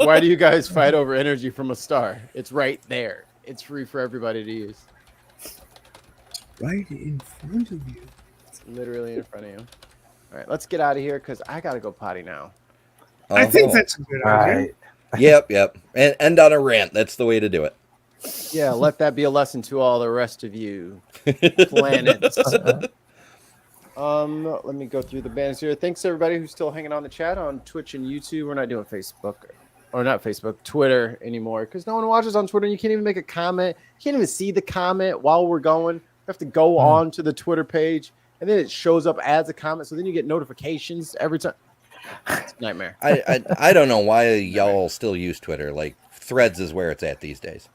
why do you guys fight over energy from a star? It's right there. It's free for everybody to use.
Right in front of you.
It's literally in front of you. All right, let's get out of here because I gotta go potty now.
I think that's a good idea.
Yep. And end on a rant. That's the way to do it.
Yeah, let that be a lesson to all the rest of you planets. Let me go through the banners here. Thanks everybody who's still hanging on the chat on Twitch and YouTube. We're not doing Facebook, or not Facebook, Twitter anymore, because no one watches on Twitter. You can't even make a comment. You can't even see the comment while we're going. You have to go on to the Twitter page, and then it shows up as a comment. So then you get notifications every time. It's a nightmare.
I don't know why y'all still use Twitter. Like, Threads is where it's at these days.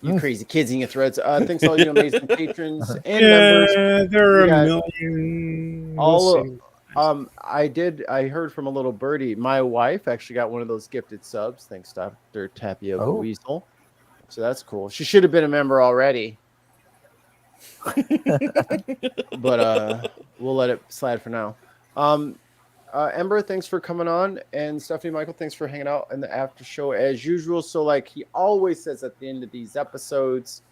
You crazy kids in your Threads. Thanks to all you amazing patrons and members.
There are a million.
I heard from a little birdie. My wife actually got one of those gifted subs. Thanks, Dr. Tapioca Weasel. So that's cool. She should have been a member already. But we'll let it slide for now. Ember, thanks for coming on, and Stephanie Michael, thanks for hanging out in the after show as usual. So like he always says at the end of these episodes,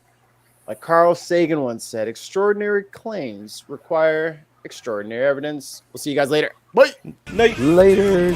like Carl Sagan once said, extraordinary claims require extraordinary evidence. We'll see you guys later. Bye.
Night.
Later.